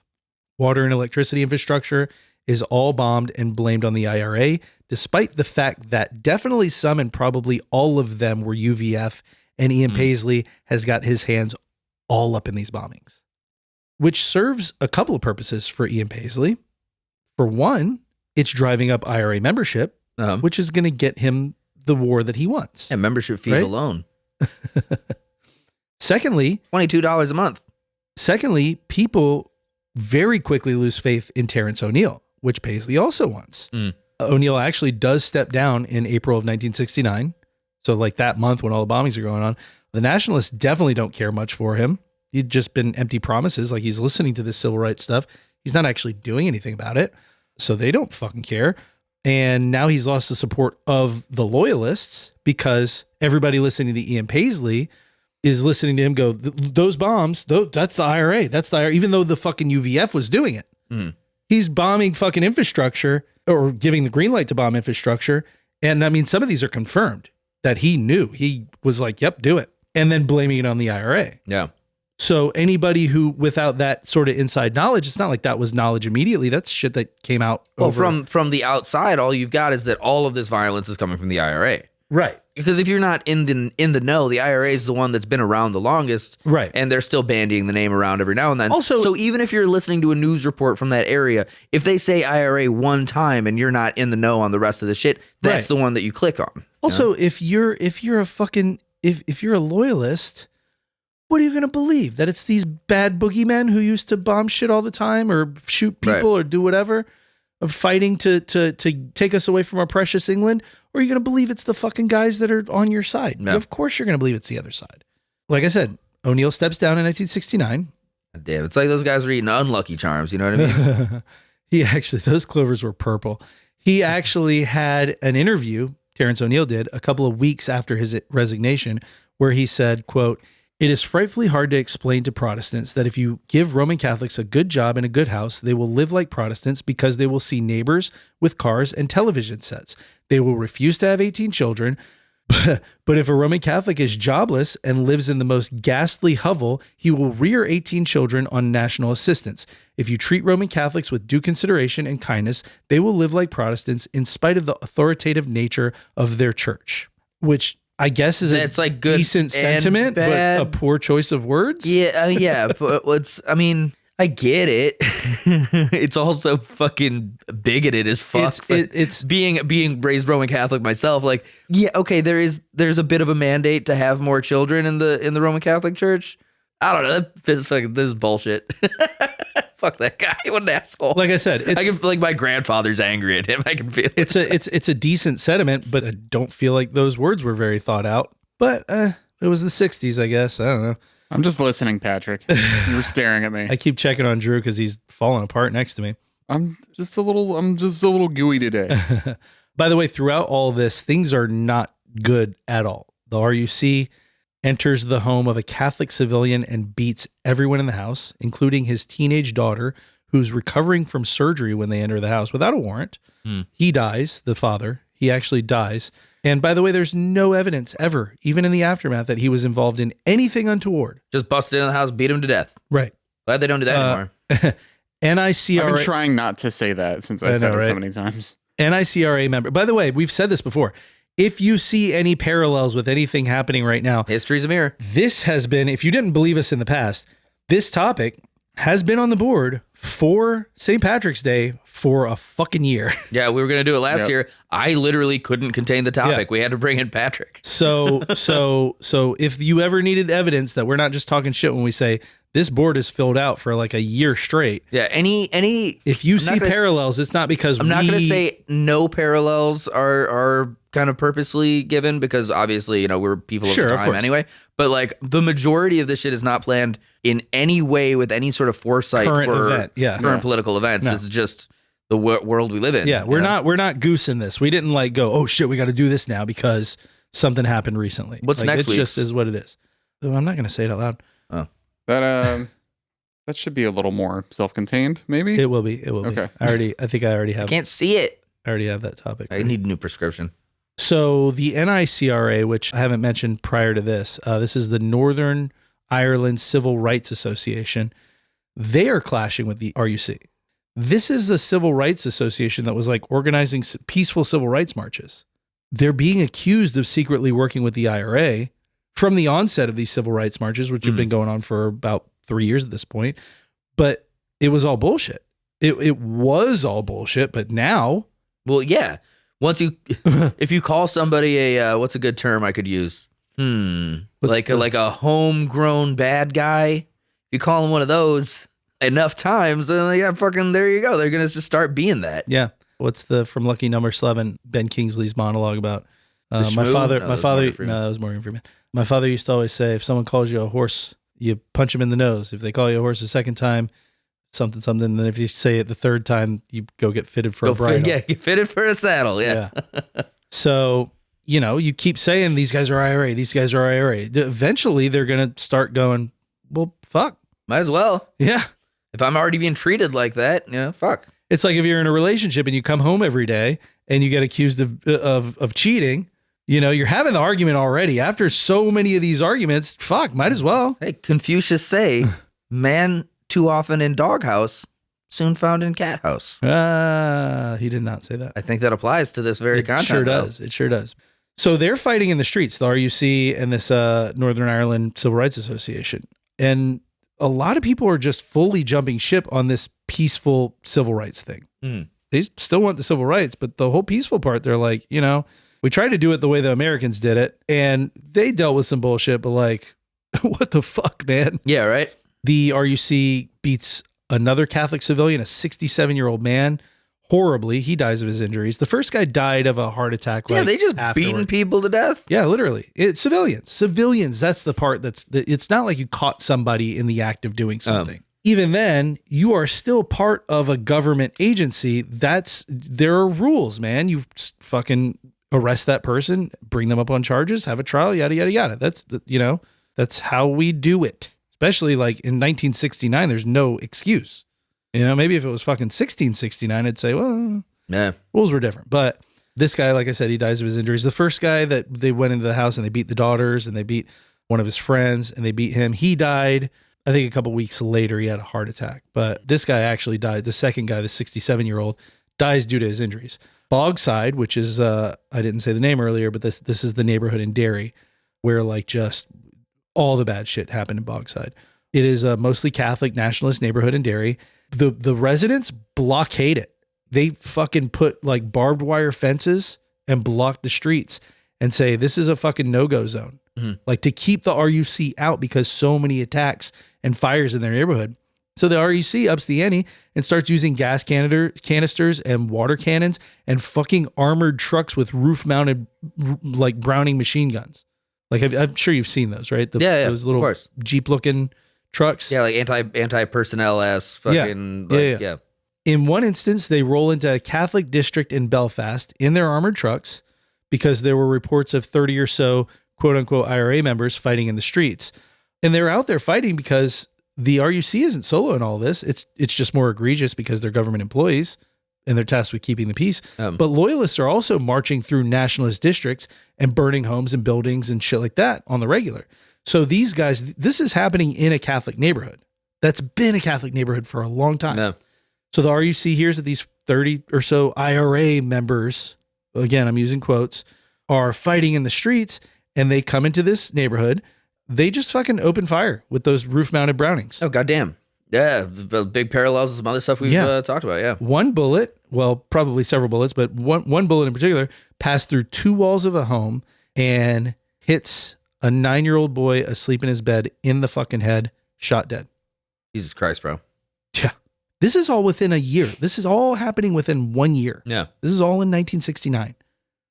Water and electricity infrastructure is all bombed and blamed on the IRA, despite the fact that definitely some and probably all of them were UVF, and Ian Paisley has got his hands all up in these bombings, which serves a couple of purposes for Ian Paisley. For one, it's driving up IRA membership, which is going to get him the war that he wants. Yeah, membership fees alone. Secondly, $22 a month. Secondly, people very quickly lose faith in Terence O'Neill, which Paisley also wants. O'Neill actually does step down in April of 1969. So like that month when all the bombings are going on, the nationalists definitely don't care much for him. He'd just been empty promises. Like he's listening to this civil rights stuff. He's not actually doing anything about it. So they don't fucking care. And now he's lost the support of the loyalists because everybody listening to Ian Paisley is listening to him go, those bombs, that's the IRA. That's the IRA. Even though the fucking UVF was doing it. He's bombing fucking infrastructure or giving the green light to bomb infrastructure. And I mean, some of these are confirmed that he knew. He was like, yep, do it. And then blaming it on the IRA. Yeah. So anybody who, without that sort of inside knowledge, it's not like that was knowledge immediately. That's shit that came out. Well, from the outside, all you've got is that all of this violence is coming from the IRA. Right. Because if you're not in the know, the IRA is the one that's been around the longest. Right. And they're still bandying the name around every now and then. Also, so even if you're listening to a news report from that area, if they say IRA one time and you're not in the know on the rest of the shit, that's the one that you click on. Also, if you're a loyalist, what are you going to believe? That it's these bad boogeymen who used to bomb shit all the time or shoot people or do whatever, of fighting to take us away from our precious England? Or are you going to believe it's the fucking guys that are on your side? No. Of course you're going to believe it's the other side. Like I said, O'Neill steps down in 1969. Damn, it's like those guys were eating unlucky charms. You know what I mean? Those clovers were purple. He actually had an interview, Terrence O'Neill did, a couple of weeks after his resignation, where he said, quote, "It is frightfully hard to explain to Protestants that if you give Roman Catholics a good job in a good house, they will live like Protestants because they will see neighbors with cars and television sets. They will refuse to have 18 children. But if a Roman Catholic is jobless and lives in the most ghastly hovel, he will rear 18 children on national assistance. If you treat Roman Catholics with due consideration and kindness, they will live like Protestants in spite of the authoritative nature of their church." Which I guess is It's like good decent sentiment, but bad. a poor choice of words. Yeah, but I get it. It's also fucking bigoted as fuck. It's being raised Roman Catholic myself. Like, yeah, okay, there's a bit of a mandate to have more children in the Roman Catholic Church. I don't know. This is bullshit. Fuck that guy. What an asshole. Like I said, I can feel like my grandfather's angry at him. I can feel it. It's a decent sentiment, but I don't feel like those words were very thought out. But it was the 60s, I guess. I don't know. I'm just listening, Patrick. You were staring at me. I keep checking on Drew because he's falling apart next to me. I'm just a little gooey today. By the way, throughout all this, things are not good at all. The RUC enters the home of a Catholic civilian and beats everyone in the house, including his teenage daughter, who's recovering from surgery when they enter the house without a warrant. He dies, the father. He actually dies. And by the way, there's no evidence ever, even in the aftermath, that he was involved in anything untoward. Just busted in the house, beat him to death. Right. Glad they don't do that anymore. NICRA. I've been trying not to say that since I said it so many times. NICRA member. By the way, we've said this before. If you see any parallels with anything happening right now, History's a mirror. this has been, if you didn't believe us in the past, this topic has been on the board for St. Patrick's Day for a fucking year. Yeah, we were going to do it last Yep. year. I literally couldn't contain the topic. Yeah. We had to bring in Patrick. So if you ever needed evidence that we're not just talking shit when we say this board is filled out for like a year straight. Yeah, any If you I'm see not gonna parallels, it's not because I'm not going to say no parallels are kind of purposely given because obviously, you know, we're people Sure, of of the time course. anyway. But like the majority of this shit is not planned in any way with any sort of foresight Current for event, yeah. current Yeah. political events. No. This is just the world we live in. Yeah, we're not goosing this. We didn't like go, oh shit, we got to do this now because something happened recently. What's like, next It week's? just is what it is. I'm not going to say it out loud. That should be a little more self-contained, maybe. It will be. It will be. Okay. I think I already have. Can't see it. I already have that topic. I need a new prescription. So the NICRA, which I haven't mentioned prior to this is the Northern Ireland Civil Rights Association. They are clashing with the RUC. This is the Civil Rights Association that was like organizing peaceful civil rights marches. They're being accused of secretly working with the IRA from the onset of these civil rights marches, which have been going on for about 3 years at this point. But it was all bullshit. It was all bullshit. But now, Well, yeah. Once you, if you call somebody a, what's a good term I could use? Like a homegrown bad guy. If you call them one of those enough times, then yeah, fucking there you go. They're gonna just start being that. yeah. What's the from Lucky Number 11 Ben Kingsley's monologue about? The My schmoo? father. No, My that was father. Morgan Freeman. No, that was Morgan Freeman. My father used to always say, if someone calls you a horse, you punch him in the nose. If they call you a horse a second time, something. Then if you say it the third time, you go get fitted for a bridle. Yeah, get fitted for a saddle. Yeah. So, you know, you keep saying these guys are IRA. These guys are IRA. Eventually, they're going to start going, well, fuck. Might as well. Yeah. If I'm already being treated like that, you know, fuck. It's like if you're in a relationship and you come home every day and you get accused of cheating, you know, you're having the argument already. After so many of these arguments, fuck, might as well. Hey, Confucius say, man too often in doghouse, soon found in cat house. He did not say that. I think that applies to this very It content. sure though. does. It sure does. So they're fighting in the streets, the RUC and this Northern Ireland Civil Rights Association. And a lot of people are just fully jumping ship on this peaceful civil rights thing. They still want the civil rights, but the whole peaceful part, they're like, we tried to do it the way the Americans did it, and they dealt with some bullshit, but like, what the fuck, man? Yeah, right? The RUC beats another Catholic civilian, a 67-year-old man, horribly. He dies of his injuries. The first guy died of a heart attack. Yeah, they just beating people to death. Yeah, literally. It's civilians. That's the part it's not like you caught somebody in the act of doing something. Even then, you are still part of a government agency. There are rules, man. You fucking arrest that person, bring them up on charges, have a trial, yada, yada, yada. That's how we do it. Especially like in 1969, there's no excuse. Maybe if it was fucking 1669, I'd say, well, yeah, rules were different. But this guy, like I said, he dies of his injuries. The first guy that they went into the house and they beat the daughters and they beat one of his friends and they beat him. He died, I think a couple weeks later, he had a heart attack. But this guy actually died. The second guy, the 67-year-old, dies due to his injuries. Bogside, which is, I didn't say the name earlier, but this is the neighborhood in Derry where like just all the bad shit happened in Bogside. It is a mostly Catholic nationalist neighborhood in Derry. The residents blockade it. They fucking put like barbed wire fences and block the streets and say, this is a fucking no-go zone. Like to keep the RUC out because so many attacks and fires in their neighborhood. So the RUC ups the ante and starts using gas canisters and water cannons and fucking armored trucks with roof-mounted like Browning machine guns. Like I'm sure you've seen those, right? Those little Jeep-looking trucks. Yeah, like anti-personnel ass fucking. Yeah. In one instance, they roll into a Catholic district in Belfast in their armored trucks because there were reports of 30 or so quote-unquote IRA members fighting in the streets. And they're out there fighting because the RUC isn't solo in all this. It's just more egregious because they're government employees and they're tasked with keeping the peace. But loyalists are also marching through nationalist districts and burning homes and buildings and shit like that on the regular. So these guys, this is happening in a Catholic neighborhood. That's been a Catholic neighborhood for a long time. No. So the RUC hears that these 30 or so IRA members, again, I'm using quotes, are fighting in the streets and they come into this neighborhood. They just fucking open fire with those roof-mounted Brownings. Oh, goddamn. Yeah, big parallels to some other stuff we've talked about, yeah. One bullet, well, probably several bullets, but one bullet in particular passed through two walls of a home and hits a 9-year-old boy asleep in his bed in the fucking head, shot dead. Jesus Christ, bro. Yeah. This is all within a year. This is all happening within 1 year. Yeah. This is all in 1969.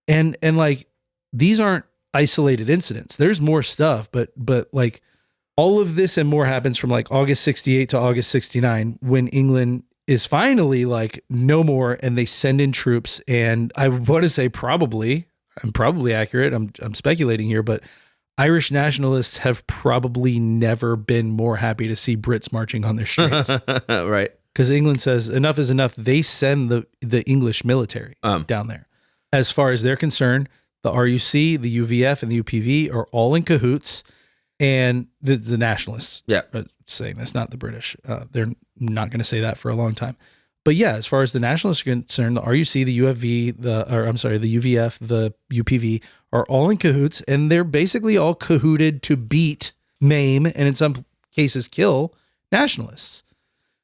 And like, these aren't isolated incidents. There's more stuff, but like all of this and more happens from like August 68 to August 69 when England is finally like no more and they send in troops. And I want to say I'm probably accurate. I'm speculating here, but Irish nationalists have probably never been more happy to see Brits marching on their streets. Right. Because England says enough is enough. They send the English military down there. As far as they're concerned, the RUC, the UVF, and the UPV are all in cahoots, and the nationalists are saying that's not the British. They're not going to say that for a long time. But yeah, as far as the nationalists are concerned, the RUC, the UFV, the UVF, the UPV are all in cahoots, and they're basically all cahooted to beat, maim, and in some cases kill nationalists.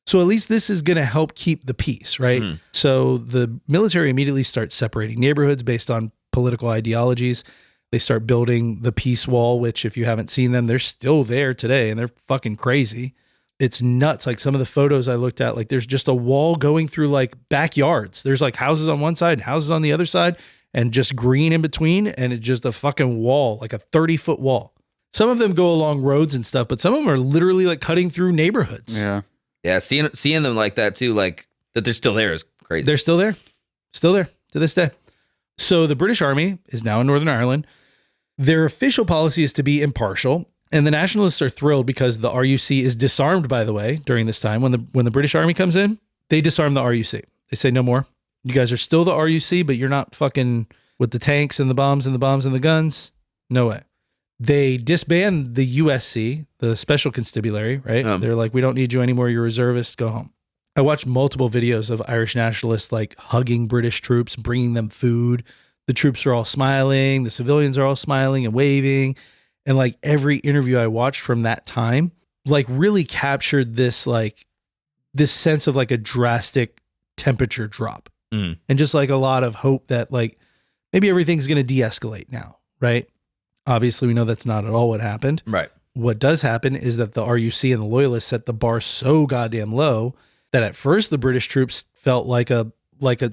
So at least this is going to help keep the peace, right? So the military immediately starts separating neighborhoods based on political ideologies. They start building the peace wall, which if you haven't seen them, they're still there today and they're fucking crazy. It's nuts. Like some of the photos I looked at, like there's just a wall going through like backyards. There's like houses on one side and houses on the other side and just green in between. And it's just a fucking wall, like a 30-foot wall. Some of them go along roads and stuff, but some of them are literally like cutting through neighborhoods. Yeah. Yeah. Seeing them like that too, like that they're still there is crazy. They're still there to this day. So the British Army is now in Northern Ireland. Their official policy is to be impartial, and the nationalists are thrilled because the RUC is disarmed, by the way, during this time. When the British Army comes in, they disarm the RUC. They say, no more. You guys are still the RUC, but you're not fucking with the tanks and the bombs and the guns. No way. They disband the USC, the Special Constabulary, right? They're like, we don't need you anymore. You're reservists. Go home. I watched multiple videos of Irish nationalists like hugging British troops, bringing them food. The troops are all smiling. The civilians are all smiling and waving. And like every interview I watched from that time, like really captured this, like this sense of like a drastic temperature drop and just like a lot of hope that like maybe everything's going to de-escalate now. Right. Obviously we know that's not at all what happened. Right. What does happen is that the RUC and the loyalists set the bar so goddamn low that at first the British troops felt like a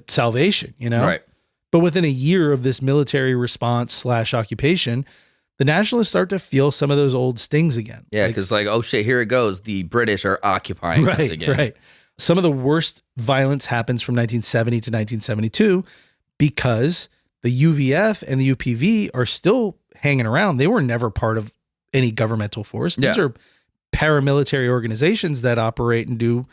salvation, you know? Right. But within a year of this military response / occupation, the nationalists start to feel some of those old stings again. Yeah, because like, oh shit, here it goes. The British are occupying us again. Right. Some of the worst violence happens from 1970 to 1972 because the UVF and the UPV are still hanging around. They were never part of any governmental force. These are paramilitary organizations that operate and do,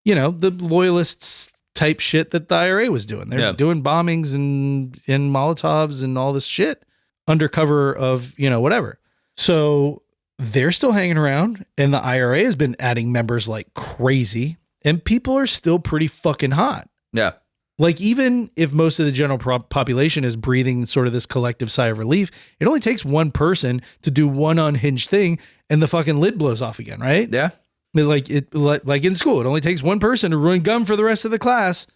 you know, the loyalists type shit that the IRA was doing. They're doing bombings and Molotovs and all this shit under cover of, you know, whatever. So they're still hanging around and the IRA has been adding members like crazy and people are still pretty fucking hot. Yeah. Like even if most of the general population is breathing sort of this collective sigh of relief, it only takes one person to do one unhinged thing and the fucking lid blows off again, right? Yeah. Like in school, it only takes one person to ruin gum for the rest of the class.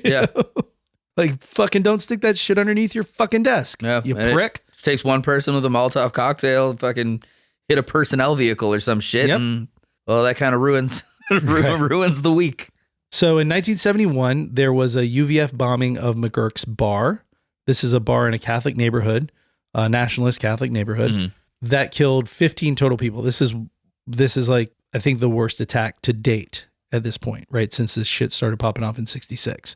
Yeah. Like fucking don't stick that shit underneath your fucking desk. Yeah. You prick. It takes one person with a Molotov cocktail and fucking hit a personnel vehicle or some shit. Yep. And well, that kind of ruins the week. So in 1971, there was a UVF bombing of McGurk's bar. This is a bar in a Catholic neighborhood, a nationalist Catholic neighborhood that killed 15 total people. This is like, I think the worst attack to date at this point, right? Since this shit started popping off in 66.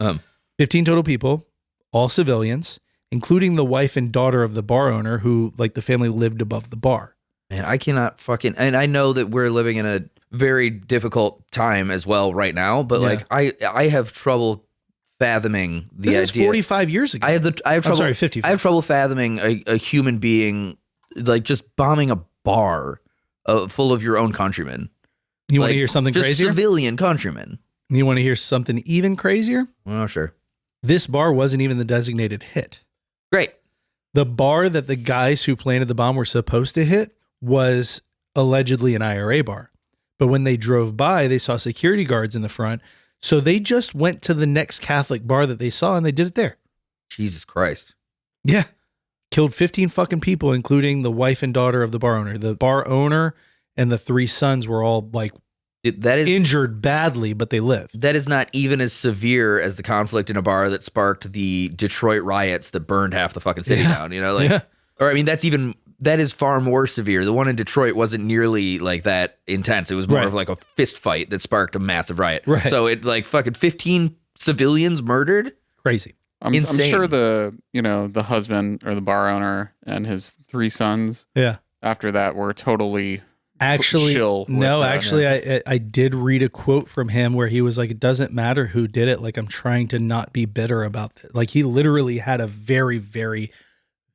15 total people, all civilians, including the wife and daughter of the bar owner who like the family lived above the bar. Man, I cannot fucking, and I know that we're living in a very difficult time as well right now, but like I have trouble fathoming the idea. This is 45 years ago. I have trouble. I'm sorry, 55. I have trouble fathoming a human being like just bombing a bar full of your own countrymen. You want to hear something just crazier? Civilian countrymen. You want to hear something even crazier? Oh, sure. This bar wasn't even the designated hit. Great. The bar that the guys who planted the bomb were supposed to hit was allegedly an IRA bar. But when they drove by, they saw security guards in the front. So they just went to the next Catholic bar that they saw and they did it there. Jesus Christ. Yeah. Killed 15 fucking people, including the wife and daughter of the bar owner. The bar owner and the 3 sons were all like that is injured badly, but they lived. That is not even as severe as the conflict in a bar that sparked the Detroit riots that burned half the fucking city down, you know? Like, or I mean, that is far more severe. The one in Detroit wasn't nearly like that intense. It was more of like a fist fight that sparked a massive riot. Right. So it like fucking 15 civilians murdered. Crazy. I'm sure the husband or the bar owner and his 3 sons. Yeah. After that were totally chill. No, I did read a quote from him where he was like, it doesn't matter who did it. Like, I'm trying to not be bitter about it. Like he literally had a very, very,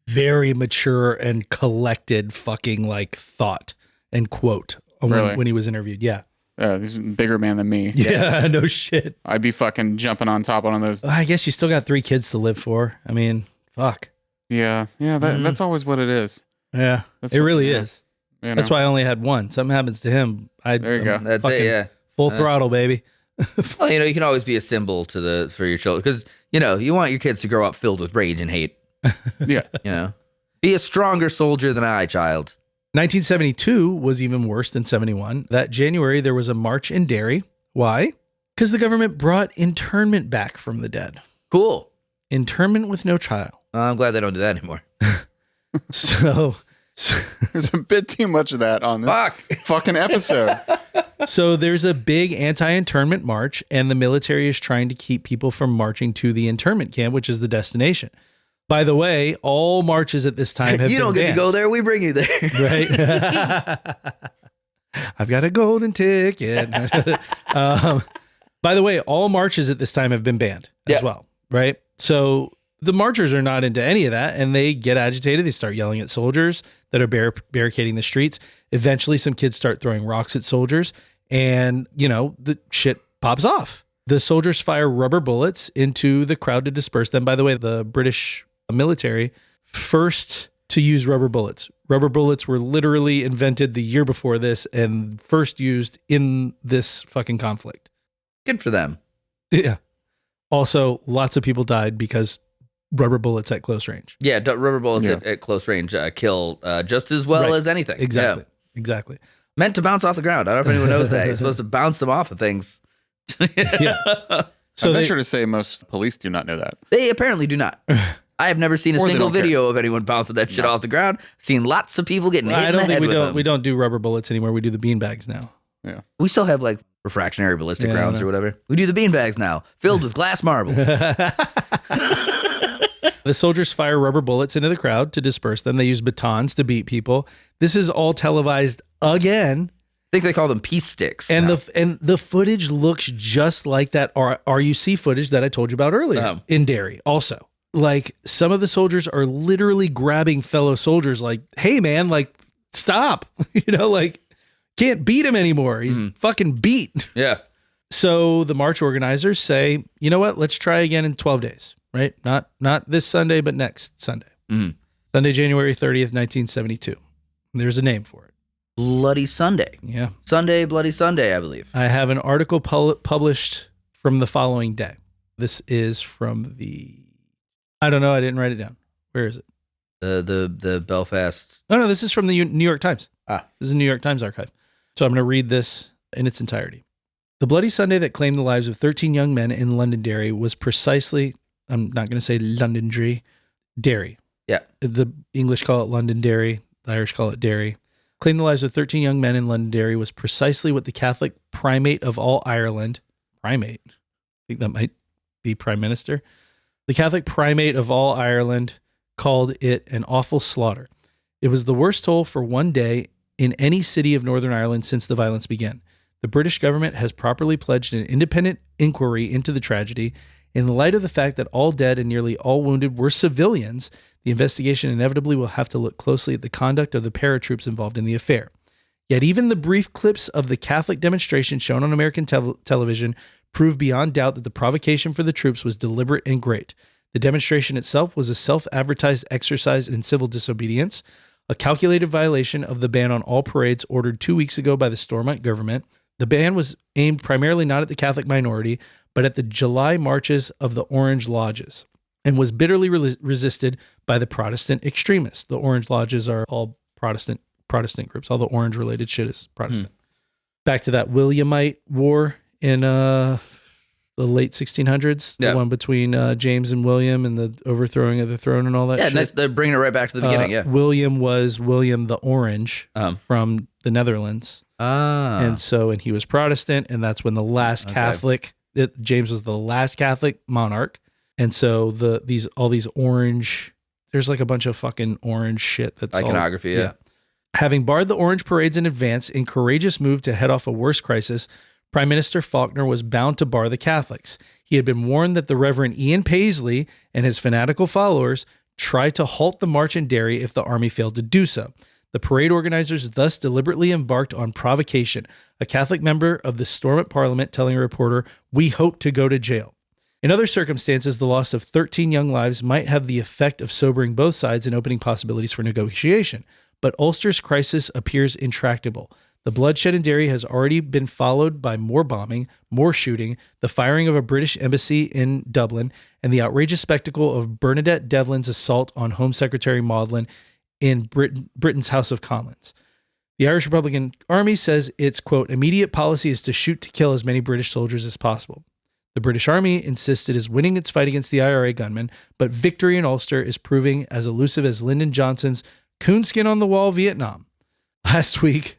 very mature and collected fucking like thought and quote when he was interviewed. Yeah. He's a bigger man than me. Yeah, no shit. I'd be fucking jumping on top of one of those. I guess you still got 3 kids to live for. I mean, fuck. Yeah. That's always what it is. Yeah, it really is. You know? That's why I only had one. Something happens to him. There you go. That's it. Yeah. Full throttle, baby. Well, you can always be a symbol for your children because you want your kids to grow up filled with rage and hate. Yeah. Be a stronger soldier than I, child. 1972 was even worse than 71. That January, there was a march in Derry. Why? Because the government brought internment back from the dead. Cool. Internment with no trial. I'm glad they don't do that anymore. So there's a bit too much of that on this fucking episode. So there's a big anti-internment march, and the military is trying to keep people from marching to the internment camp, which is the destination. By the way, all marches at this time have you been don't get banned. to go there, we bring you there. Right? I've got a golden ticket. By the way, all marches at this time have been banned as well, right? So the marchers are not into any of that, and they get agitated. They start yelling at soldiers that are barricading the streets. Eventually, some kids start throwing rocks at soldiers, and, the shit pops off. The soldiers fire rubber bullets into the crowd to disperse them. By the way, the British military first to use rubber bullets. Rubber bullets were literally invented the year before this and first used in this fucking conflict. Good for them. Yeah. Also, lots of people died because rubber bullets at close range. Yeah, rubber bullets at close range kill just as well as anything. Exactly. Yeah. Exactly. Meant to bounce off the ground. I don't know if anyone knows that. You're supposed to bounce them off of things. Yeah. So I venture to say most police do not know that. They apparently do not. I have never seen a Or they single don't care. video of anyone bouncing that shit off the ground. Seen lots of people getting hit I in the don't head think with them. we don't do rubber bullets anymore. We do the bean bags now. Yeah. We still have like refractionary ballistic Yeah, I rounds know. or whatever. We do the beanbags now, filled with glass marbles. The soldiers fire rubber bullets into the crowd to disperse them. They use batons to beat people. This is all televised again. I think they call them peace sticks. And now. the footage looks just like that RUC footage that I told you about earlier in Derry also. Like, some of the soldiers are literally grabbing fellow soldiers like, hey man, like, stop. Like, can't beat him anymore. He's fucking beat. Yeah. So the march organizers say, you know what? Let's try again in 12 days, right? Not this Sunday, but next Sunday. Sunday, January 30th, 1972. There's a name for it. Bloody Sunday. Yeah. Sunday, Bloody Sunday, I believe. I have an article published from the following day. This is from I don't know. I didn't write it down. Where is it? The Belfast. No, this is from the New York Times. Ah. This is the New York Times archive. So I'm going to read this in its entirety. The Bloody Sunday that claimed the lives of 13 young men in Londonderry was precisely, I'm not going to say Londonderry, Derry. Yeah. The English call it Londonderry. The Irish call it Derry. Claimed the lives of 13 young men in Londonderry was precisely what the Catholic primate of all Ireland, I think that might be Prime Minister. The Catholic primate of all Ireland called it an awful slaughter. It was the worst toll for one day in any city of Northern Ireland since the violence began. The British government has properly pledged an independent inquiry into the tragedy. In the light of the fact that all dead and nearly all wounded were civilians, the investigation inevitably will have to look closely at the conduct of the paratroops involved in the affair. Yet even the brief clips of the Catholic demonstration shown on American television prove beyond doubt that the provocation for the troops was deliberate and great. The demonstration itself was a self-advertised exercise in civil disobedience, a calculated violation of the ban on all parades ordered 2 weeks ago by the Stormont government. The ban was aimed primarily not at the Catholic minority, but at the July marches of the Orange Lodges, and was bitterly resisted by the Protestant extremists. The Orange Lodges are all Protestant groups. All the orange-related shit is Protestant. Back to that Williamite war in the late 1600s, the one between James and William and the overthrowing of the throne and all that shit. Yeah, they're bringing it right back to the beginning, yeah. William was William the Orange from the Netherlands. And he was Protestant, and that's when the last Catholic, James was the last Catholic monarch. And so all these orange, there's like a bunch of fucking orange shit that's iconography, yeah. Having barred the orange parades in advance in courageous move to head off a worse crisis, Prime Minister Faulkner was bound to bar the Catholics. He had been warned that the Reverend Ian Paisley and his fanatical followers tried to halt the march in Derry if the army failed to do so. The parade organizers thus deliberately embarked on provocation, a Catholic member of the Stormont Parliament telling a reporter, "We hope to go to jail." In other circumstances, the loss of 13 young lives might have the effect of sobering both sides and opening possibilities for negotiation. But Ulster's crisis appears intractable. The bloodshed in Derry has already been followed by more bombing, more shooting, the firing of a British embassy in Dublin, and the outrageous spectacle of Bernadette Devlin's assault on Home Secretary Maudlin in Britain's House of Commons. The Irish Republican Army says its, quote, immediate policy is to shoot to kill as many British soldiers as possible. The British Army insists it is winning its fight against the IRA gunmen, but victory in Ulster is proving as elusive as Lyndon Johnson's coonskin on the wall Vietnam. Last week,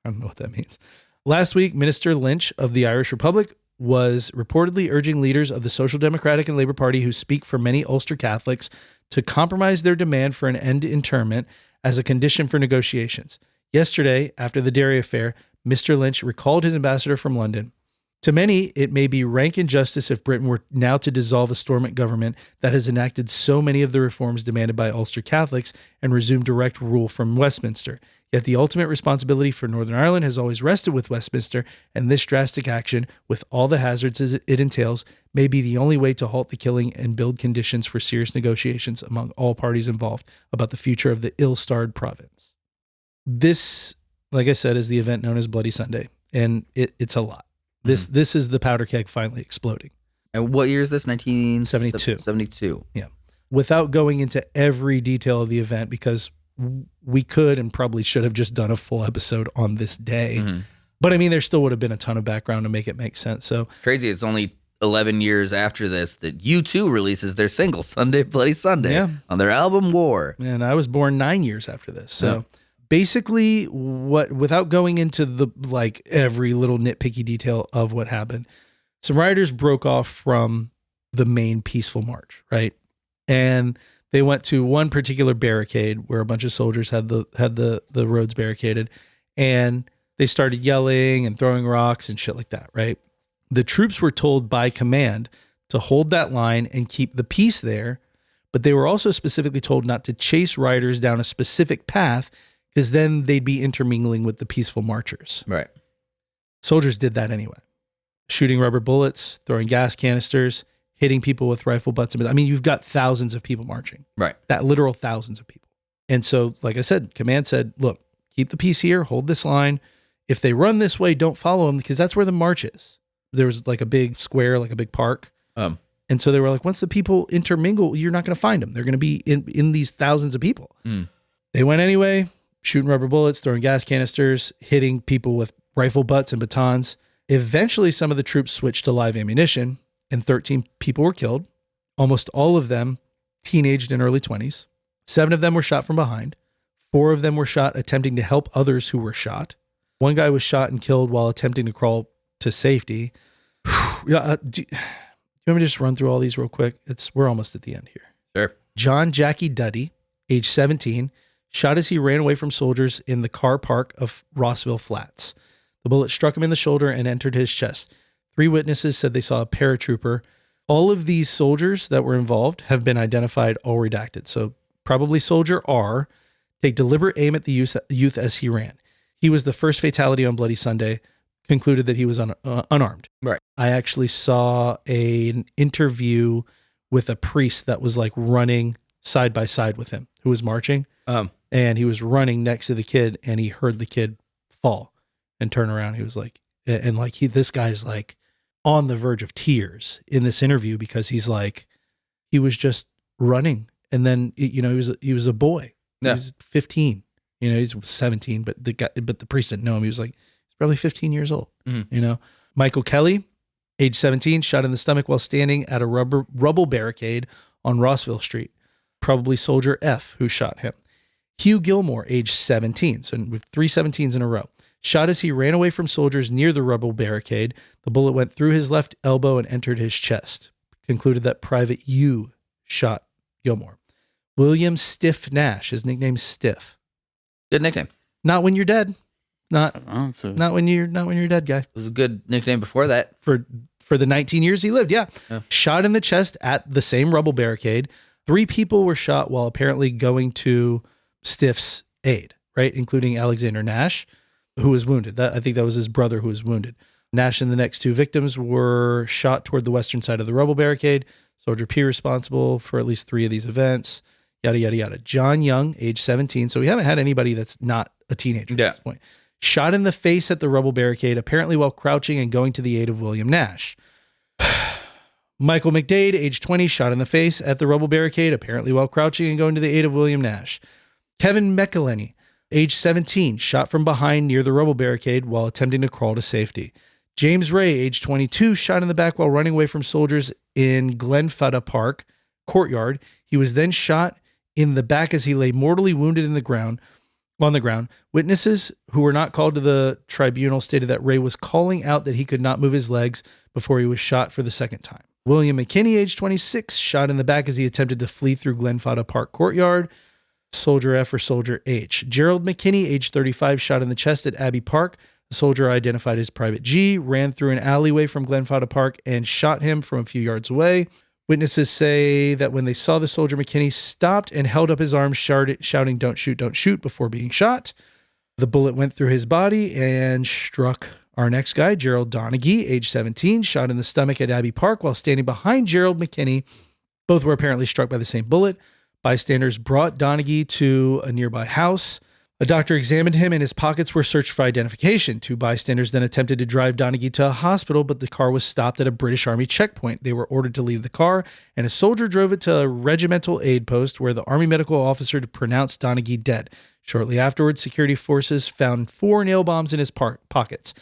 I don't know what that means. Last week, Minister Lynch of the Irish Republic was reportedly urging leaders of the Social Democratic and Labour Party who speak for many Ulster Catholics to compromise their demand for an end to internment as a condition for negotiations. Yesterday, after the Derry affair, Mr. Lynch recalled his ambassador from London. To many, it may be rank injustice if Britain were now to dissolve a Stormont government that has enacted so many of the reforms demanded by Ulster Catholics and resume direct rule from Westminster. Yet the ultimate responsibility for Northern Ireland has always rested with Westminster, and this drastic action, with all the hazards it entails, may be the only way to halt the killing and build conditions for serious negotiations among all parties involved about the future of the ill-starred province. This, like I said, is the event known as Bloody Sunday, and it's a lot. This is the powder keg finally exploding. And what year is this? 1972. 72. Yeah. Without going into every detail of the event, because we could and probably should have just done a full episode on this day. Mm-hmm. But I mean, there still would have been a ton of background to make it make sense. So crazy. It's only 11 years after this that U2 releases their single Sunday Bloody Sunday on their album War. And I was born 9 years after this. So basically, without going into the like every little nitpicky detail of what happened, some rioters broke off from the main peaceful march, right? And they went to one particular barricade where a bunch of soldiers had the roads barricaded, and they started yelling and throwing rocks and shit like that, right? The troops were told by command to hold that line and keep the peace there, but they were also specifically told not to chase rioters down a specific path, because then they'd be intermingling with the peaceful marchers. Right. Soldiers did that anyway. Shooting rubber bullets, throwing gas canisters, hitting people with rifle butts. I mean, you've got thousands of people marching. Right. That literal thousands of people. And so, like I said, command said, look, keep the peace here, hold this line. If they run this way, don't follow them, because that's where the march is. There was like a big square, like a big park. And so they were like, once the people intermingle, you're not going to find them. They're going to be in these thousands of people. They went anyway, shooting rubber bullets, throwing gas canisters, hitting people with rifle butts and batons. Eventually, some of the troops switched to live ammunition, and 13 people were killed, almost all of them teenaged in early 20s. 7 of them were shot from behind. 4 of them were shot attempting to help others who were shot. 1 guy was shot and killed while attempting to crawl to safety. Do you want me to just run through all these real quick? We're almost at the end here. Sure. John Jackie Duddy, age 17, shot as he ran away from soldiers in the car park of Rossville Flats. The bullet struck him in the shoulder and entered his chest. 3 witnesses said they saw a paratrooper. All of these soldiers that were involved have been identified, all redacted. So probably soldier R, take deliberate aim at the youth as he ran. He was the first fatality on Bloody Sunday, concluded that he was unarmed. Right. I actually saw an interview with a priest that was like running side by side with him, who was marching. And he was running next to the kid, and he heard the kid fall and turn around. He was like, and like this guy's like on the verge of tears in this interview, because he's like, he was just running. And then, he was a boy. He was 15, he's 17, but the priest didn't know him. He was like, he's probably 15 years old, Michael Kelly, age 17, shot in the stomach while standing at a rubble barricade on Rossville Street. Probably soldier F who shot him. Hugh Gilmore, age 17, so with 3 17s in a row, shot as he ran away from soldiers near the rubble barricade. The bullet went through his left elbow and entered his chest. Concluded that Private U shot Gilmore. William Stiff Nash, his nickname's Stiff. Good nickname. Not when you're dead. Not when you're dead, guy. It was a good nickname before that. For the 19 years he lived, yeah. Shot in the chest at the same rubble barricade. 3 people were shot while apparently going to Stiff's aid, right? Including Alexander Nash, who was wounded. I think that was his brother who was wounded. Nash and the next 2 victims were shot toward the western side of the rubble barricade. Soldier P responsible for at least 3 of these events. Yada, yada, yada. John Young, age 17. So we haven't had anybody that's not a teenager at this point. Shot in the face at the rubble barricade, apparently while crouching and going to the aid of William Nash. Michael McDade, age 20, shot in the face at the rubble barricade, apparently while crouching and going to the aid of William Nash. Kevin McElhenney, age 17, shot from behind near the rubble barricade while attempting to crawl to safety. James Ray, age 22, shot in the back while running away from soldiers in Glenfada Park courtyard. He was then shot in the back as he lay mortally wounded on the ground. Witnesses who were not called to the tribunal stated that Ray was calling out that he could not move his legs before he was shot for the second time. William McKinney, age 26, shot in the back as he attempted to flee through Glenfada Park courtyard. Soldier F or Soldier H. Gerald McKinney, age 35, shot in the chest at Abbey Park. The soldier, identified as Private G, ran through an alleyway from Glenfada Park and shot him from a few yards away. Witnesses say that when they saw the soldier, McKinney stopped and held up his arms, shouting, don't shoot, before being shot. The bullet went through his body and struck our next guy, Gerald Donaghy, age 17, shot in the stomach at Abbey Park while standing behind Gerald McKinney. Both were apparently struck by the same bullet. Bystanders brought Donaghy to a nearby house. A doctor examined him and his pockets were searched for identification. 2 bystanders then attempted to drive Donaghy to a hospital, but the car was stopped at a British Army checkpoint. They were ordered to leave the car, and a soldier drove it to a regimental aid post where the Army medical officer pronounced Donaghy dead. Shortly afterwards, security forces found 4 nail bombs in his pockets.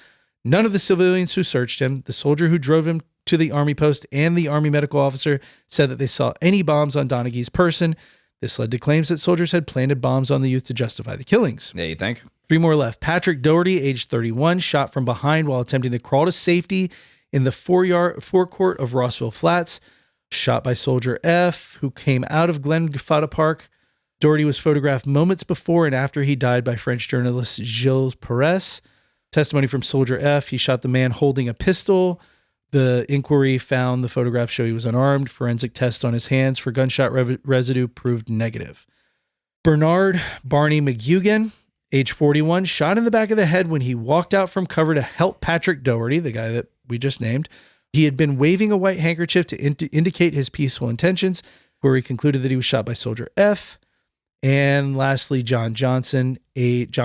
None of the civilians who searched him, the soldier who drove him to the Army post, and the Army medical officer said that they saw any bombs on Donaghy's person. This led to claims that soldiers had planted bombs on the youth to justify the killings. Yeah, you think? 3 more left. Patrick Doherty, age 31, shot from behind while attempting to crawl to safety in the forecourt of Rossville Flats. Shot by Soldier F, who came out of Glenfada Park. Doherty was photographed moments before and after he died by French journalist Gilles Perez. Testimony from Soldier F, he shot the man holding a pistol. The inquiry found the photographs show he was unarmed. Forensic tests on his hands for gunshot residue proved negative. Bernard Barney McGugan, age 41, shot in the back of the head when he walked out from cover to help Patrick Doherty, the guy that we just named. He had been waving a white handkerchief to indicate his peaceful intentions, where he concluded that he was shot by Soldier F. And lastly, John Johnston, age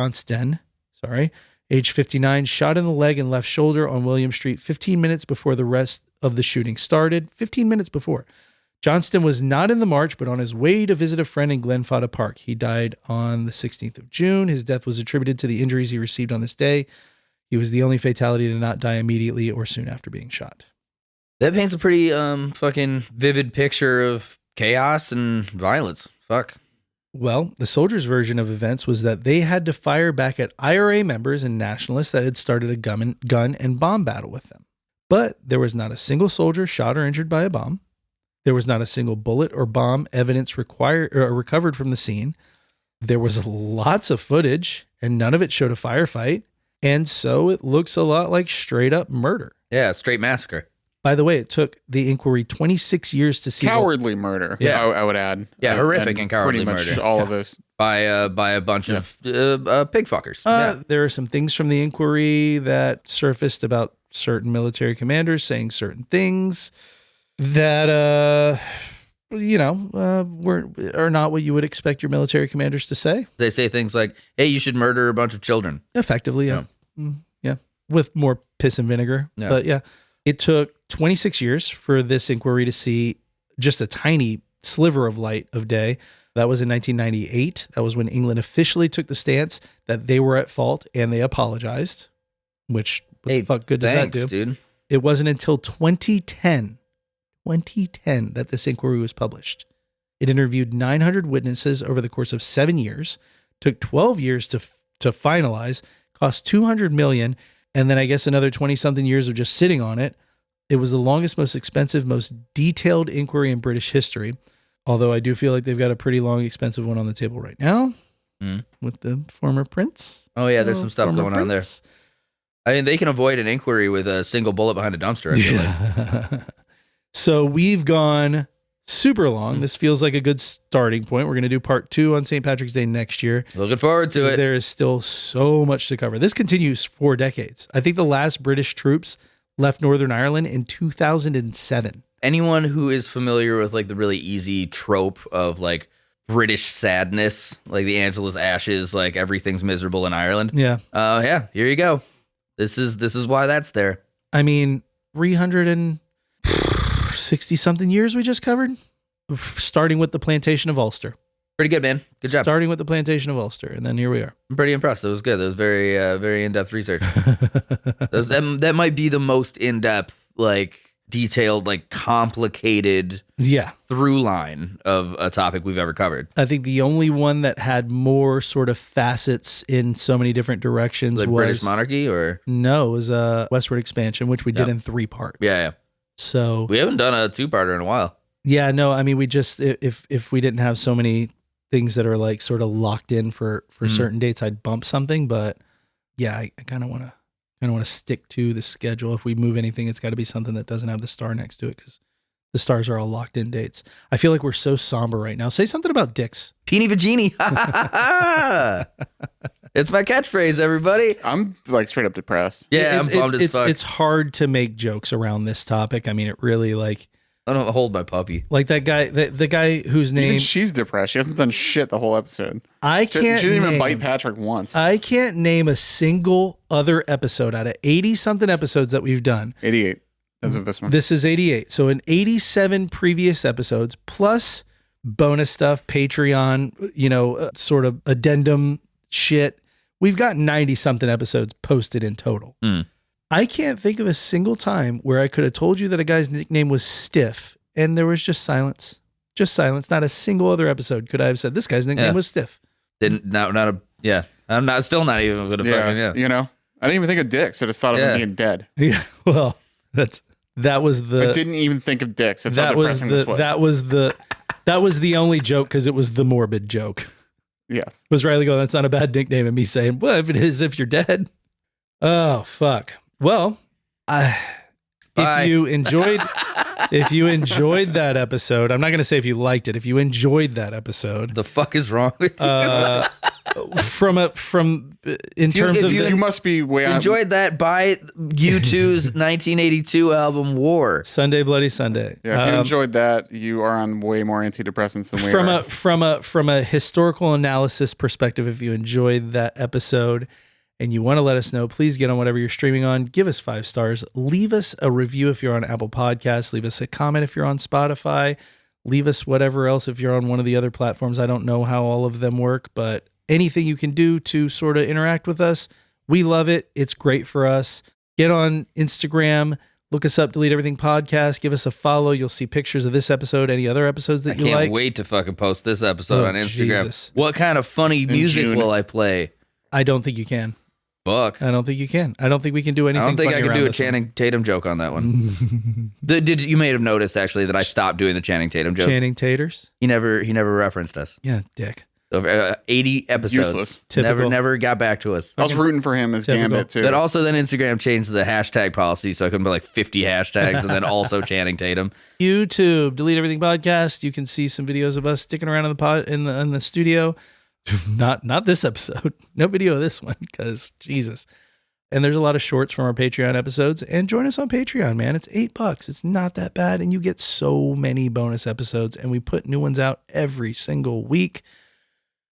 59, shot in the leg and left shoulder on William Street 15 minutes before the rest of the shooting started. 15 minutes before. Johnston was not in the march, but on his way to visit a friend in Glenfada Park. He died on the 16th of June. His death was attributed to the injuries he received on this day. He was the only fatality to not die immediately or soon after being shot. That paints a pretty fucking vivid picture of chaos and violence. Fuck. Well, the soldiers' version of events was that they had to fire back at IRA members and nationalists that had started a gun and bomb battle with them. But there was not a single soldier shot or injured by a bomb. There was not a single bullet or bomb evidence recovered from the scene. There was lots of footage, and none of it showed a firefight. And so it looks a lot like straight up murder. Yeah, straight massacre. By the way, it took the inquiry 26 years to see cowardly murder. Yeah, I would add. Yeah, horrific and cowardly pretty much murder. all of this by a bunch of pig fuckers. There are some things from the inquiry that surfaced about certain military commanders saying certain things that are not what you would expect your military commanders to say. They say things like, "Hey, you should murder a bunch of children." Effectively, yeah. With more piss and vinegar. Yeah. But yeah, it took 26 years for this inquiry to see just a tiny sliver of light of day. That was in 1998. That was when England officially took the stance that they were at fault and they apologized. Which, what the fuck good does that do? Dude. It wasn't until 2010 that this inquiry was published. It interviewed 900 witnesses over the course of 7 years, took 12 years to finalize, cost $200 million, and then I guess another 20-something years of just sitting on it. It was the longest, most expensive, most detailed inquiry in British history, although I do feel like they've got a pretty long, expensive one on the table right now with the former prince. Oh, yeah, there's some stuff going on there. I mean, they can avoid an inquiry with a single bullet behind a dumpster, I feel like. So we've gone super long. This feels like a good starting point. We're going to do part 2 on St. Patrick's Day next year. Looking forward to it. There is still so much to cover. This continues for decades. I think the last British troops left Northern Ireland in 2007. Anyone who is familiar with like the really easy trope of like British sadness, like the Angela's ashes, like everything's miserable in Ireland. Yeah. Yeah, here you go. This is why that's there. I mean, 360 something years we just covered, starting with the Plantation of Ulster. Pretty good, man. Good job. Starting with the Plantation of Ulster, and then here we are. I'm pretty impressed. That was good. That was very, very in-depth research. that might be the most in-depth, like detailed, like complicated, through line of a topic we've ever covered. I think the only one that had more sort of facets in so many different directions like was British monarchy, or no, it was westward expansion, which we did in 3 parts. Yeah. So we haven't done a 2-parter in a while. Yeah, no, I mean, we just if we didn't have so many things that are like sort of locked in for certain dates, I'd bump something. But yeah, I kind of want to kind of want to stick to the schedule. If we move anything, it's got to be something that doesn't have the star next to it because the stars are all locked in dates. I feel like we're so somber right now. Say something about dicks. Peeny Vagini. It's my catchphrase, everybody. I'm like straight up depressed. Yeah, I'm bummed as fuck. It's hard to make jokes around this topic. I mean, it really like... I don't hold my puppy. Like that guy, the guy whose name... Even she's depressed. She hasn't done shit the whole episode. She didn't even bite Patrick once. I can't name a single other episode out of 80-something episodes that we've done. 88 as of this one. This is 88. So in 87 previous episodes, plus bonus stuff, Patreon, sort of addendum shit, we've got 90-something episodes posted in total. I can't think of a single time where I could have told you that a guy's nickname was Stiff, and there was just silence. Just silence. Not a single other episode could I have said this guy's nickname was Stiff. I'm still not even gonna fucking You know, I didn't even think of dicks. I just thought of him being dead. Yeah. Well, that was the. I didn't even think of dicks. That's how depressing this was. That was the only joke because it was the morbid joke. Yeah. Was Riley going, that's not a bad nickname, and me saying, well, if it is, if you're dead. Oh fuck. Well, if you enjoyed that episode, I'm not going to say if you liked it. If you enjoyed that episode, the fuck is wrong with you? You must be way enjoyed that by U2's 1982 album War. Sunday Bloody Sunday. Yeah, if you enjoyed that, you are on way more antidepressants than we are. From a historical analysis perspective, if you enjoyed that episode and you want to let us know, please get on whatever you're streaming on. Give us 5 stars. Leave us a review if you're on Apple Podcasts. Leave us a comment if you're on Spotify. Leave us whatever else if you're on one of the other platforms. I don't know how all of them work, but anything you can do to sort of interact with us, we love it. It's great for us. Get on Instagram. Look us up, Delete Everything Podcast. Give us a follow. You'll see pictures of this episode, any other episodes that you like. I can't wait to fucking post this episode on Instagram. Jesus. What kind of funny music will I play? I don't think you can. Fuck. I don't think you can. I don't think we can do anything. I don't think I can do a Channing Tatum joke on that one. You may have noticed actually that I stopped doing the Channing Tatum jokes. Channing Taters? He never referenced us. Yeah, dick. So 80 episodes. Useless. Never got back to us. I was rooting for him as Gambit too. But also then Instagram changed the hashtag policy so I couldn't put like 50 hashtags and then also Channing Tatum. YouTube, Delete Everything Podcast. You can see some videos of us sticking around in the studio. Not this episode. No video of this one because Jesus. And there's a lot of shorts from our Patreon episodes. And join us on Patreon, man. It's $8. It's not that bad. And you get so many bonus episodes. And we put new ones out every single week.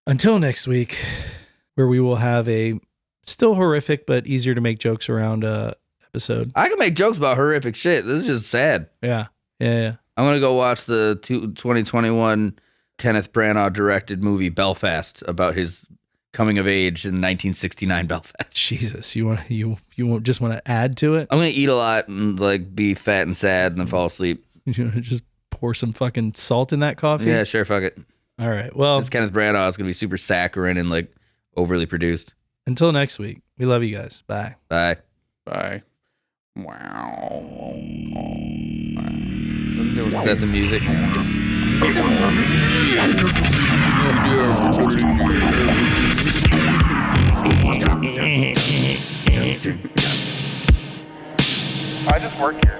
Until next week, where we will have a still horrific but easier to make jokes around episode. I can make jokes about horrific shit. This is just sad. Yeah. I'm going to go watch the 2021 Kenneth Branagh directed movie Belfast about his coming of age in 1969 Belfast. Jesus, you won't just want to add to it? I'm going to eat a lot and like be fat and sad and then fall asleep. You want to just pour some fucking salt in that coffee? Yeah, sure, fuck it. All right. Well, it's Kenneth Branagh. It's going to be super saccharine and like overly produced. Until next week, we love you guys. Bye. Bye. Bye. Wow. Is that the music? I just work here.